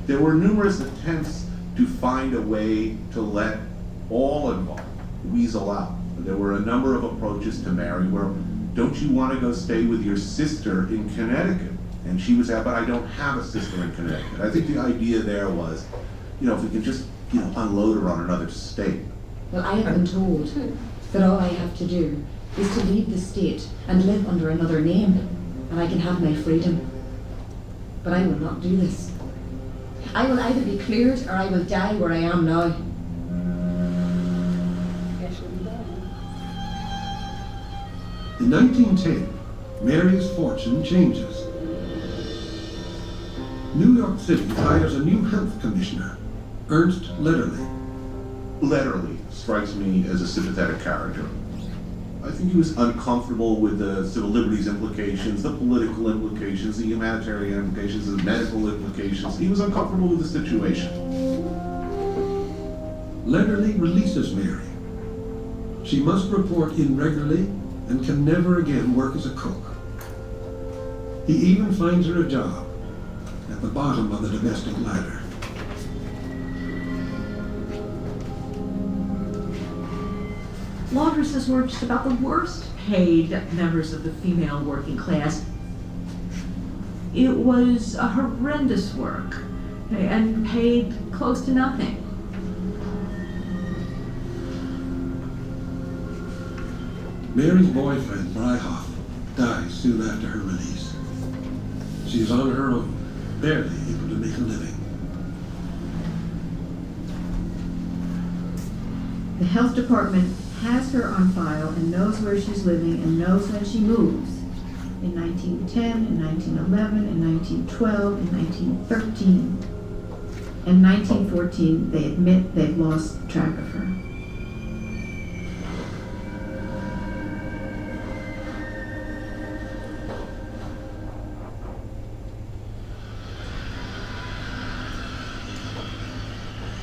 There were numerous attempts to find a way to let all involved weasel out. There were a number of approaches to Mary where, don't you want to go stay with your sister in Connecticut? And she was, but I don't have a sister in Connecticut. I think the idea there was, if we could just, unload her on another state. Well, I have been told that all I have to do is to leave the state and live under another name, and I can have my freedom. But I will not do this. I will either be cleared or I will die where I am now. In 1910, Mary's fortune changes. New York City hires a new health commissioner, Ernst Lederle. Lederle strikes me as a sympathetic character. I think he was uncomfortable with the civil liberties implications, the political implications, the humanitarian implications, the medical implications. He was uncomfortable with the situation. Lederle releases Mary. She must report in regularly and can never again work as a cook. He even finds her a job at the bottom of the domestic ladder. Laundresses were just about the worst paid members of the female working class. It was a horrendous work and paid close to nothing. Mary's boyfriend, Bryhoff, dies soon after her release. She is on her own, barely able to make a living. The health department has her on file and knows where she's living and knows when she moves. In 1910, in 1911, in 1912, in 1913. In 1914, they admit they've lost track of her.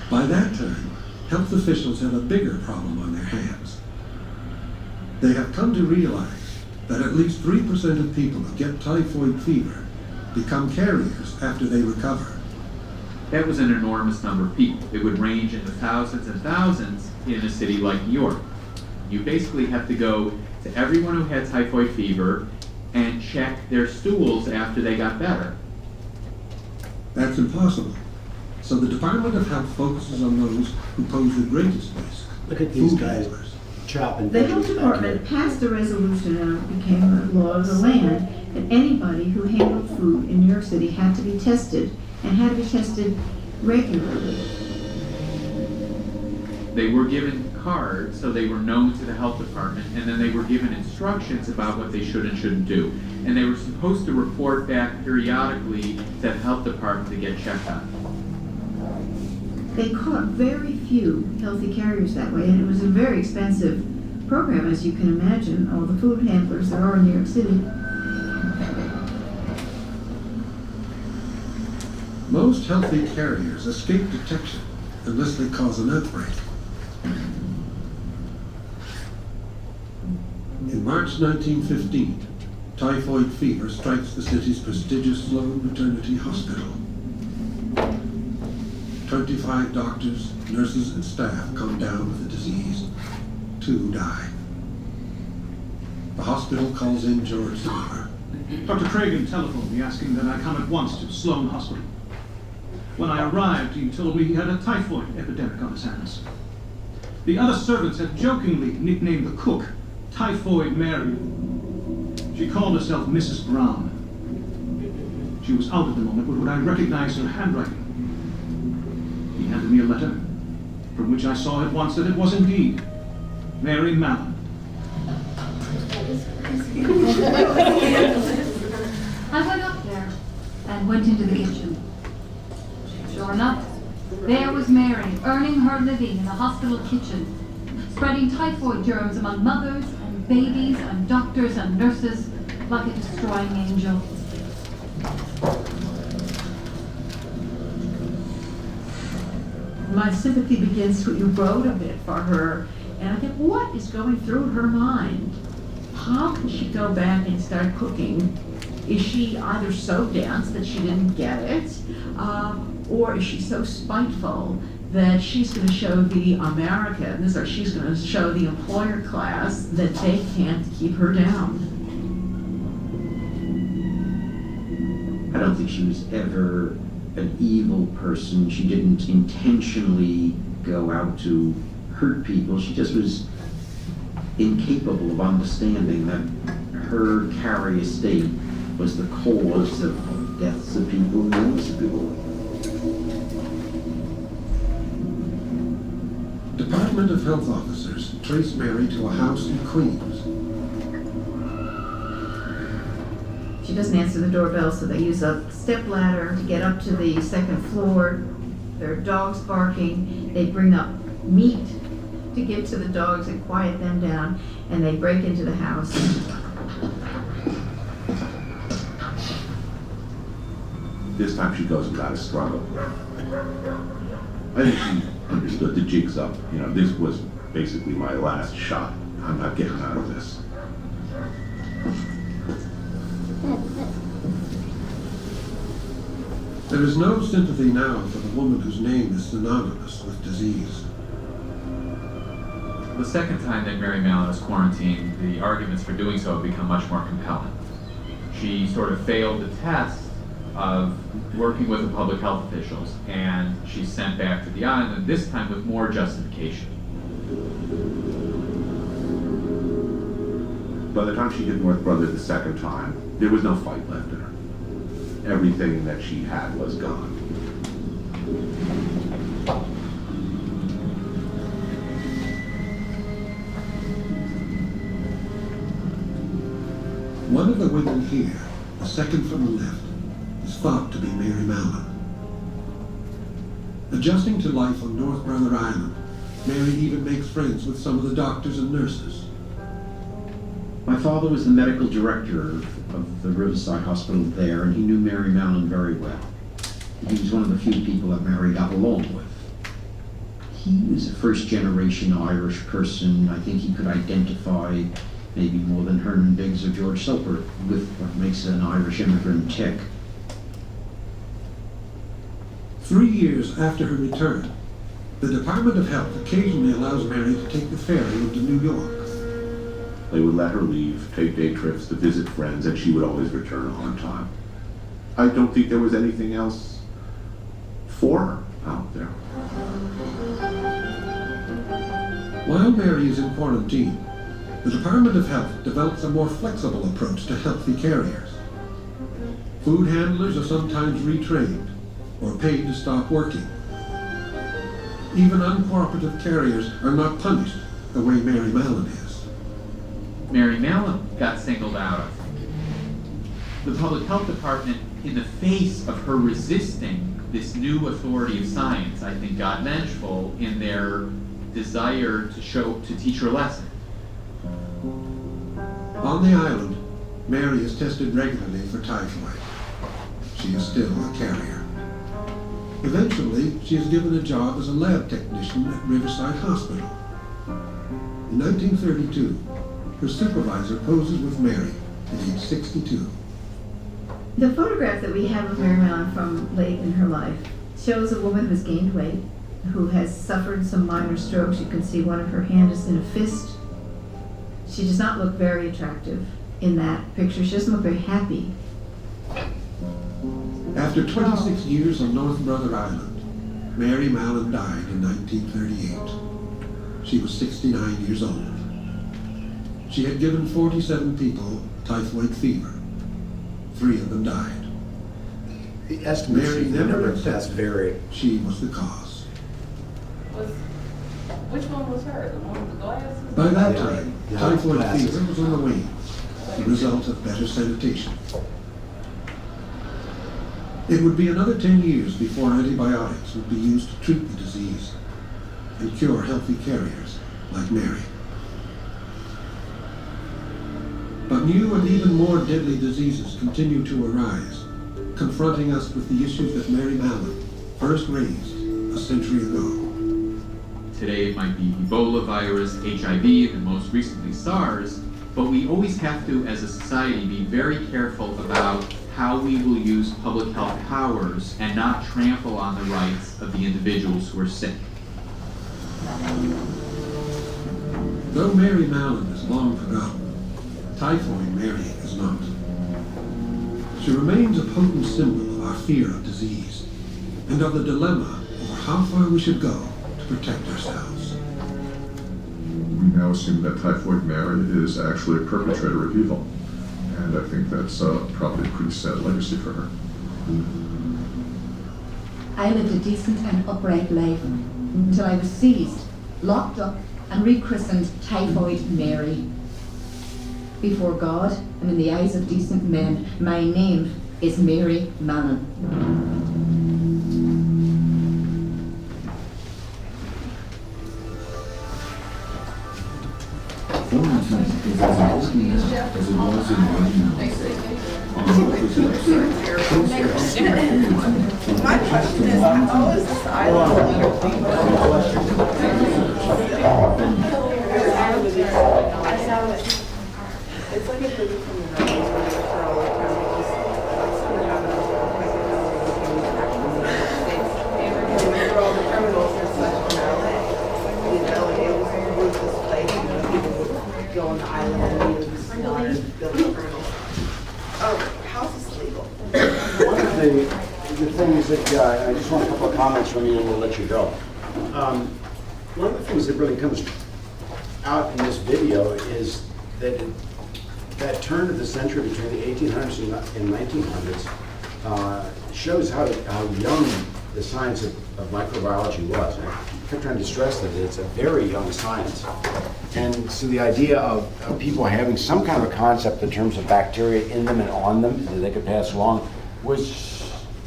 By that time, health officials have a bigger problem on their hands. They have come to realize that at least 3% of people who get typhoid fever become carriers after they recover. That was an enormous number of people. It would range in the thousands and thousands in a city like New York. You basically have to go to everyone who had typhoid fever and check their stools after they got better. That's impossible. So the Department of Health focuses on those who pose the greatest risk. Look at these Food guys handlers. chopping The veggies health back department passed a resolution and it became a law of the land that anybody who handled food in New York City had to be tested and had to be tested regularly. They were given cards, so they were known to the health department, and then they were given instructions about what they should and shouldn't do. And they were supposed to report back periodically to the health department to get checked on. They caught very few healthy carriers that way, and it was a very expensive program, as you can imagine, all the food handlers there are in New York City. Most healthy carriers escape detection unless they cause an outbreak. In March 1915, typhoid fever strikes the city's prestigious Sloan Maternity Hospital. 25 doctors, nurses, and staff come down with the disease. 2 die. The hospital calls in George Silver. Dr. Cragen telephoned me asking that I come at once to Sloan Hospital. When I arrived, he told me he had a typhoid epidemic on his hands. The other servants had jokingly nicknamed the cook Typhoid Mary. She called herself Mrs. Brown. She was out at the moment, but when I recognized her handwriting, he handed me a letter, from which I saw at once that it was indeed Mary Mallon. I went up there and went into the kitchen. Sure enough, there was Mary earning her living in the hospital kitchen, spreading typhoid germs among mothers and babies and doctors and nurses like a destroying angel. My sympathy begins to erode a bit for her, and I think, what is going through her mind? How can she go back and start cooking? Is she either so dense that she didn't get it, or is she so spiteful that she's going to show the Americans, or she's going to show the employer class that they can't keep her down? I don't think she was ever an evil person. She didn't intentionally go out to hurt people. She just was incapable of understanding that her Carey estate was the cause of deaths of people and illness of people. Department of Health officers trace Mary to a house in Queens. She doesn't answer the doorbell, so they use a step ladder to get up to the second floor. There are dogs barking. They bring up meat to give to the dogs and quiet them down, and they break into the house. This time she goes without a struggle. I think she understood the jig's up. You know, this was basically my last shot. I'm not getting out of this. There is no sympathy now for the woman whose name is synonymous with disease. The second time that Mary Mallon was quarantined, the arguments for doing so have become much more compelling. She sort of failed the test of working with the public health officials, and she's sent back to the island, this time with more justification. By the time she hit North Brother the second time, there was no fight left in her. Everything that she had was gone. One of the women here, the second from the left, is thought to be Mary Mallon. Adjusting to life on North Brother Island, Mary even makes friends with some of the doctors and nurses. My father was the medical director of the Riverside Hospital there, and he knew Mary Mallon very well. He was one of the few people that Mary got along with. He was a first-generation Irish person. I think he could identify maybe more than Herman Biggs or George Soper with what makes an Irish immigrant tick. 3 years after her return, The Department of Health occasionally allows Mary to take the ferry into New York. They would let her leave, take day trips to visit friends, and she would always return on time. I don't think there was anything else for her out there. While Mary is in quarantine, the Department of Health develops a more flexible approach to healthy carriers. Food handlers are sometimes retrained or paid to stop working. Even uncooperative carriers are not punished the way Mary Mallon is. Mary Mallon got singled out, I think. The public health department, in the face of her resisting this new authority of science, I think got vengeful in their desire to teach her a lesson. On the island, Mary is tested regularly for typhoid. She is still a carrier. Eventually, she is given a job as a lab technician at Riverside Hospital. In 1932, her supervisor poses with Mary at age 62. The photograph that we have of Mary Mallon from late in her life shows a woman who's gained weight, who has suffered some minor strokes. You can see one of her hands is in a fist. She does not look very attractive in that picture. She doesn't look very happy. After 26 years on North Brother Island, Mary Mallon died in 1938. She was 69 years old. She had given 47 people typhoid fever. 3 of them died. The estimates Mary of the never number of deaths accepted vary. she was the cause. Which one was her? The one with the glasses? By that Yeah. time, Yeah. typhoid Glasses. fever was on the wane, the result of better sanitation. It would be another 10 years before antibiotics would be used to treat the disease and cure healthy carriers like Mary. But new and even more deadly diseases continue to arise, confronting us with the issues that Mary Mallon first raised a century ago. Today it might be Ebola virus, HIV, and most recently SARS, but we always have to, as a society, be very careful about how we will use public health powers and not trample on the rights of the individuals who are sick. Though Mary Mallon is long forgotten, typhoid Mary is not. She remains a potent symbol of our fear of disease and of the dilemma over how far we should go to protect ourselves. We now assume that Typhoid Mary is actually a perpetrator of evil. And I think that's probably a pretty sad legacy for her. I lived a decent and upright life until I was seized, locked up, and rechristened Typhoid Mary. Before God and in the eyes of decent men, my name is Mary Mallon. Is as important as it was in 1906. My question is, how is this island legal? It's like a movie from the 90s where all the criminals, like something happened in remember all the criminals are such in LA, you know, and it was a ruthless place, you know, people would go on the island and use water to build criminals. Oh, how's this legal? One of the things that, I just want a couple of comments from you and we'll let you go. One of the things that really comes out in this video is that that turn of the century between the 1800s and 1900s shows how young the science of microbiology was. I kept trying to stress that it's a very young science. And so the idea of people having some kind of a concept in terms of bacteria in them and on them that they could pass along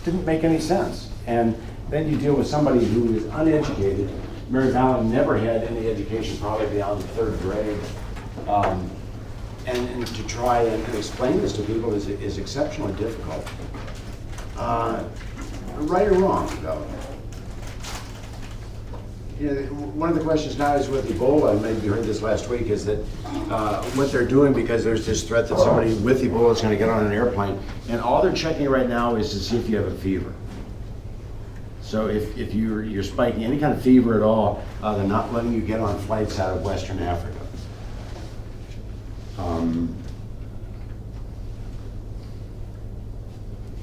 didn't make any sense. And then you deal with somebody who is uneducated. Mary Mallon never had any education, probably beyond the 3rd grade. And to try and explain this to people is exceptionally difficult. Right or wrong, though? You know, one of the questions now is with Ebola, and maybe you heard this last week, is that what they're doing, because there's this threat that somebody with Ebola is going to get on an airplane, and all they're checking right now is to see if you have a fever. So if you're spiking any kind of fever at all, they're not letting you get on flights out of Western Africa.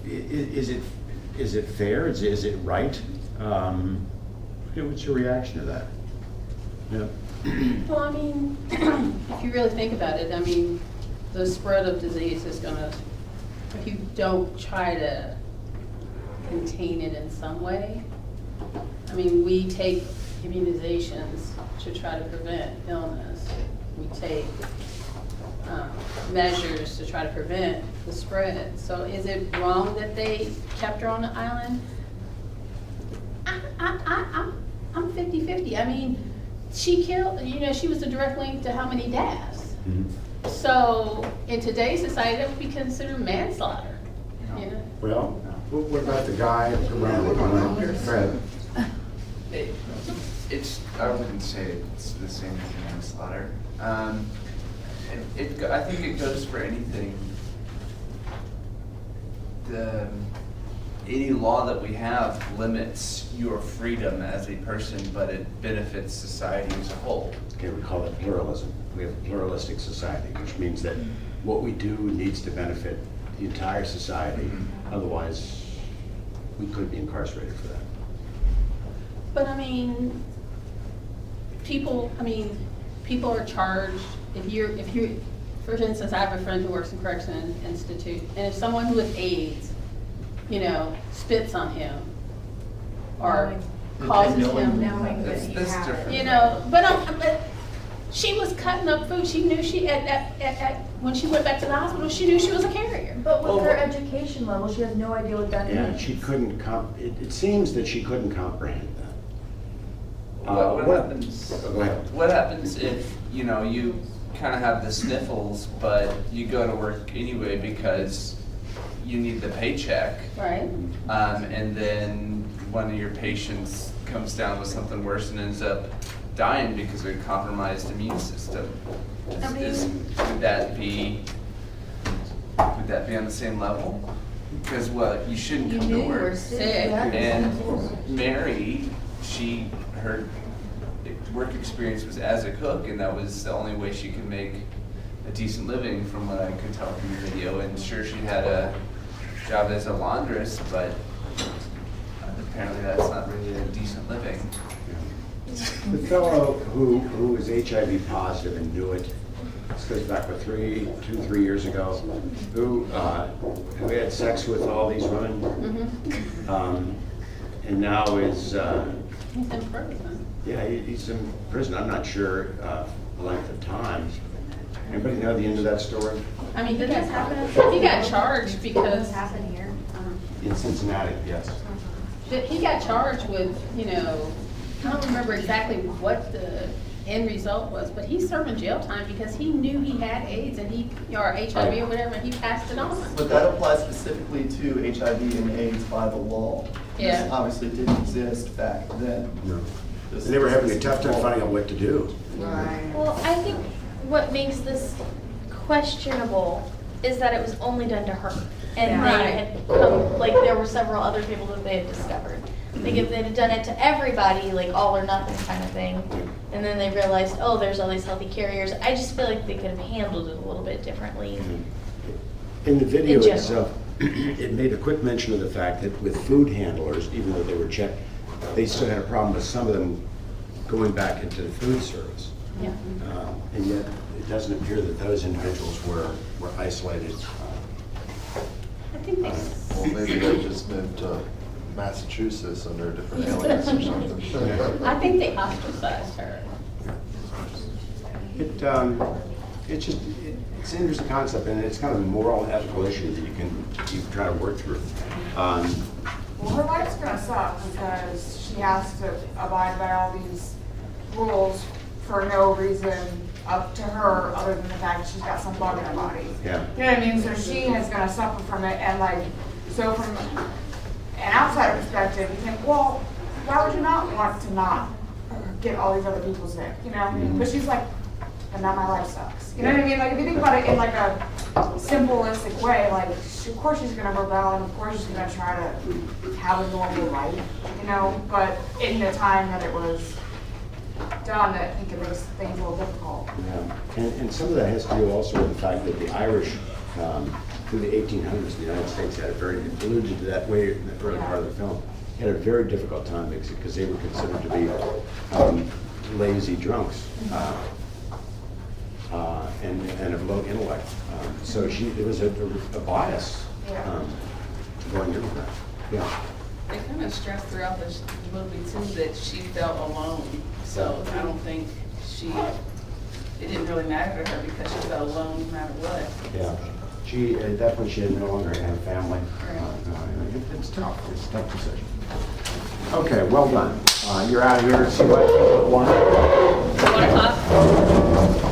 Is it fair? Is it right? What's your reaction to that? Yeah. Well, I mean, if you really think about it, I mean, the spread of disease is gonna, if you don't try to contain it in some way. I mean, we take immunizations to try to prevent illness. We take measures to try to prevent the spread. So is it wrong that they kept her on the island? I'm 50-50. I mean, she killed, she was a direct link to how many deaths. Mm-hmm. So in today's society, that would be considered manslaughter. Well, what about the guy around Fred? I wouldn't say it's the same as manslaughter. I think it goes for anything. Any law that we have limits your freedom as a person, but it benefits society as a whole. Okay, we call it pluralism. We have a pluralistic society, which means that what we do needs to benefit the entire society. Otherwise, we could be incarcerated for that. But I mean, people are charged, if you're, for instance, I have a friend who works in Correction Institute, and if someone who has AIDS, spits on him, or causes him, That's different. but she was cutting up food. She knew when she went back to the hospital, she knew she was a carrier. But with her education level, she has no idea what that Yeah, means. she couldn't it seems that she couldn't comprehend that. What happens if, you kind of have the sniffles, but you go to work anyway because you need the paycheck? Right. And then one of your patients comes down with something worse and ends up dying because of a compromised immune system. Would that be on the same level? Because you shouldn't come to work. And Mary, her work experience was as a cook, and that was the only way she could make a decent living from what I could tell from the video. And sure, she had a job as a laundress, but apparently that's not really a decent living. The fellow who was HIV positive and knew it, this goes back to 3 years ago, who had sex with all these women, and now is he's in prison. Yeah, he's in prison. I'm not sure the length of time. Anybody know the end of that story? I mean, did this happen? He got charged because happened here. In Cincinnati, yes. He got charged with, I don't remember exactly what the end result was, but he's serving jail time because he knew he had AIDS and or HIV or whatever, and he passed it on. But that applies specifically to HIV and AIDS by the law. Yeah. This obviously didn't exist back then. No. And they were having a tough time finding out what to do. Right. Well, I think what makes this questionable is that it was only done to her. And they had come, there were several other people that they had discovered. Like if they had done it to everybody, all or nothing kind of thing, and then they realized, oh, there's all these healthy carriers, I just feel like they could have handled it a little bit differently. In the video In general. itself, it made a quick mention of the fact that with food handlers, even though they were checked, they still had a problem with some of them going back into the food service. Yeah. And yet, it doesn't appear that those individuals were isolated. I think they. Well, maybe they just moved to Massachusetts under a different alias or something. I think they ostracized her. It's an interesting concept, and it's kind of a moral and ethical issue that you can try to work through. Well, her life's gonna suck because she has to abide by all these rules for no reason up to her other than the fact that she's got some bug in her body. Yeah. You know what I mean? So she is gonna suffer from it, and so from an outsider perspective, you think, well, why would you not want to not get all these other people sick, But she's like, and now my life sucks. You know what I mean? Like, if you think about it in like a simplistic way, like, of course she's gonna rebel, and of course she's gonna try to have a normal life, you know? But in the time that it was done, I think it makes things a little difficult. Yeah, and some of that has to do also with the fact that the Irish, through the 1800s, the United States had a very, alluded to that way in the early part of the film, had a very difficult time because they were considered to be lazy drunks and of low intellect. So there was a bias going into that. Yeah. They kind of stressed throughout the movie too that she felt alone. So I don't think it didn't really matter to her because she felt alone no matter what. Yeah. At that point, she had no longer had a family. It's tough. It's a tough decision. Okay, well done. You're out of here. See what? 1 o'clock?